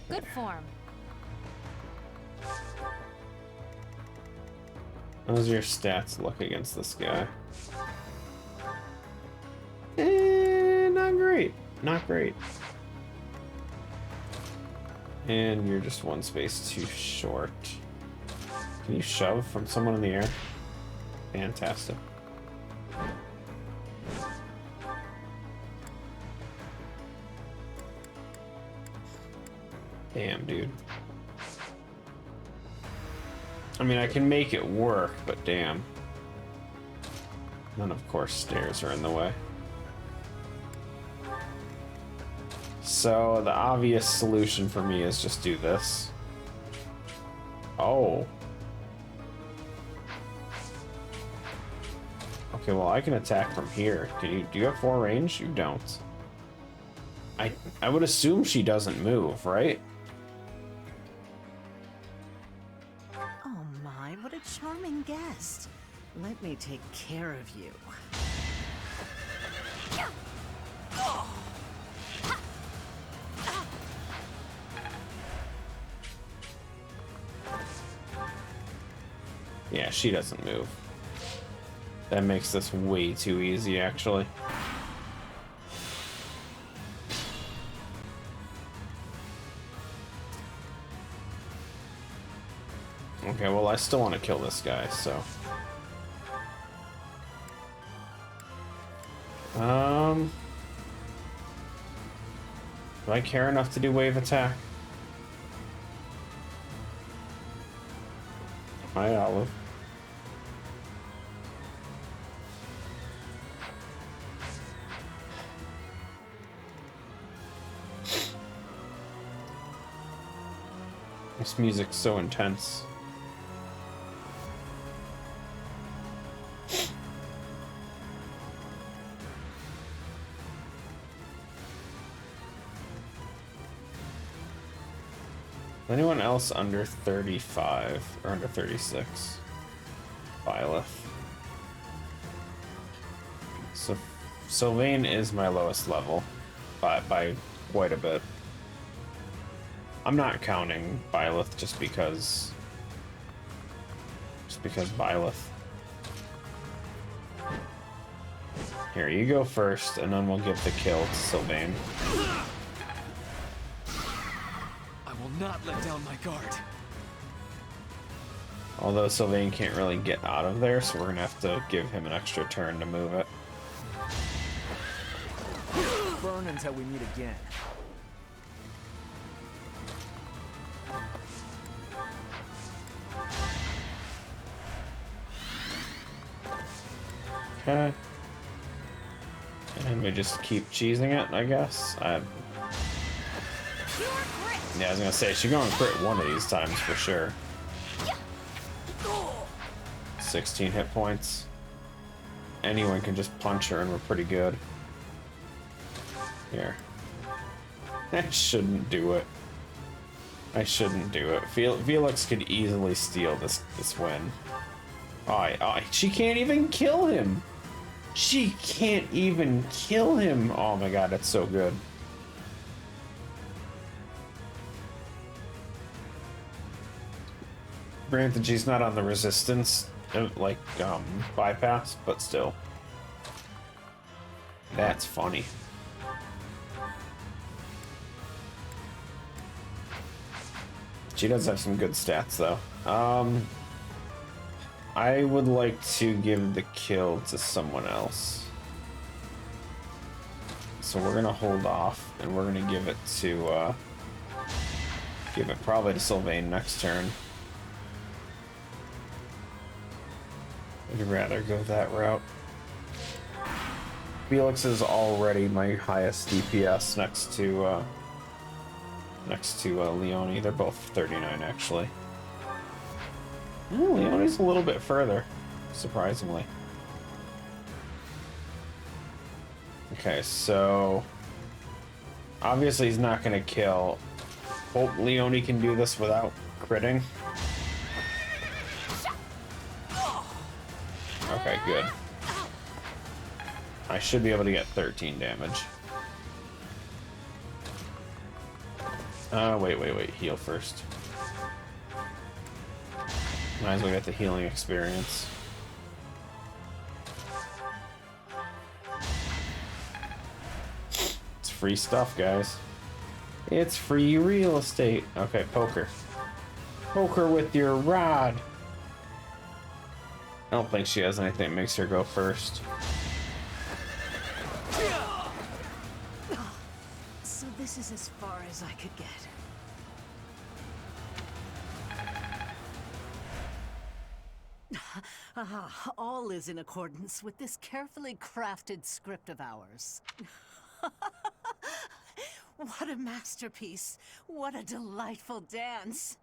Good form. How's your stats look against this guy? Not great. Not great. And you're just one space too short. Can you shove from someone in the air? Fantastic. Damn, dude. I mean, I can make it work, but damn. Then, of course, stairs are in the way. So the obvious solution for me is just do this. Oh. Okay, well I can attack from here. Do you have 4 range? You don't. I would assume she doesn't move, right? Oh my, what a charming guest. Let me take care of you. Yeah, she doesn't move. That makes this way too easy, actually. Okay, well, I still want to kill this guy, so... Do I care enough to do wave attack? Hi, Olive. This music's so intense. Anyone else under 35 or under 36? Byleth. So Sylvain is my lowest level by quite a bit. I'm not counting Byleth just because Byleth. Here, you go first, and then we'll give the kill to Sylvain. Not let down my guard. Although Sylvain can't really get out of there, so we're gonna have to give him an extra turn to move it. Burn until we meet again. Okay. And we just keep cheesing it, I guess. Yeah, I was gonna say, she's gonna crit one of these times for sure. 16 hit points. Anyone can just punch her and we're pretty good. Here. I shouldn't do it. I shouldn't do it. Felix could easily steal this win. She can't even kill him! She can't even kill him! Oh my god, that's so good. Granted, she's not on the resistance, like, bypass, but still. That's funny. She does have some good stats, though. I would like to give the kill to someone else. So we're gonna hold off, and we're gonna give it to, give it probably to Sylvain next turn. I'd rather go that route. Felix is already my highest DPS next to Leone. They're both 39 actually. Leone's a little bit further, surprisingly. Okay, so obviously he's not gonna kill. Hope Leone can do this without critting. Okay, good. I should be able to get 13 damage. Wait. Heal first. Might as well get the healing experience. It's free stuff, guys. It's free real estate. Okay, poker. Poker with your rod. I don't think she has anything that makes her go first. So this is as far as I could get. All is in accordance with this carefully crafted script of ours. What a masterpiece! What a delightful dance!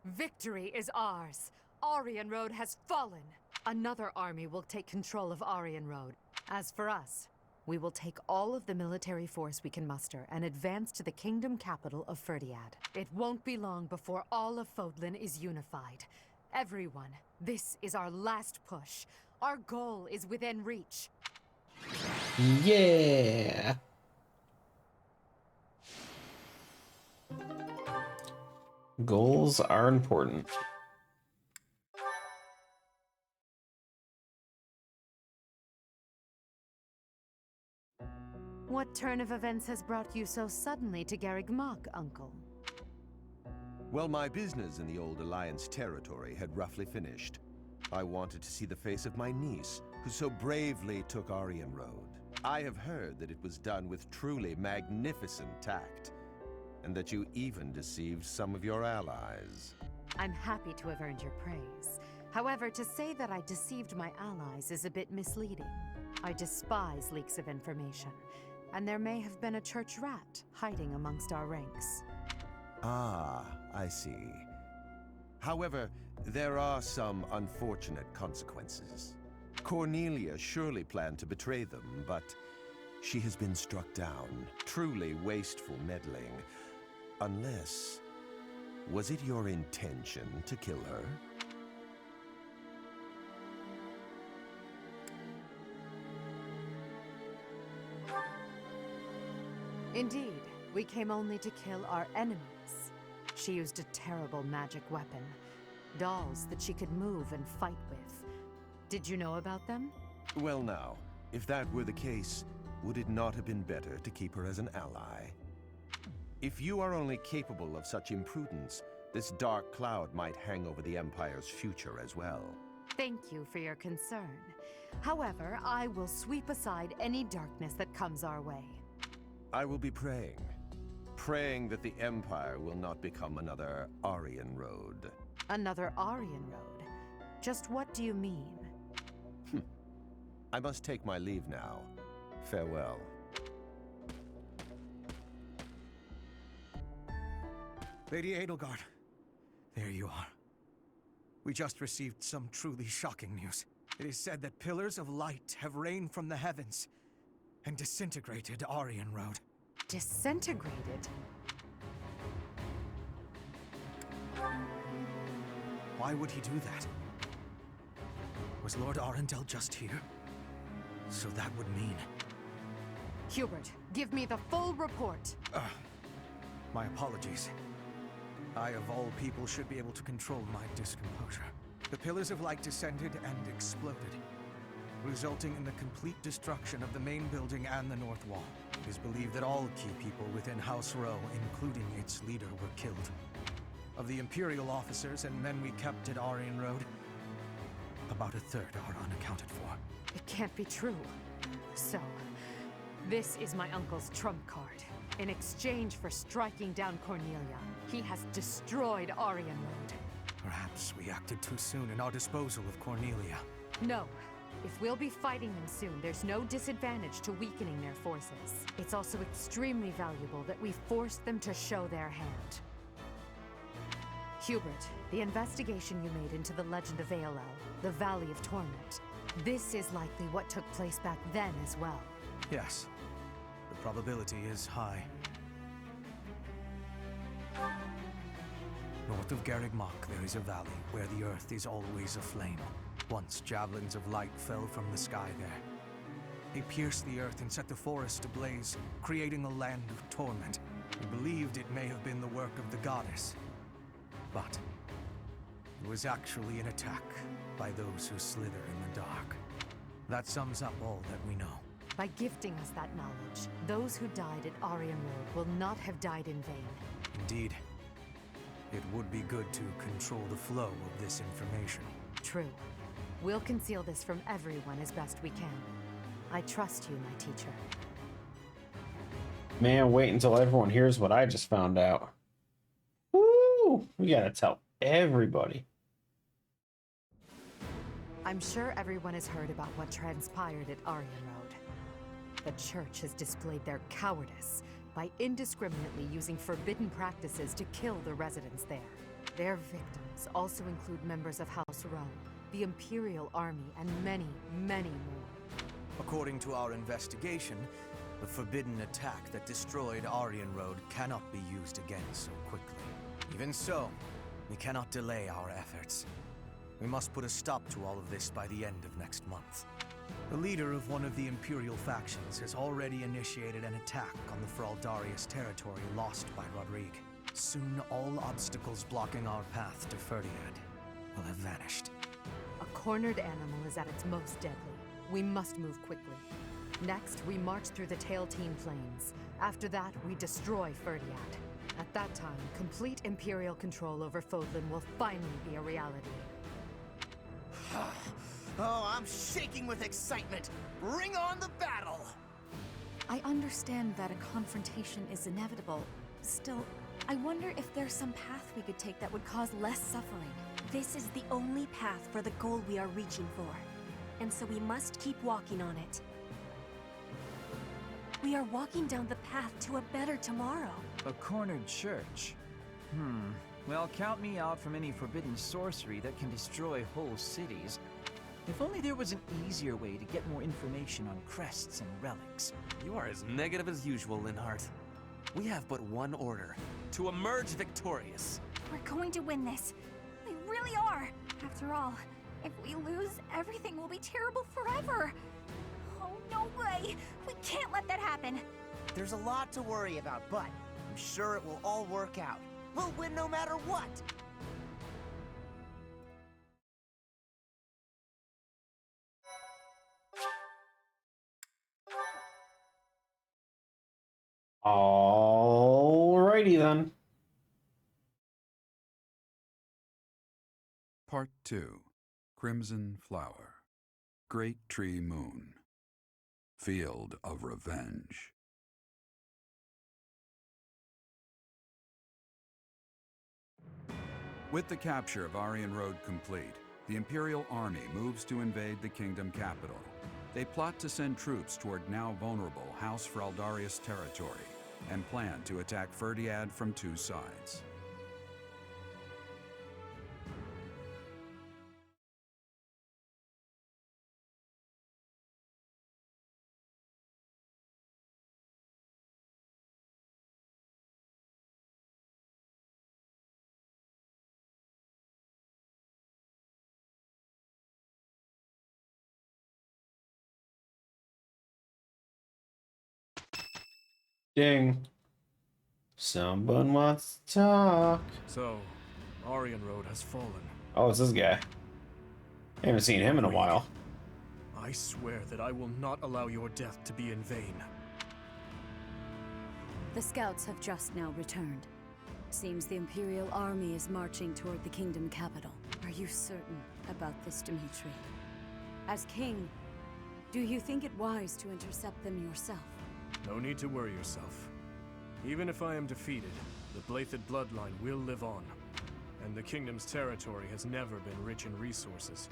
Victory is ours! Aryan Road has fallen! Another army will take control of Aryan Road. As for us, we will take all of the military force we can muster and advance to the kingdom capital of Ferdiad. It won't be long before all of Fodlan is unified. Everyone, this is our last push. Our goal is within reach. Yeah. Goals are important. What turn of events has brought you so suddenly to Garreg Mach, Uncle? Well, my business in the old Alliance territory had roughly finished. I wanted to see the face of my niece, who so bravely took Aryan Road. I have heard that it was done with truly magnificent tact, and that you even deceived some of your allies. I'm happy to have earned your praise. However, to say that I deceived my allies is a bit misleading. I despise leaks of information, and there may have been a church rat hiding amongst our ranks. Ah, I see. However, there are some unfortunate consequences. Cornelia surely planned to betray them, but she has been struck down. Truly wasteful meddling. Unless... was it your intention to kill her? Indeed, we came only to kill our enemies. She used a terrible magic weapon. Dolls that she could move and fight with. Did you know about them? Well now, if that were the case, would it not have been better to keep her as an ally? If you are only capable of such imprudence, this dark cloud might hang over the Empire's future as well. Thank you for your concern. However, I will sweep aside any darkness that comes our way. I will be praying. Praying that the Empire will not become another Aryan Road. Another Aryan Road? Just what do you mean? I must take my leave now. Farewell. Lady Edelgard, there you are. We just received some truly shocking news. It is said that pillars of light have rained from the heavens and disintegrated Aryan Road. Disintegrated? Why would he do that? Was Lord Arundel just here? So that would mean... Hubert, give me the full report. My apologies. I, of all people, should be able to control my discomposure. The pillars of light descended and exploded, resulting in the complete destruction of the main building and the north wall. It is believed that all key people within House Row, including its leader, were killed. Of the Imperial officers and men we kept at Aryan Road, about a third are unaccounted for. It can't be true. So, this is my uncle's trump card. In exchange for striking down Cornelia, he has destroyed Aryan Road. Perhaps we acted too soon in our disposal of Cornelia. No. If we'll be fighting them soon, there's no disadvantage to weakening their forces. It's also extremely valuable that we force them to show their hand. Hubert, the investigation you made into the legend of Albelz, the Valley of Torment, this is likely what took place back then as well. Yes. The probability is high. North of Garreg Mach, there is a valley where the earth is always aflame. Once javelins of light fell from the sky there. They pierced the earth and set the forest ablaze, creating a land of torment. We believed it may have been the work of the goddess. But it was actually an attack by those who slither in the dark. That sums up all that we know. By gifting us that knowledge, those who died at Aryan Road will not have died in vain. Indeed. It would be good to control the flow of this information. True. We'll conceal this from everyone as best we can. I trust you, my teacher. Man, wait until everyone hears what I just found out. Woo! We gotta tell everybody. I'm sure everyone has heard about what transpired at Aryan Road. The Church has displayed their cowardice, by indiscriminately using forbidden practices to kill the residents there. Their victims also include members of House Row, the Imperial Army, and many, many more. According to our investigation, the forbidden attack that destroyed Aryan Road cannot be used again so quickly. Even so, we cannot delay our efforts. We must put a stop to all of this by the end of next month. The leader of one of the Imperial factions has already initiated an attack on the Fraldarius territory lost by Rodrigue. Soon all obstacles blocking our path to Ferdiad will have vanished. A cornered animal is at its most deadly. We must move quickly. Next, we march through the Tailtean Plains. After that, we destroy Ferdiad. At that time, complete Imperial control over Fodlan will finally be a reality. Oh, I'm shaking with excitement! Bring on the battle! I understand that a confrontation is inevitable. Still, I wonder if there's some path we could take that would cause less suffering. This is the only path for the goal we are reaching for, and so we must keep walking on it. We are walking down the path to a better tomorrow. A cornered church. Well, count me out from any forbidden sorcery that can destroy whole cities. If only there was an easier way to get more information on crests and relics. You are as negative as usual, Linhardt. We have but one order: to emerge victorious. We're going to win this. We really are. After all, if we lose, everything will be terrible forever. Oh, no way. We can't let that happen. There's a lot to worry about, but I'm sure it will all work out. We'll win no matter what! Alrighty then. Part 2. Crimson Flower. Great Tree Moon. Field of Revenge. With the capture of Aryan Road complete, the Imperial Army moves to invade the kingdom capital. They plot to send troops toward now vulnerable House Fraldarius territory and plan to attack Ferdiad from two sides. Ding. Someone wants to talk. So, Aryan Road has fallen. Oh, it's this guy. I haven't seen him in a while. I swear that I will not allow your death to be in vain. The scouts have just now returned. Seems the Imperial Army is marching toward the kingdom capital. Are you certain about this, Dimitri? As king, do you think it wise to intercept them yourself? No need to worry yourself. Even if I am defeated, the Blathed bloodline will live on. And the kingdom's territory has never been rich in resources.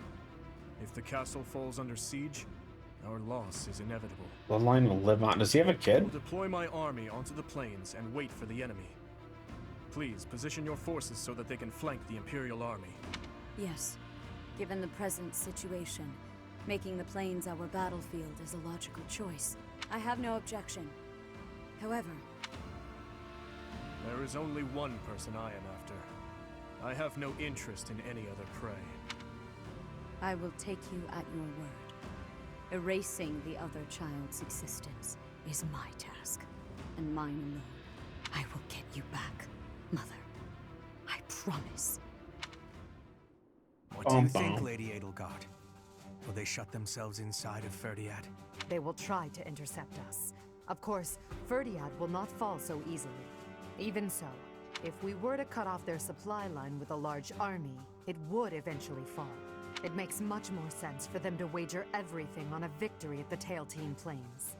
If the castle falls under siege, our loss is inevitable. Bloodline will live on. Does he have a I kid? will deploy my army onto the plains and wait for the enemy. Please, position your forces so that they can flank the Imperial Army. Yes. Given the present situation, making the plains our battlefield is a logical choice. I have no objection. However, there is only one person I am after. I have no interest in any other prey. I will take you at your word. Erasing the other child's existence is my task, and mine alone. I will get you back, Mother. I promise. What do you think, Lady Edelgard? Will they shut themselves inside of Ferdiad? They will try to intercept us. Of course, Ferdiad will not fall so easily. Even so, if we were to cut off their supply line with a large army, it would eventually fall. It makes much more sense for them to wager everything on a victory at the Tailtean Plains.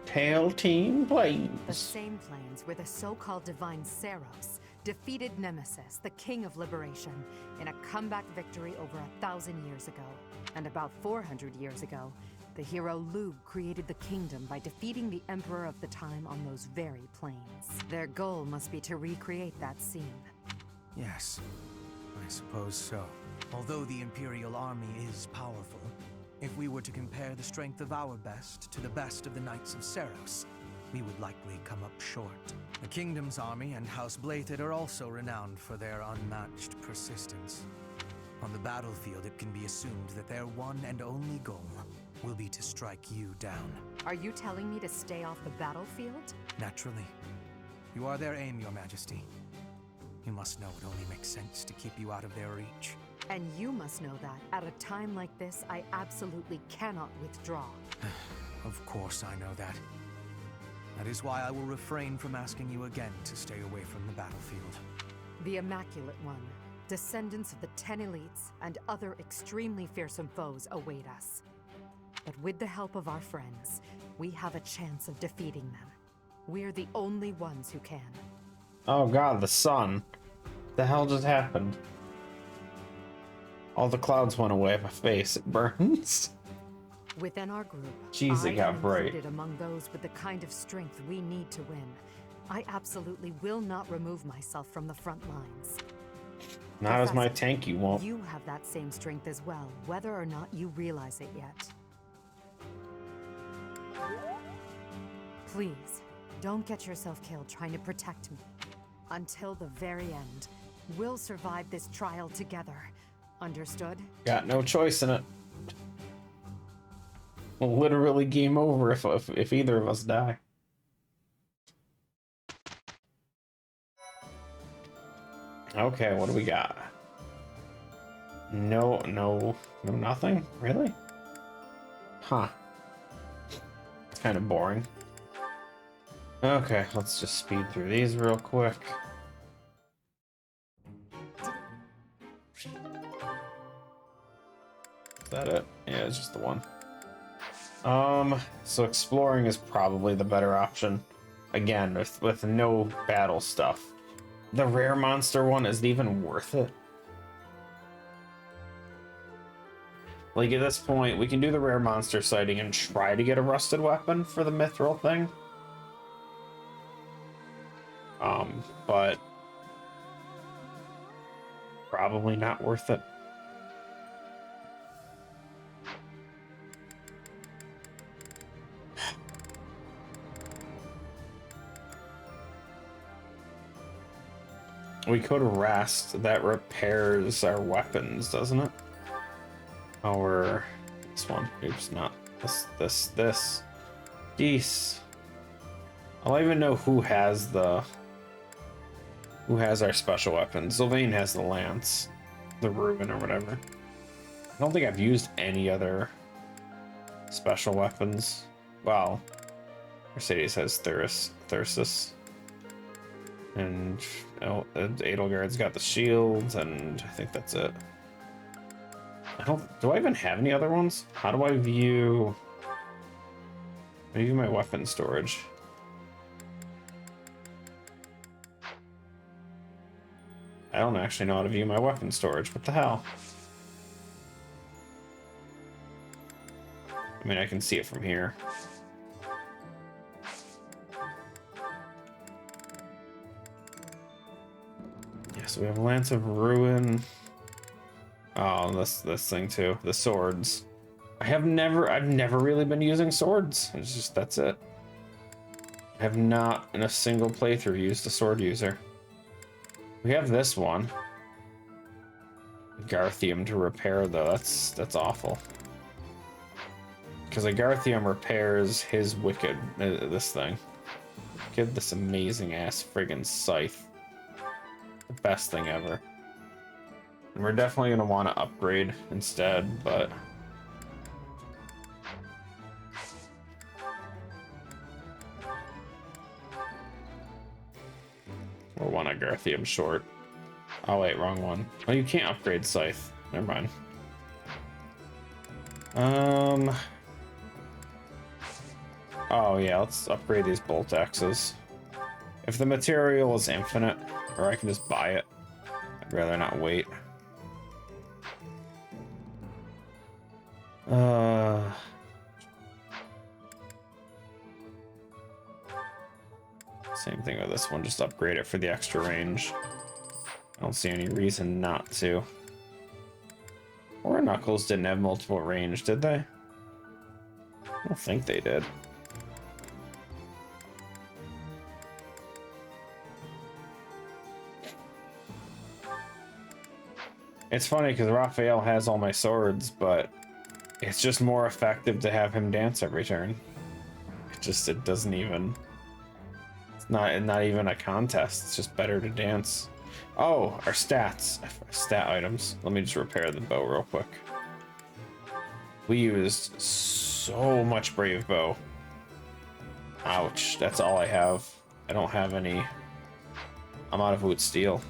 Tailtean Plains. The same plains where the so-called divine Seros defeated Nemesis, the King of Liberation, in a comeback victory over 1,000 years ago. And about 400 years ago, The hero Lug created the kingdom by defeating the Emperor of the time on those very plains. Their goal must be to recreate that scene. Yes, I suppose so. Although the Imperial Army is powerful, if we were to compare the strength of our best to the best of the Knights of Seros, we would likely come up short. The Kingdom's army and House Blathed are also renowned for their unmatched persistence. On the battlefield, it can be assumed that their one and only goal will be to strike you down. Are you telling me to stay off the battlefield? Naturally. You are their aim, Your Majesty. You must know it only makes sense to keep you out of their reach. And you must know that, at a time like this, I absolutely cannot withdraw. Of course I know that. That is why I will refrain from asking you again to stay away from the battlefield. The Immaculate One, descendants of the 10 elites, and other extremely fearsome foes await us. But with the help of our friends, we have a chance of defeating them. We're the only ones who can. Oh god, the sun. The hell just happened? All the clouds went away. My face, it burns. Within our group, Jeez, it got bright. included among those with the kind of strength we need to win. I absolutely will not remove myself from the front lines. Not as my tank, you won't. You have that same strength as well, whether or not you realize it yet. Please, don't get yourself killed trying to protect me. Until the very end, we'll survive this trial together. Understood? Got no choice in it. Literally game over if either of us die. Okay, what do we got? No, nothing? Really? Huh. It's kind of boring. Okay, let's just speed through these real quick. Is that it? Yeah, it's just the one. So exploring is probably the better option. Again, with no battle stuff. The rare monster one isn't even worth it. Like, at this point, we can do the rare monster sighting and try to get a rusted weapon for the mithril thing. But probably not worth it. We could rest. That repairs our weapons, doesn't it? Or this one. Oops, not this. Geese. I don't even know who has our special weapons. Sylvain has the lance, the Reuben or whatever. I don't think I've used any other special weapons. Well, Mercedes has Thyrsus. And Edelgard's got the shields, and I think that's it. Do I even have any other ones? How do I view my weapon storage? I don't actually know how to view my weapon storage. What the hell? I mean, I can see it from here. So we have Lance of Ruin. Oh, this thing too. The swords. I've never really been using swords. It's just, that's it. I have not in a single playthrough used a sword user. We have this one. Garthium to repair though. That's awful. Because a Garthium repairs his wicked this thing. Give this amazing ass friggin' scythe. The best thing ever. And we're definitely going to want to upgrade instead, but we're one Agarthium short. Oh wait, wrong one. Oh, you can't upgrade Scythe. Never mind. Oh yeah, let's upgrade these bolt axes. If the material is infinite, or I can just buy it, I'd rather not wait. Same thing with this one, just upgrade it for the extra range. I don't see any reason not to. Or Knuckles didn't have multiple range, did they? I don't think they did. It's funny because Raphael has all my swords, but it's just more effective to have him dance every turn. It doesn't even... It's not even a contest, it's just better to dance. Oh, our stats. Stat items. Let me just repair the bow real quick. We used so much Brave Bow. Ouch, that's all I have. I don't have any... I'm out of Wood Steel.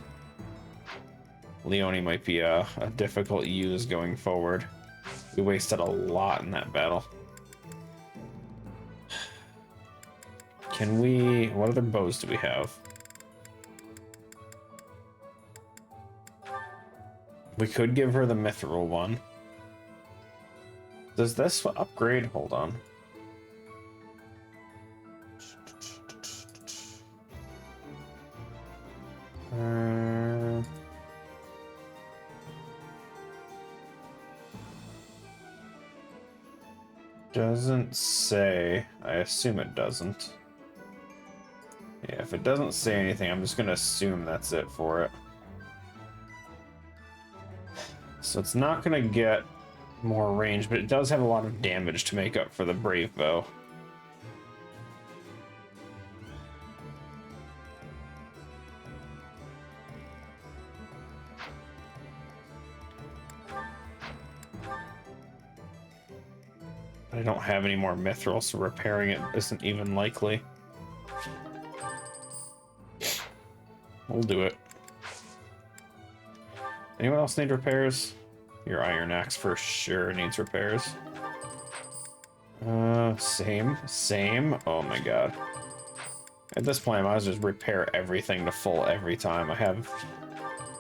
Leone might be a difficult use going forward. We wasted a lot in that battle. Can we... What other bows do we have? We could give her the Mithril one. Does this upgrade? Hold on. Doesn't say. I assume it doesn't. Yeah, if it doesn't say anything, I'm just gonna assume that's it for it. So it's not gonna get more range, but it does have a lot of damage to make up for the Brave Bow. I don't have any more Mithril, so repairing it isn't even likely. We'll do it. Anyone else need repairs? Your Iron Axe for sure needs repairs. Same. Oh my god. At this point, I might as well just repair everything to full every time. I have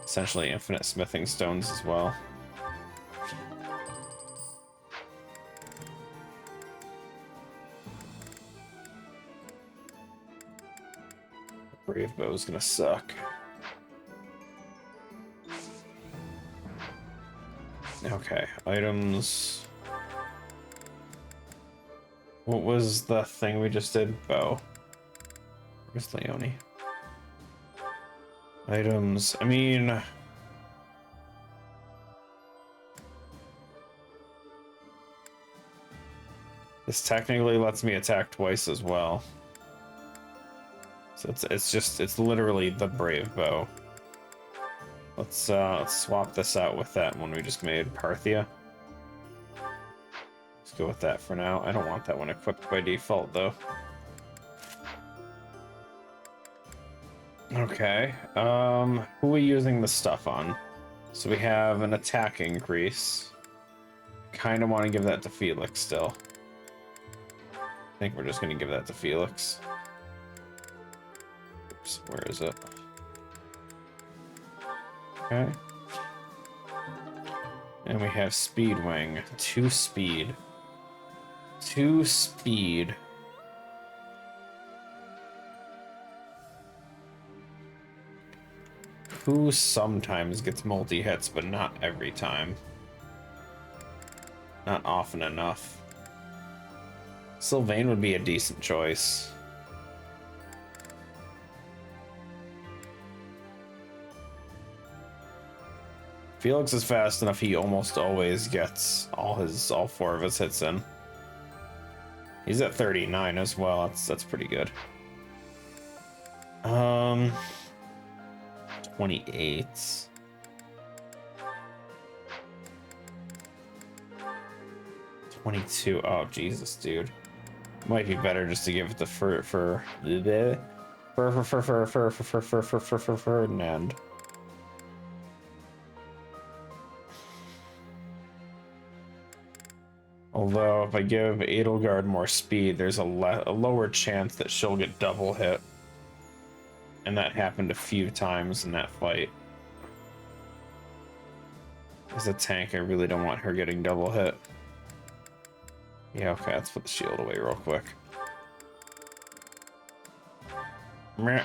essentially infinite smithing stones as well. Brave Bow is gonna suck. Okay, items. What was the thing we just did? Bow. Where's Leone? Items. I mean... This technically lets me attack twice as well. So it's literally the Brave Bow. Let's swap this out with that one we just made, Parthia. Let's go with that for now. I don't want that one equipped by default though. Okay, who are we using the stuff on? So we have an attack increase. Kind of want to give that to Felix still. I think we're just going to give that to Felix. Oops, where is it? Okay. And we have Speed Wing. 2 speed. 2 speed. Who sometimes gets multi-hits, but not every time. Not often enough. Sylvain would be a decent choice. Felix is fast enough, he almost always gets all 4 of his hits in. He's at 39 as well, that's pretty good. 28. 22. Oh Jesus, dude. Might be better just to give it to Ferdinand. Although, if I give Edelgard more speed, there's a lower chance that she'll get double hit. And that happened a few times in that fight. As a tank, I really don't want her getting double hit. Yeah, okay, let's put the shield away real quick. Meh.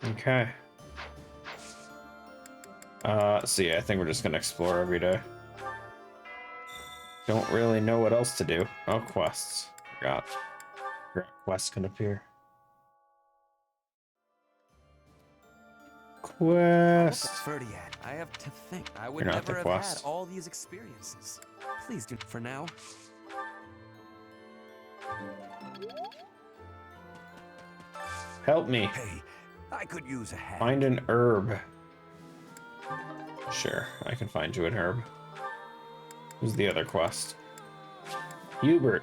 Okay. So yeah, I think we're just gonna explore every day. Don't really know what else to do. Oh, quests. Forgot quests can appear. Quest. Ferdiad, I have to think. I would You're not never the have quest. had all these experiences. Please do for now. Help me. Hey, I could use a hand. Find an herb. Sure, I can find you an herb. Who's the other quest? Hubert.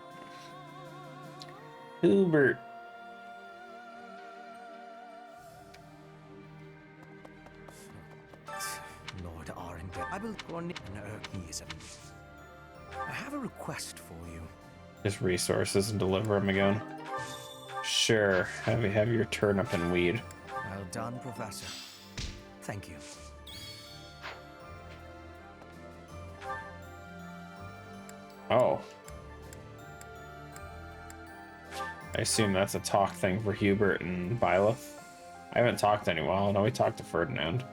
Hubert. Lord Arendelle, I will run an herb. I have a request for you. His resources and deliver him again. Sure, have your turnip and weed. Well done, Professor. Thank you. Oh. I assume that's a talk thing for Hubert and Byleth. I haven't talked to anyone. No, we talked to Ferdinand.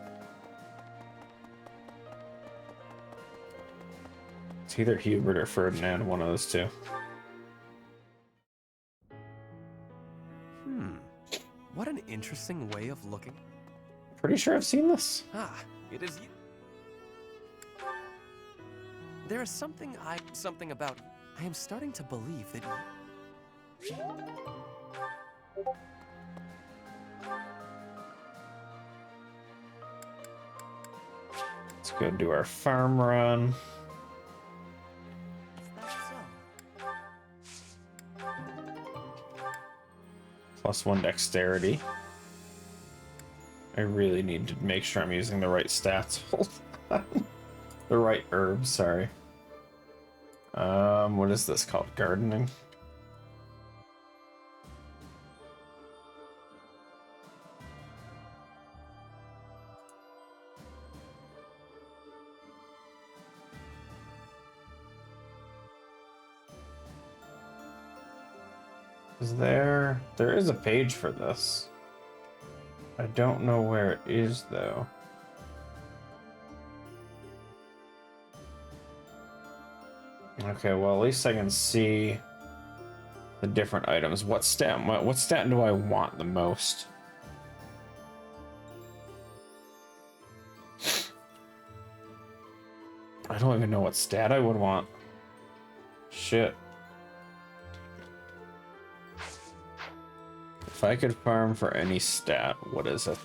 It's either Hubert or Ferdinand, one of those two. What an interesting way of looking. Pretty sure I've seen this. Ah, it is you. There is something about. I am starting to believe that. Let's go do our farm run. +1 dexterity. I really need to make sure I'm using the right stats. Hold on. The right herbs, sorry. What is this called? Gardening? There is a page for this. I don't know where it is though. Okay, well at least I can see the different items. What stat do I want the most? I don't even know what stat I would want. Shit. If I could farm for any stat, what is it?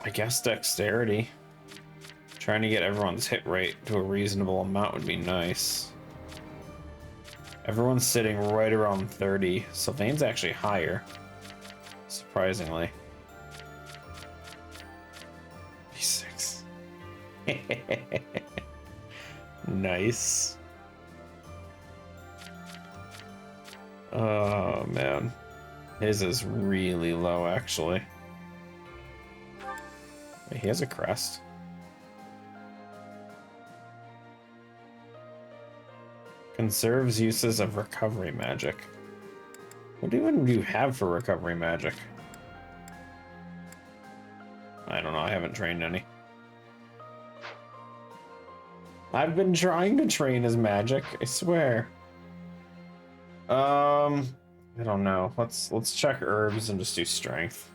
I guess dexterity. Trying to get everyone's hit rate to a reasonable amount would be nice. Everyone's sitting right around 30. Sylvain's actually higher, surprisingly. P6. Nice. Oh man, his is really low actually. Wait, he has a crest. Conserves uses of recovery magic. What even do you have for recovery magic? I don't know, I haven't trained any. I've been trying to train his magic, I swear. I don't know. Let's check herbs and just do strength.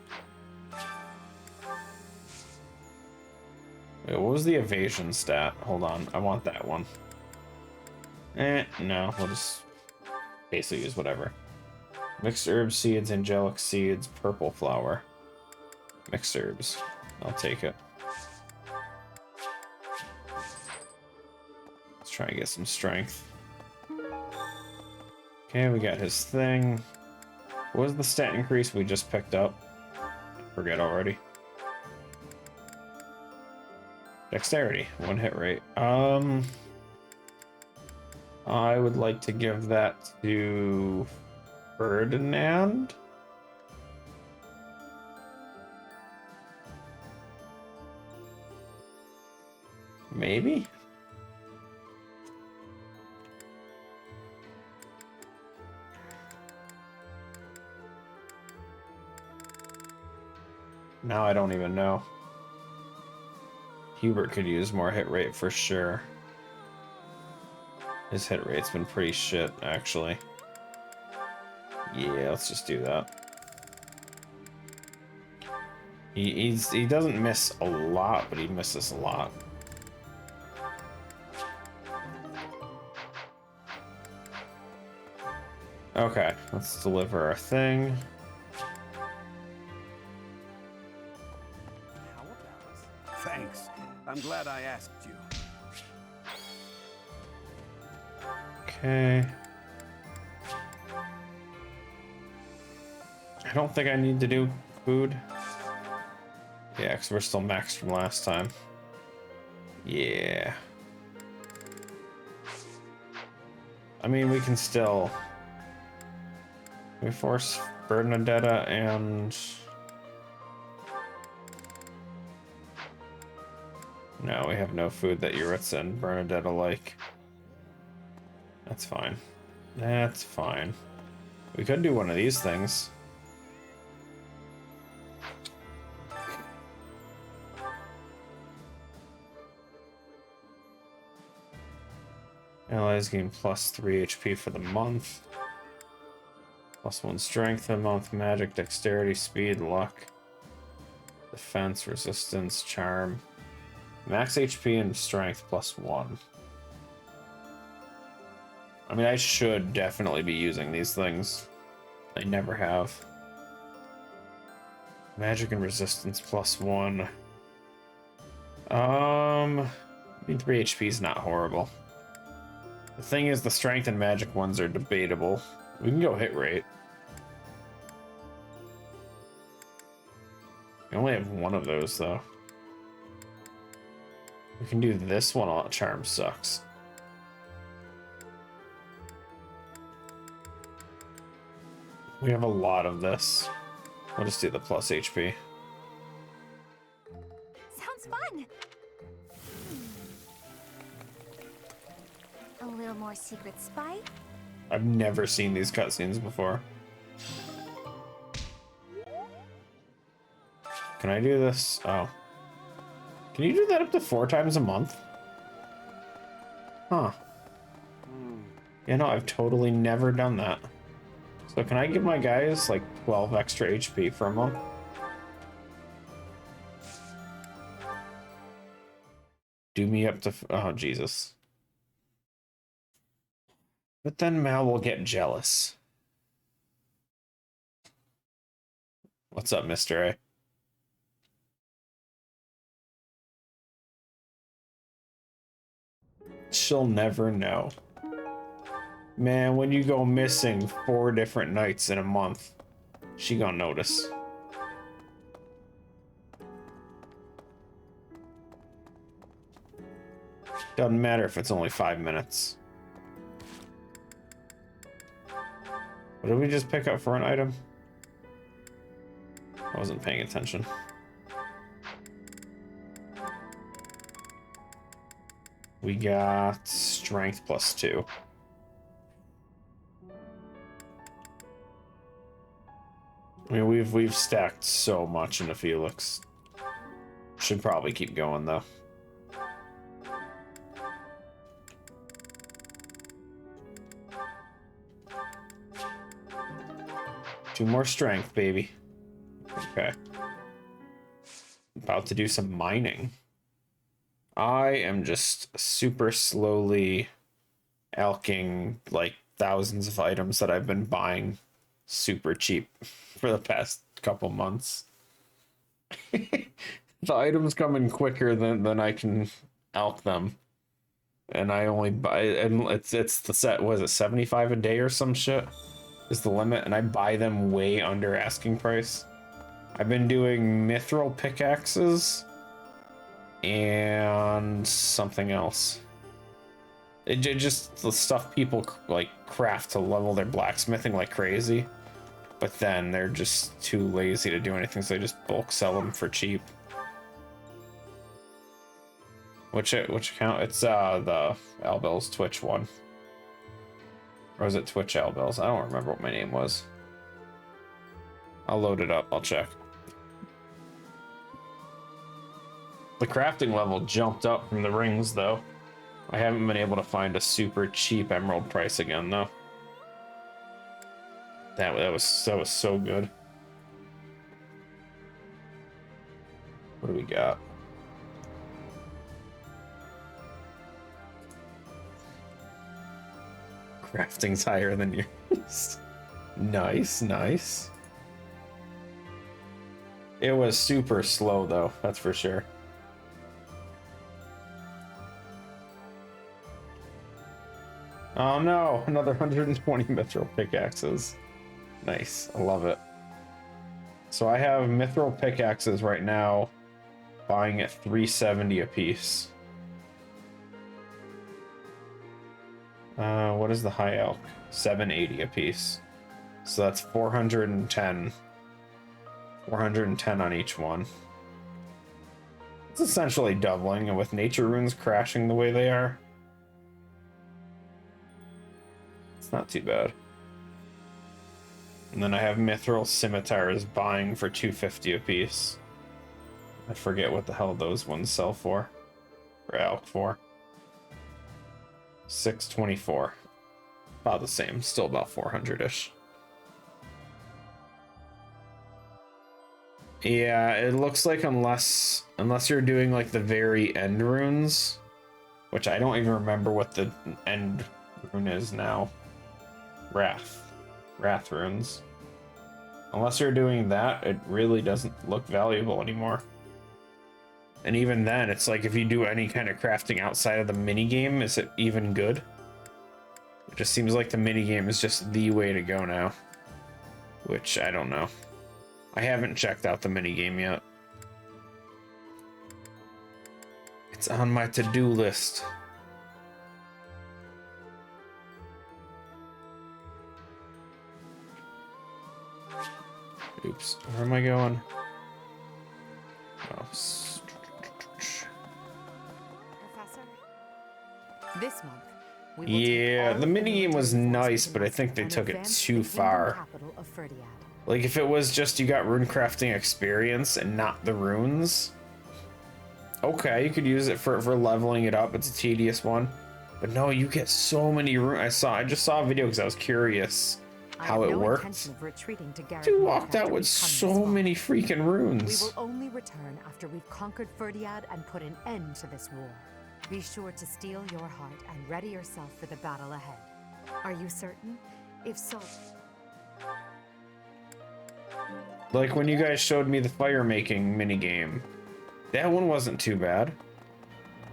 Wait, what was the evasion stat? Hold on, I want that one. No, we'll just basically use whatever. Mixed herb seeds, angelic seeds, purple flower. Mixed herbs. I'll take it. Let's try and get some strength. Okay, we got his thing. What was the stat increase we just picked up? Forget already. Dexterity, 1 hit rate. I would like to give that to Ferdinand. Maybe? Now I don't even know. Hubert could use more hit rate for sure. His hit rate's been pretty shit, actually. Yeah, let's just do that. He doesn't miss a lot, but he misses a lot. Okay, let's deliver our thing. Thanks. I'm glad I asked you. Okay. I don't think I need to do food. Yeah, because we're still maxed from last time. Yeah. I mean, we can still... We force Bernadetta and... No, we have no food that Yuritsa and Bernadetta like. That's fine. That's fine. We could do one of these things. Allies gain +3 HP for the month. +1 strength a month, magic, dexterity, speed, luck, defense, resistance, charm. Max HP and strength +1. I mean, I should definitely be using these things. I never have. Magic and resistance +1. I mean, 3 HP is not horrible. The thing is, the strength and magic ones are debatable. We can go hit rate. I only have one of those, though. We can do this one while charm sucks. We have a lot of this. We'll just do the plus HP. Sounds fun. A little more secret spy. I've never seen these cutscenes before. Can I do this? Oh. Can you do that up to 4 times a month? Huh. Yeah, no, I've totally never done that. So can I give my guys like 12 extra HP for a month? Do me up to... Oh, Jesus. But then Mal will get jealous. What's up, Mr. A? She'll never know. Man, when you go missing 4 different nights in a month, she gonna notice. Doesn't matter if it's only 5 minutes. What did we just pick up for an item? I wasn't paying attention. We got strength +2. I mean, we've stacked so much into Felix. Should probably keep going though. Two more strength, baby. Okay. About to do some mining. I am just super slowly alching like thousands of items that I've been buying super cheap for the past couple months. The items come in quicker than I can alch them. And I only buy, and it's the set, was it 75 a day or some shit is the limit, and I buy them way under asking price. I've been doing mithril pickaxes and something else. It just the stuff people like craft to level their blacksmithing like crazy, but then they're just too lazy to do anything, so they just bulk sell them for cheap. Which account? It's the Albelz Twitch one. Or is it Twitch Albelz? I don't remember what my name was. I'll load it up, I'll check. The crafting level jumped up from the rings though. I haven't been able to find a super cheap emerald price again though. That was so good. What do we got? Crafting's higher than yours. Nice, nice. It was super slow though, that's for sure. Oh no, another 120 mithril pickaxes. Nice, I love it. So I have mithril pickaxes right now, buying at 370 a piece. What is the high elk? 780 a piece. So that's 410. 410 on each one. It's essentially doubling, and with nature runes crashing the way they are, it's not too bad. And then I have mithril scimitars buying for 250 a piece. I forget what the hell those ones sell for. Or elk for. 624. About the same, still about 400-ish. Yeah, it looks like unless you're doing like the very end runes, which I don't even remember what the end rune is now. Wrath runes. Unless you're doing that, it really doesn't look valuable anymore. And even then, it's like if you do any kind of crafting outside of the minigame, is it even good? It just seems like the minigame is just the way to go now. Which, I don't know. I haven't checked out the minigame yet. It's on my to-do list. Oops, where am I going? Oh, this month, yeah, the minigame was nice, but I think they took it too far. Like, if it was just you got rune crafting experience and not the runes, okay, you could use it for leveling it up. It's a tedious one. But no, you get so many runes. I just saw a video because I was curious how it worked. Dude walked out with so many freaking runes. We will only return after we've conquered Ferdiad and put an end to this war. Be sure to steel your heart and ready yourself for the battle ahead. Are you certain? If so... Like when you guys showed me the fire making minigame, that one wasn't too bad.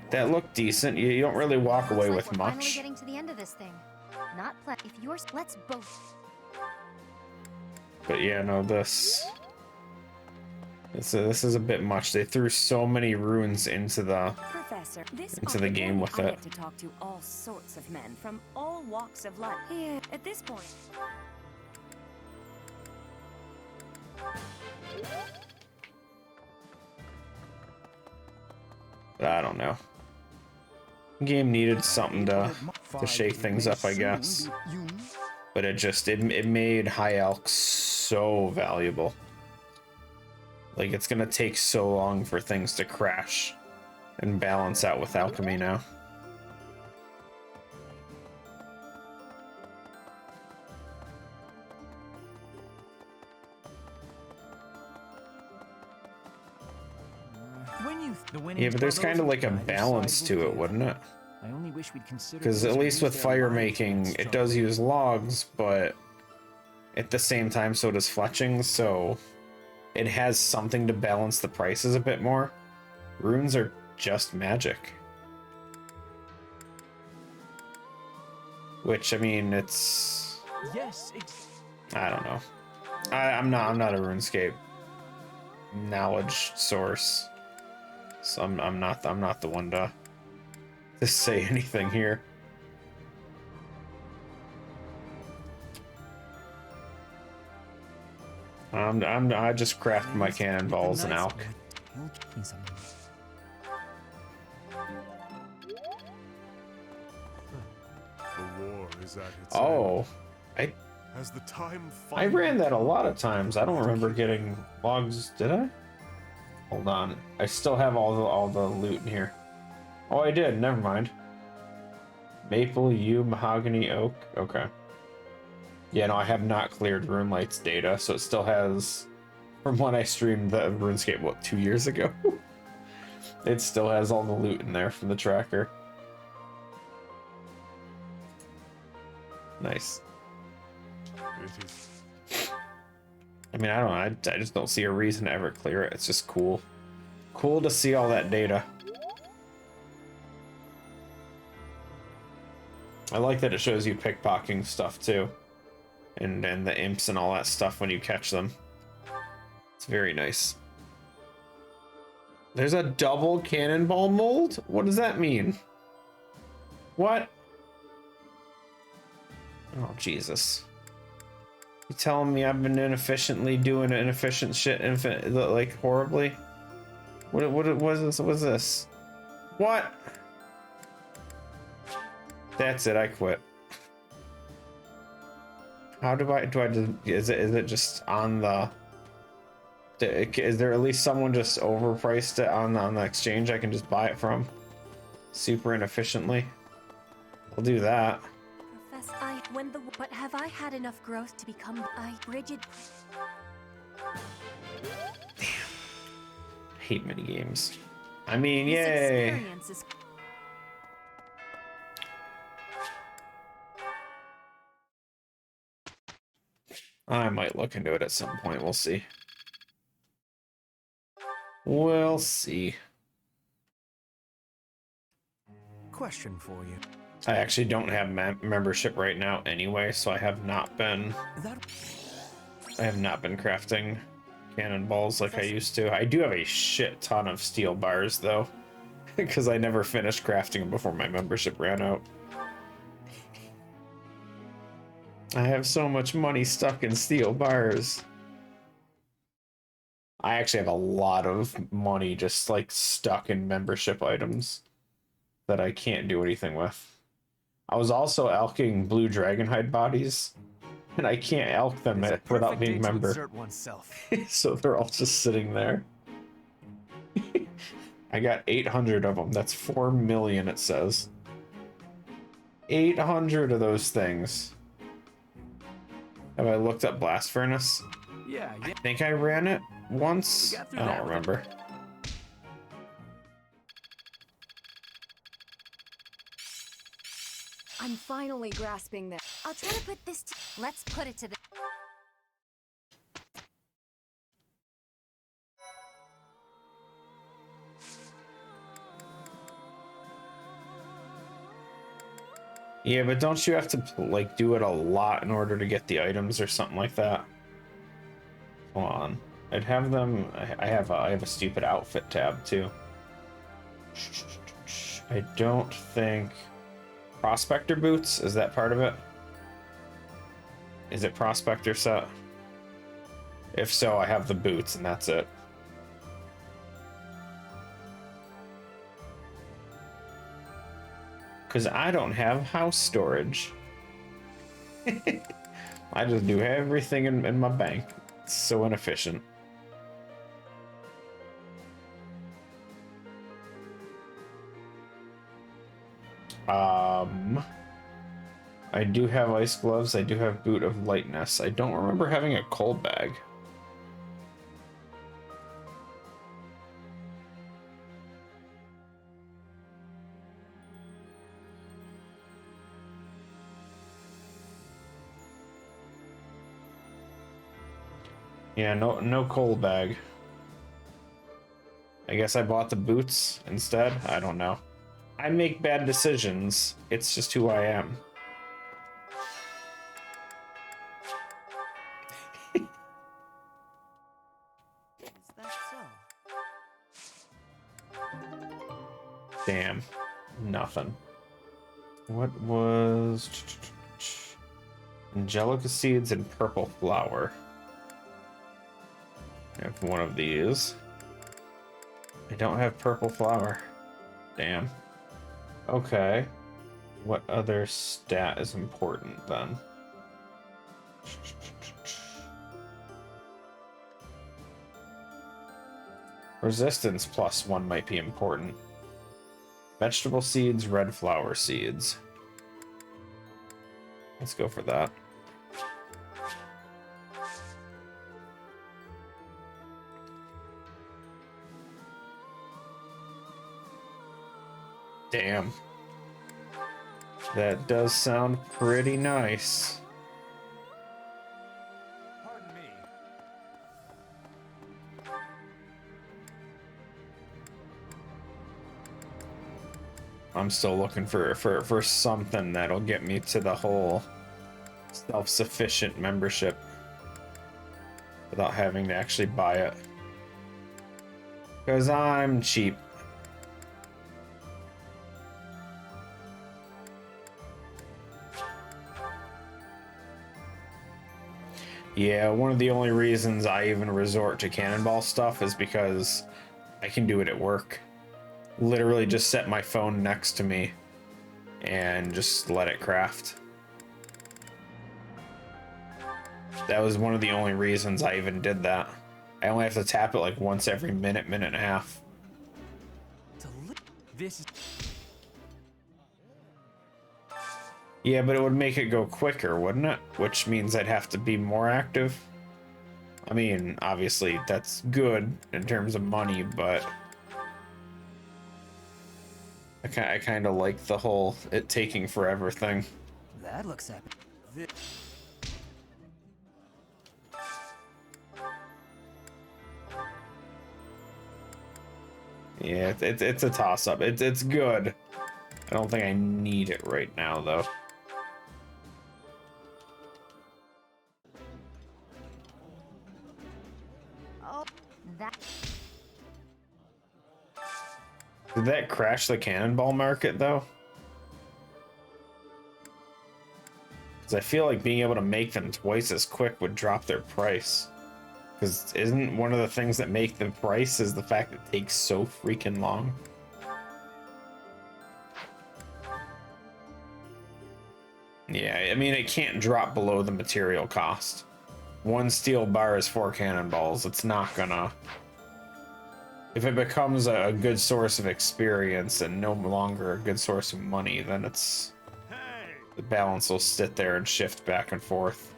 That looked decent. You don't really walk away with we're finally much. getting to the end of this thing. Not if yours, let's both. But yeah, no, this is a bit much. They threw so many runes into the game with it. I get to talk to all sorts of men from all walks of life. Yeah, at this point. I don't know. The game needed something to shake things up, I guess. But it made high elk so valuable. Like, it's gonna take so long for things to crash and balance out with alchemy now. Yeah, but there's kind of like a balance to it, wouldn't it? I only wish we'd consider, because at least with fire making, it does use logs, but at the same time, so does fletching, so it has something to balance the prices a bit more. Runes are just magic. Which, I mean, it's... Yes, I don't know. I'm not a RuneScape knowledge source. so I'm not the one to say anything here. I just craft my cannonballs and elk. The war is at its Oh, end. Has the time I ran that a lot of times. I don't remember getting logs, did I? Hold on, I still have all the loot in here. Oh, I did. Never mind. Maple, yew, mahogany, oak. Okay. Yeah, no, I have not cleared RuneLight's data, so it still has, from when I streamed the RuneScape, what, 2 years ago? It still has all the loot in there from the tracker. Nice. I mean, I just don't see a reason to ever clear it. It's just cool. Cool to see all that data. I like that it shows you pickpocketing stuff too. And the imps and all that stuff when you catch them. It's very nice. There's a double cannonball mold? What does that mean? What? Oh, Jesus. You telling me I've been inefficiently doing inefficient shit like horribly? What was this? What was this? What? That's it, I quit. How do I do, is it just on the, is there at least someone just overpriced it on the exchange I can just buy it from? Super inefficiently. I'll do that. Professor, but have I had enough growth to become rigid? Damn. I hate minigames. I mean, yay. I might look into it at some point. We'll see. We'll see. Question for you. I actually don't have membership right now anyway, so I have not been crafting cannonballs like I used to. I do have a shit ton of steel bars though, because I never finished crafting them before my membership ran out. I have so much money stuck in steel bars. I actually have a lot of money just like stuck in membership items that I can't do anything with. I was also elking blue dragonhide bodies, and I can't elk them without being member. So they're all just sitting there. I got 800 of them. That's 4 million, it says. 800 of those things. Have I looked up Blast Furnace? Yeah. I think I ran it once. I don't remember. I'm finally grasping this. I'll try to put this let's put it to the... Yeah, but don't you have to like do it a lot in order to get the items or something like that? Hold on. I'd have them. I have a stupid outfit tab too. I don't think Prospector boots, is that part of it? Is it Prospector set? If so, I have the boots and that's it. Because I don't have house storage. I just do everything in my bank. It's so inefficient. I do have ice gloves. I do have boot of lightness. I don't remember having a cold bag. Yeah, no cold bag. I guess I bought the boots instead. I don't know. I make bad decisions. It's just who I am. Damn. Nothing. What was... Angelica seeds and purple flower. I have one of these. I don't have purple flower. Damn. Okay. What other stat is important then? Resistance +1 might be important. Vegetable seeds, red flower seeds. Let's go for that. Damn. That does sound pretty nice. Pardon me. I'm still looking for something that'll get me to the whole self-sufficient membership without having to actually buy it. Because I'm cheap. Yeah, one of the only reasons I even resort to cannonball stuff is because I can do it at work. Literally just set my phone next to me and just let it craft. That was one of the only reasons I even did that. I only have to tap it like once every minute, minute and a half. This is... Yeah, but it would make it go quicker, wouldn't it? Which means I'd have to be more active. I mean, obviously that's good in terms of money, but I kind of like the whole it taking forever thing. That looks epic. Yeah, it's a toss-up. It's good. I don't think I need it right now, though. Oh, that. Did that crash the cannonball market, though? Because I feel like being able to make them twice as quick would drop their price. Because isn't one of the things that make the price is the fact that it takes so freaking long? Yeah, I mean, it can't drop below the material cost. One steel bar is 4 cannonballs. It's not gonna... If it becomes a good source of experience and no longer a good source of money, then it's... The balance will sit there and shift back and forth.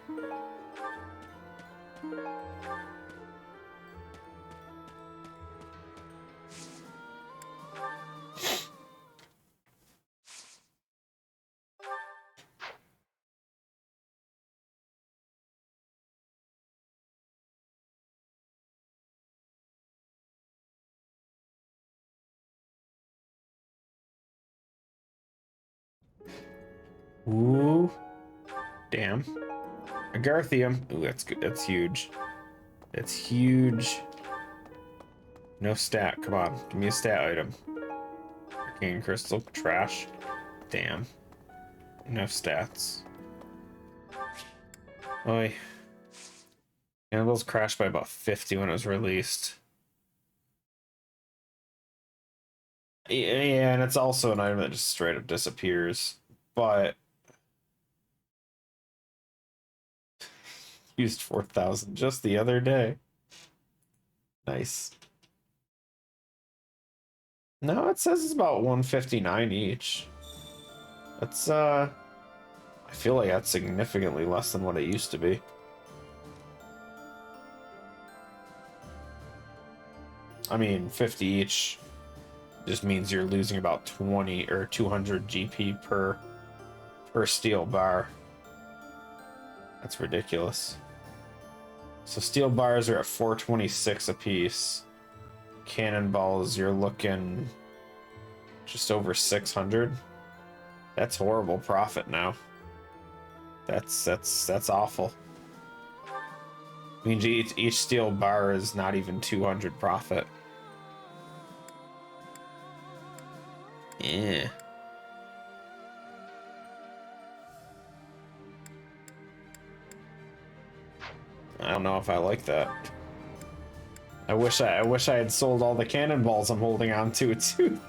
Ooh. Damn. Agarthium. Ooh, that's good. That's huge. That's huge. No stat. Come on. Give me a stat item. Arcane crystal. Trash. Damn. No stats. Oi. Cannibals crashed by about 50 when it was released. Yeah, and it's also an item that just straight up disappears. But... Used 4,000 just the other day. Nice. No, it says it's about 159 each. That's, I feel like that's significantly less than what it used to be. I mean, 50 each just means you're losing about 20 or 200 GP per steel bar. That's ridiculous. So steel bars are at 426 a piece. Cannonballs, you're looking just over 600. That's horrible profit now. That's awful. I mean, each steel bar is not even 200 profit. Yeah. I don't know if I like that. I wish I had sold all the cannonballs I'm holding on to too.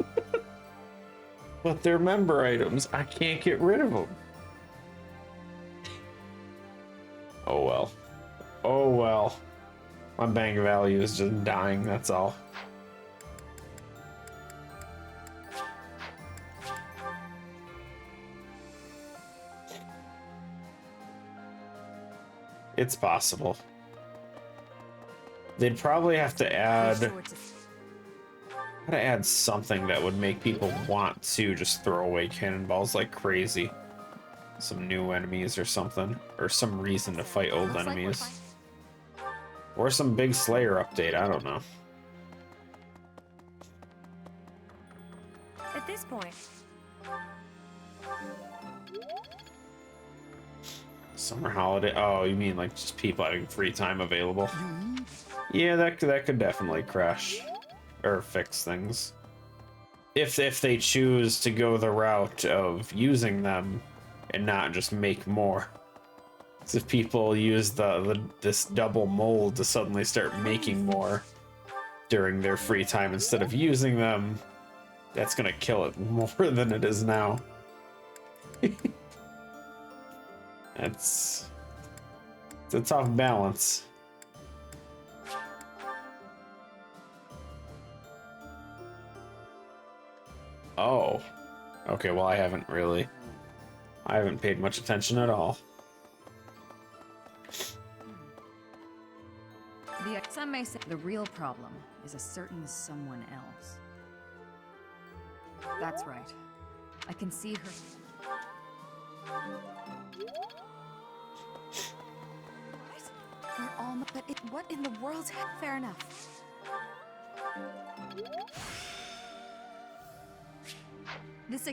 But they're member items. I can't get rid of them. Oh well. Oh well. My bank value is just dying, that's all. It's possible. They'd probably have to add something that would make people want to just throw away cannonballs like crazy. Some new enemies or something, or some reason to fight old enemies. Or some big Slayer update, I don't know. At this point, Summer holiday. Oh, you mean like just people having free time available? Yeah, that could definitely crash or fix things. If they choose to go the route of using them and not just make more. So if people use this double mold to suddenly start making more during their free time instead of using them, that's gonna kill it more than it is now. It's a tough balance. Oh. Okay, well I haven't paid much attention at all. Some may say the real problem is a certain someone else. That's right. I can see her. We're all, but what in the world? Fair enough. This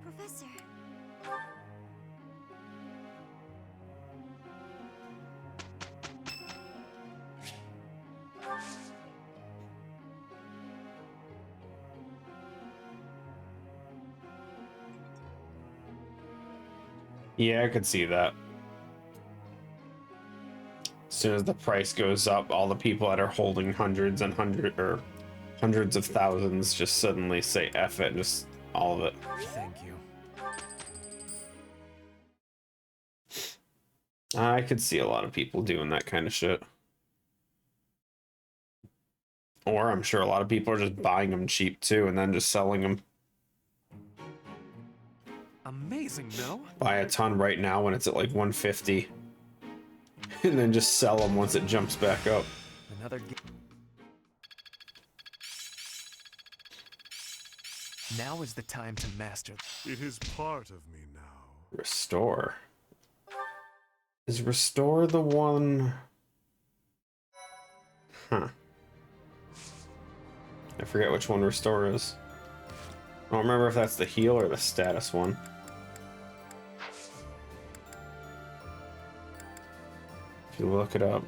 Professor. Yeah, I could see that. As soon as the price goes up, all the people that are holding hundreds and hundreds of thousands just suddenly say F it, just all of it. Thank you. I could see a lot of people doing that kind of shit. Or I'm sure a lot of people are just buying them cheap too and then just selling them. Amazing, no? Buy a ton right now when it's at like 150. And then just sell them once it jumps back up. Another Now is the time to master. It is part of me now. Restore. Is Restore the one? Huh. I forget which one Restore is. I don't remember if that's the heal or the status one. If you look it up.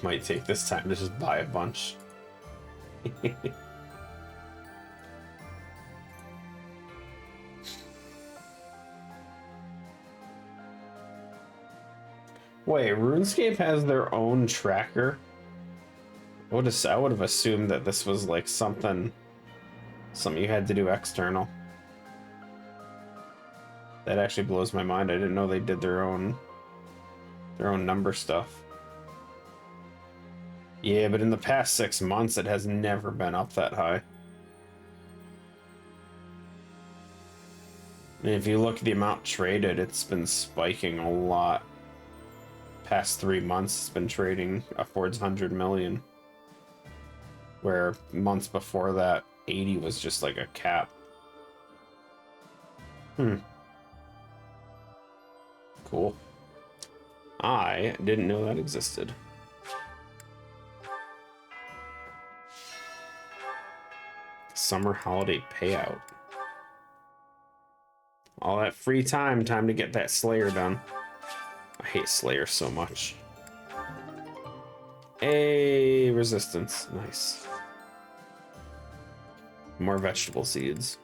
Might take this time to just buy a bunch. Wait, RuneScape has their own tracker? I would have assumed that this was like something you had to do external. That actually blows my mind. I didn't know they did their own number stuff. Yeah, but in the past 6 months, it has never been up that high. And if you look at the amount traded, it's been spiking a lot. Past 3 months, it's been trading upwards 100 million. Where months before that, 80 was just like a cap. Cool. I didn't know that existed. summer holiday payout. All that free time to get that Slayer done. I hate Slayer so much. Hey, resistance. Nice. More vegetable seeds.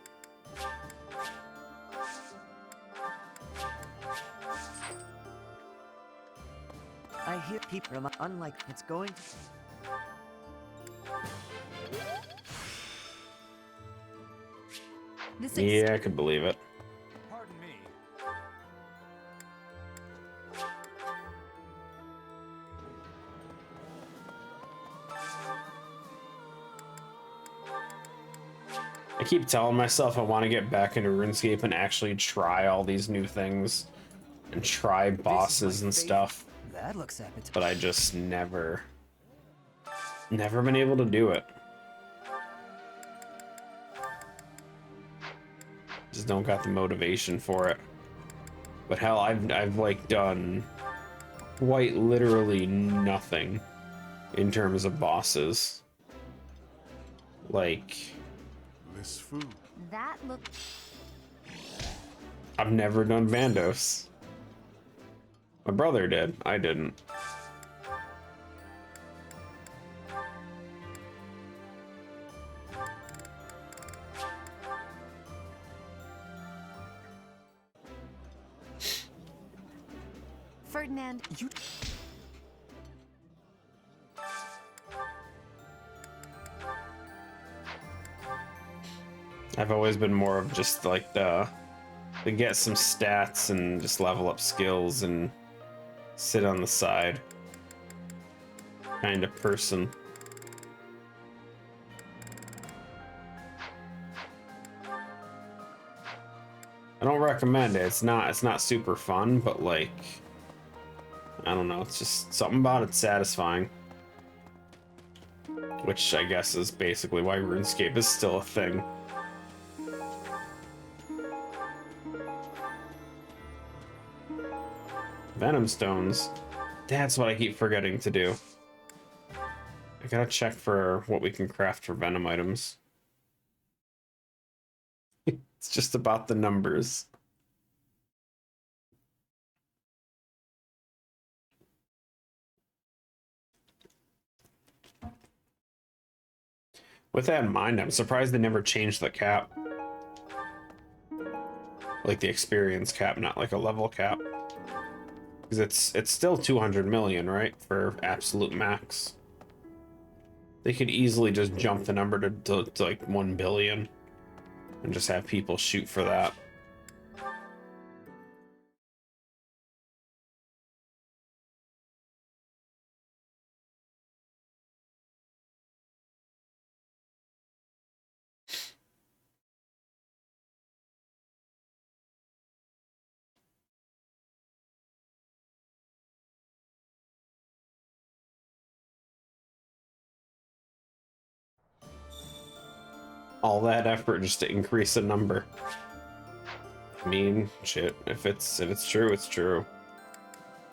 I hear people are unlike it's going to... Yeah, I could believe it. Pardon me. I keep telling myself I want to get back into RuneScape and actually try all these new things and try bosses and stuff. That looks appetizing. But I just never been able to do it. Just don't got the motivation for it. But hell, I've like done quite literally nothing in terms of bosses. Like, this food. That looked. I've never done Vandos. My brother did. I didn't. Ferdinand, you... I've always been more of just like the get some stats and just level up skills and sit on the side kind of person. I don't recommend it. It's not super fun, but like, I don't know, it's just something about it satisfying. Which I guess is basically why RuneScape is still a thing. Venom stones. That's what I keep forgetting to do. I gotta check for what we can craft for venom items. It's just about the numbers. With that in mind, I'm surprised they never changed the cap. Like the experience cap, not like a level cap. Because it's still 200 million, right? For absolute max. They could easily just jump the number to like 1 billion. And just have people shoot for that. All that effort just to increase the number. I mean, shit, if it's true, it's true.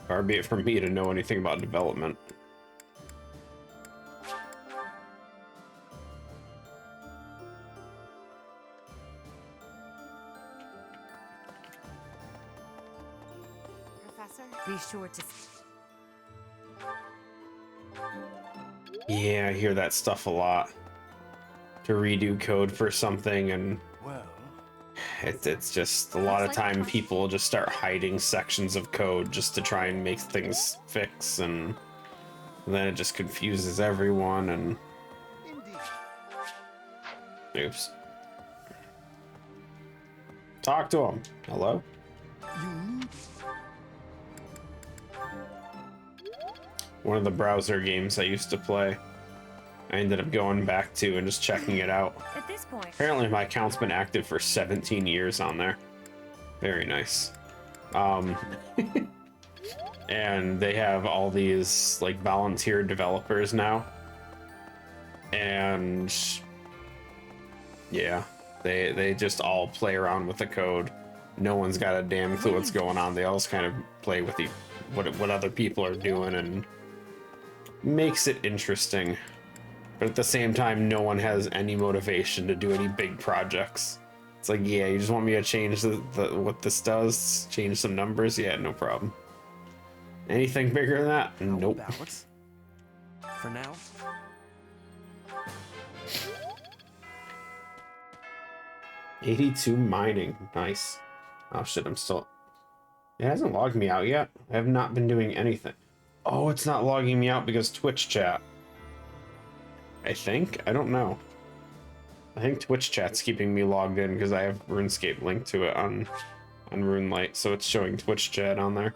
Far be it from me to know anything about development. Professor, be sure to... Yeah, I hear that stuff a lot. To redo code for something, and it's just a lot of time people just start hiding sections of code just to try and make things fix, and then it just confuses everyone, and oops. Talk to him. Hello? One of the browser games I used to play, I ended up going back to and just checking it out. At this point, Apparently my account's been active for 17 years on there. Very nice. And they have all these like volunteer developers now. And yeah, they just all play around with the code. No one's got a damn clue what's going on. They all just kind of play with what other people are doing, and makes it interesting. But at the same time, no one has any motivation to do any big projects. It's like, yeah, you just want me to change the what this does, change some numbers? Yeah, no problem. Anything bigger than that? Nope. For now. 82 mining. Nice. Oh shit, I'm still... It hasn't logged me out yet. I have not been doing anything. Oh, it's not logging me out because Twitch chat. I think? I don't know. I think Twitch chat's keeping me logged in because I have RuneScape linked to it on RuneLite, so it's showing Twitch chat on there.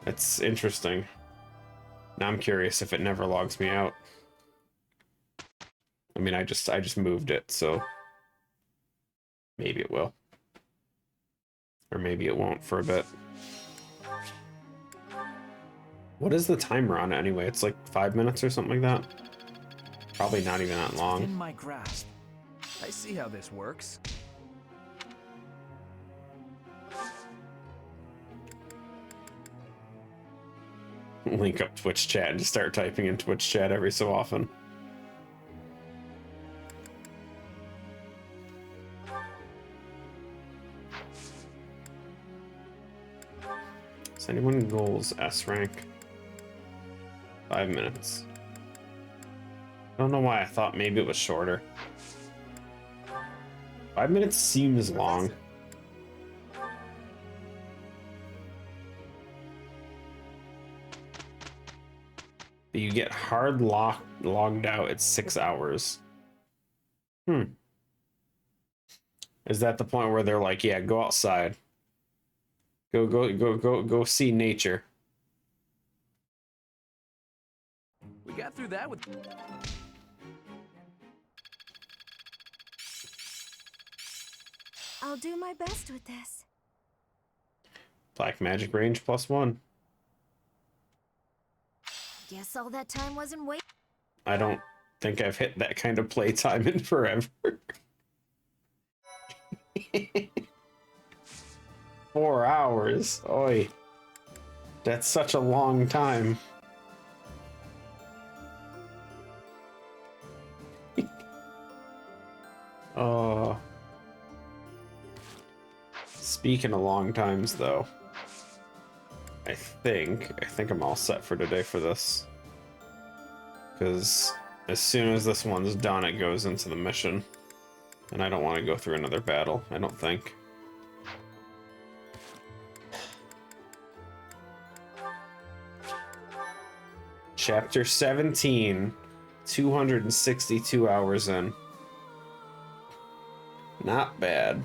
It's interesting. Now I'm curious if it never logs me out. I mean, I just moved it, so maybe it will. Or maybe it won't for a bit. What is the timer on it anyway? It's like 5 minutes or something like that? Probably not even that long. In my grasp. I see how this works. Link up Twitch chat and just start typing in Twitch chat every so often. Is anyone goals S rank? 5 minutes. I don't know why I thought maybe it was shorter. 5 minutes seems long. But you get hard logged out at 6 hours. Is that the point where they're like, yeah, go outside. Go see nature. We got through that with... I'll do my best with this. Black magic range +1. Guess all that time wasn't wait. I don't think I've hit that kind of playtime in forever. 4 hours. Oi. That's such a long time. Speaking of long times though, I think I'm all set for today for this. Because as soon as this one's done, it goes into the mission. And I don't want to go through another battle, I don't think. Chapter 17, 262 hours in. Not bad.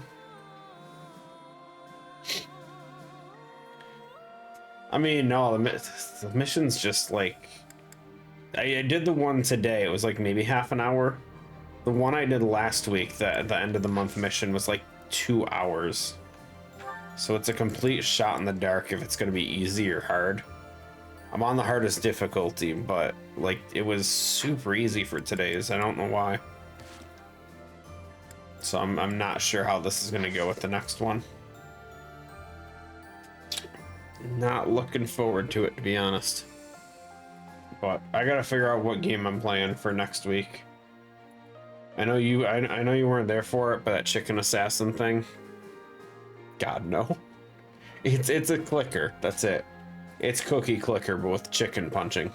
I mean, no, the mission's just like... I did the one today, it was like maybe half an hour. The one I did last week, the end of the month mission, was like 2 hours. So it's a complete shot in the dark if it's going to be easy or hard. I'm on the hardest difficulty, but like it was super easy for today's. I don't know why. So I'm not sure how this is going to go with the next one. Not looking forward to it, to be honest. But I gotta figure out what game I'm playing for next week. I know you weren't there for it, but that chicken assassin thing. God no. It's a clicker. That's it. It's cookie clicker, but with chicken punching.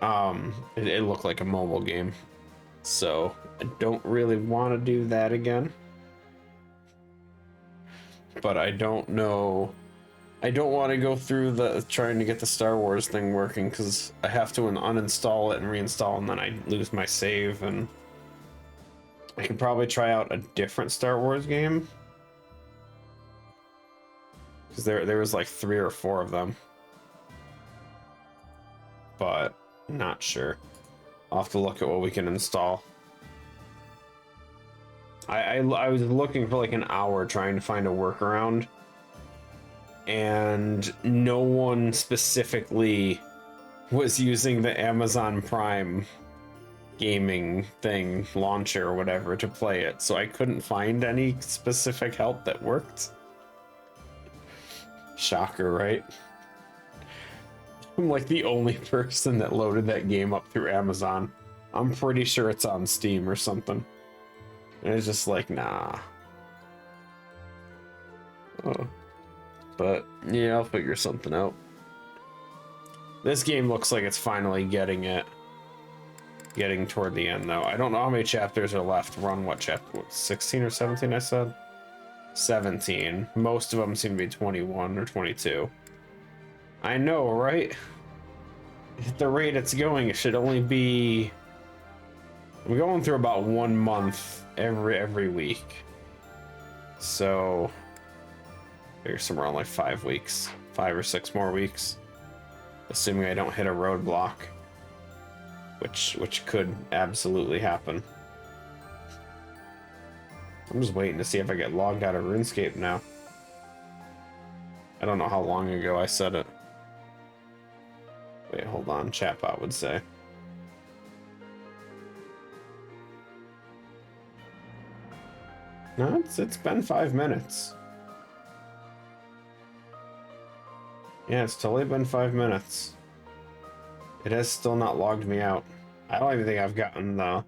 It looked like a mobile game, so I don't really want to do that again. But I don't know. I don't want to go through the trying to get the Star Wars thing working because I have to uninstall it and reinstall, and then I lose my save. And I could probably try out a different Star Wars game because there was like 3 or 4 of them, but not sure. I'll have to look at what we can install. I was looking for like an hour trying to find a workaround, and no one specifically was using the Amazon Prime gaming thing launcher or whatever to play it, so I couldn't find any specific help that worked. Shocker, right? I'm like the only person that loaded that game up through Amazon. I'm pretty sure it's on Steam or something. And it's just like, nah. Oh. But yeah, I'll figure something out. This game looks like it's finally getting toward the end though. I don't know how many chapters are left. Run what chapter? What, 16 or 17 I said? 17. Most of them seem to be 21 or 22. I know, right? At the rate it's going, it should only be... I'm going through about 1 month every week. So... There's somewhere around like 5 weeks. 5 or 6 more weeks. Assuming I don't hit a roadblock. Which could absolutely happen. I'm just waiting to see if I get logged out of RuneScape now. I don't know how long ago I said it. Wait, hold on. Chatbot would say. No, it's been 5 minutes. Yeah, it's totally been 5 minutes. It has still not logged me out. I don't even think I've gotten the,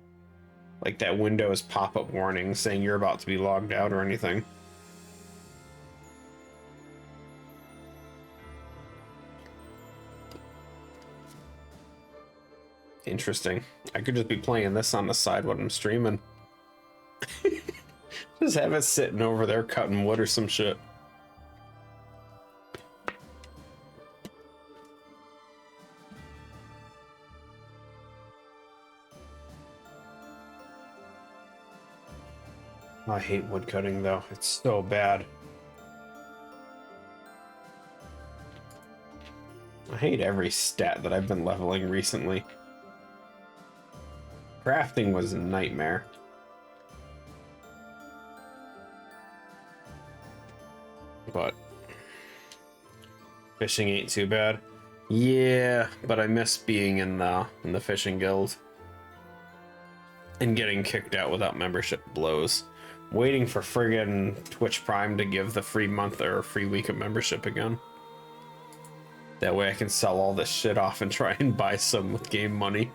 like, that Windows pop-up warning saying you're about to be logged out or anything. Interesting. I could just be playing this on the side when I'm streaming. Just have it sitting over there cutting wood or some shit. I hate wood cutting though. It's so bad. I hate every stat that I've been leveling recently. Crafting was a nightmare. But fishing ain't too bad. Yeah, but I miss being in the fishing guild. And getting kicked out without membership blows. Waiting for friggin' Twitch Prime to give the free month or free week of membership again. That way I can sell all this shit off and try and buy some with game money.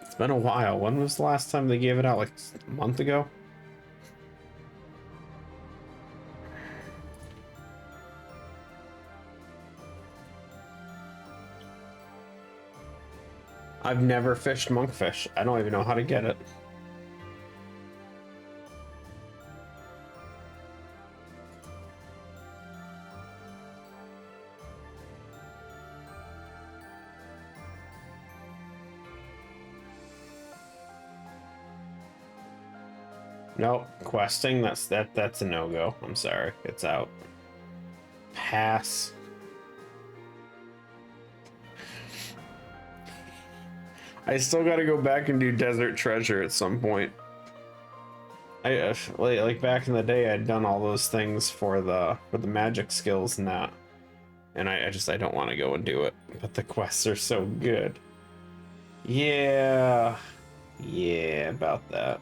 It's been a while. When was the last time they gave it out? Like a month ago? I've never fished monkfish. I don't even know how to get it. Nope, questing, that's a no-go. I'm sorry, it's out. Pass. I still gotta go back and do Desert Treasure at some point. I like back in the day, I'd done all those things for the magic skills and that, and I don't want to go and do it. But the quests are so good. Yeah, about that.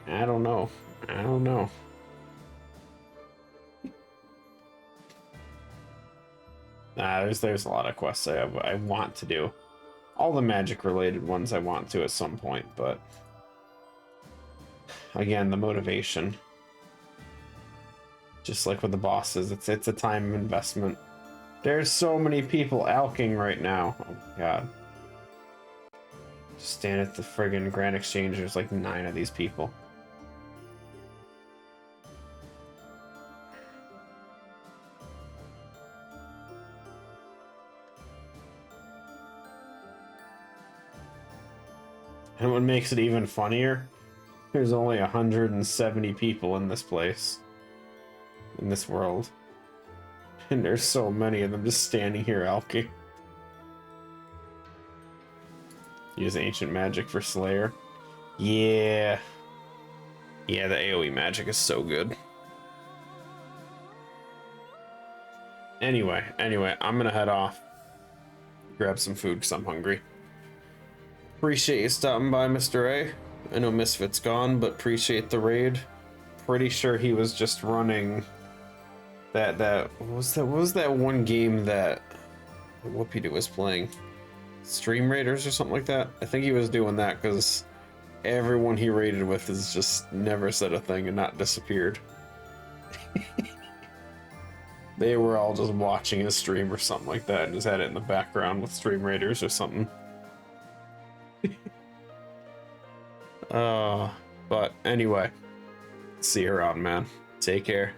I don't know. Nah, there's a lot of quests I want to do. All the magic related ones I want to at some point, but again, the motivation. Just like with the bosses, it's a time investment. There's so many people alking right now. Oh my god. Just stand at the friggin' Grand Exchange, there's like 9 of these people. And what makes it even funnier, there's only 170 people in this place. In this world. And there's so many of them just standing here alking. Use ancient magic for Slayer. Yeah. Yeah, the AoE magic is so good. Anyway, I'm gonna head off. Grab some food because I'm hungry. Appreciate you stopping by, Mr. A. I know Misfit's gone, but appreciate the raid. Pretty sure he was just running What was that one game that Whoopie was playing? Stream Raiders or something like that? I think he was doing that because everyone he raided with has just never said a thing and not disappeared. They were all just watching his stream or something like that and just had it in the background with Stream Raiders or something. But anyway, see you around, man. Take care.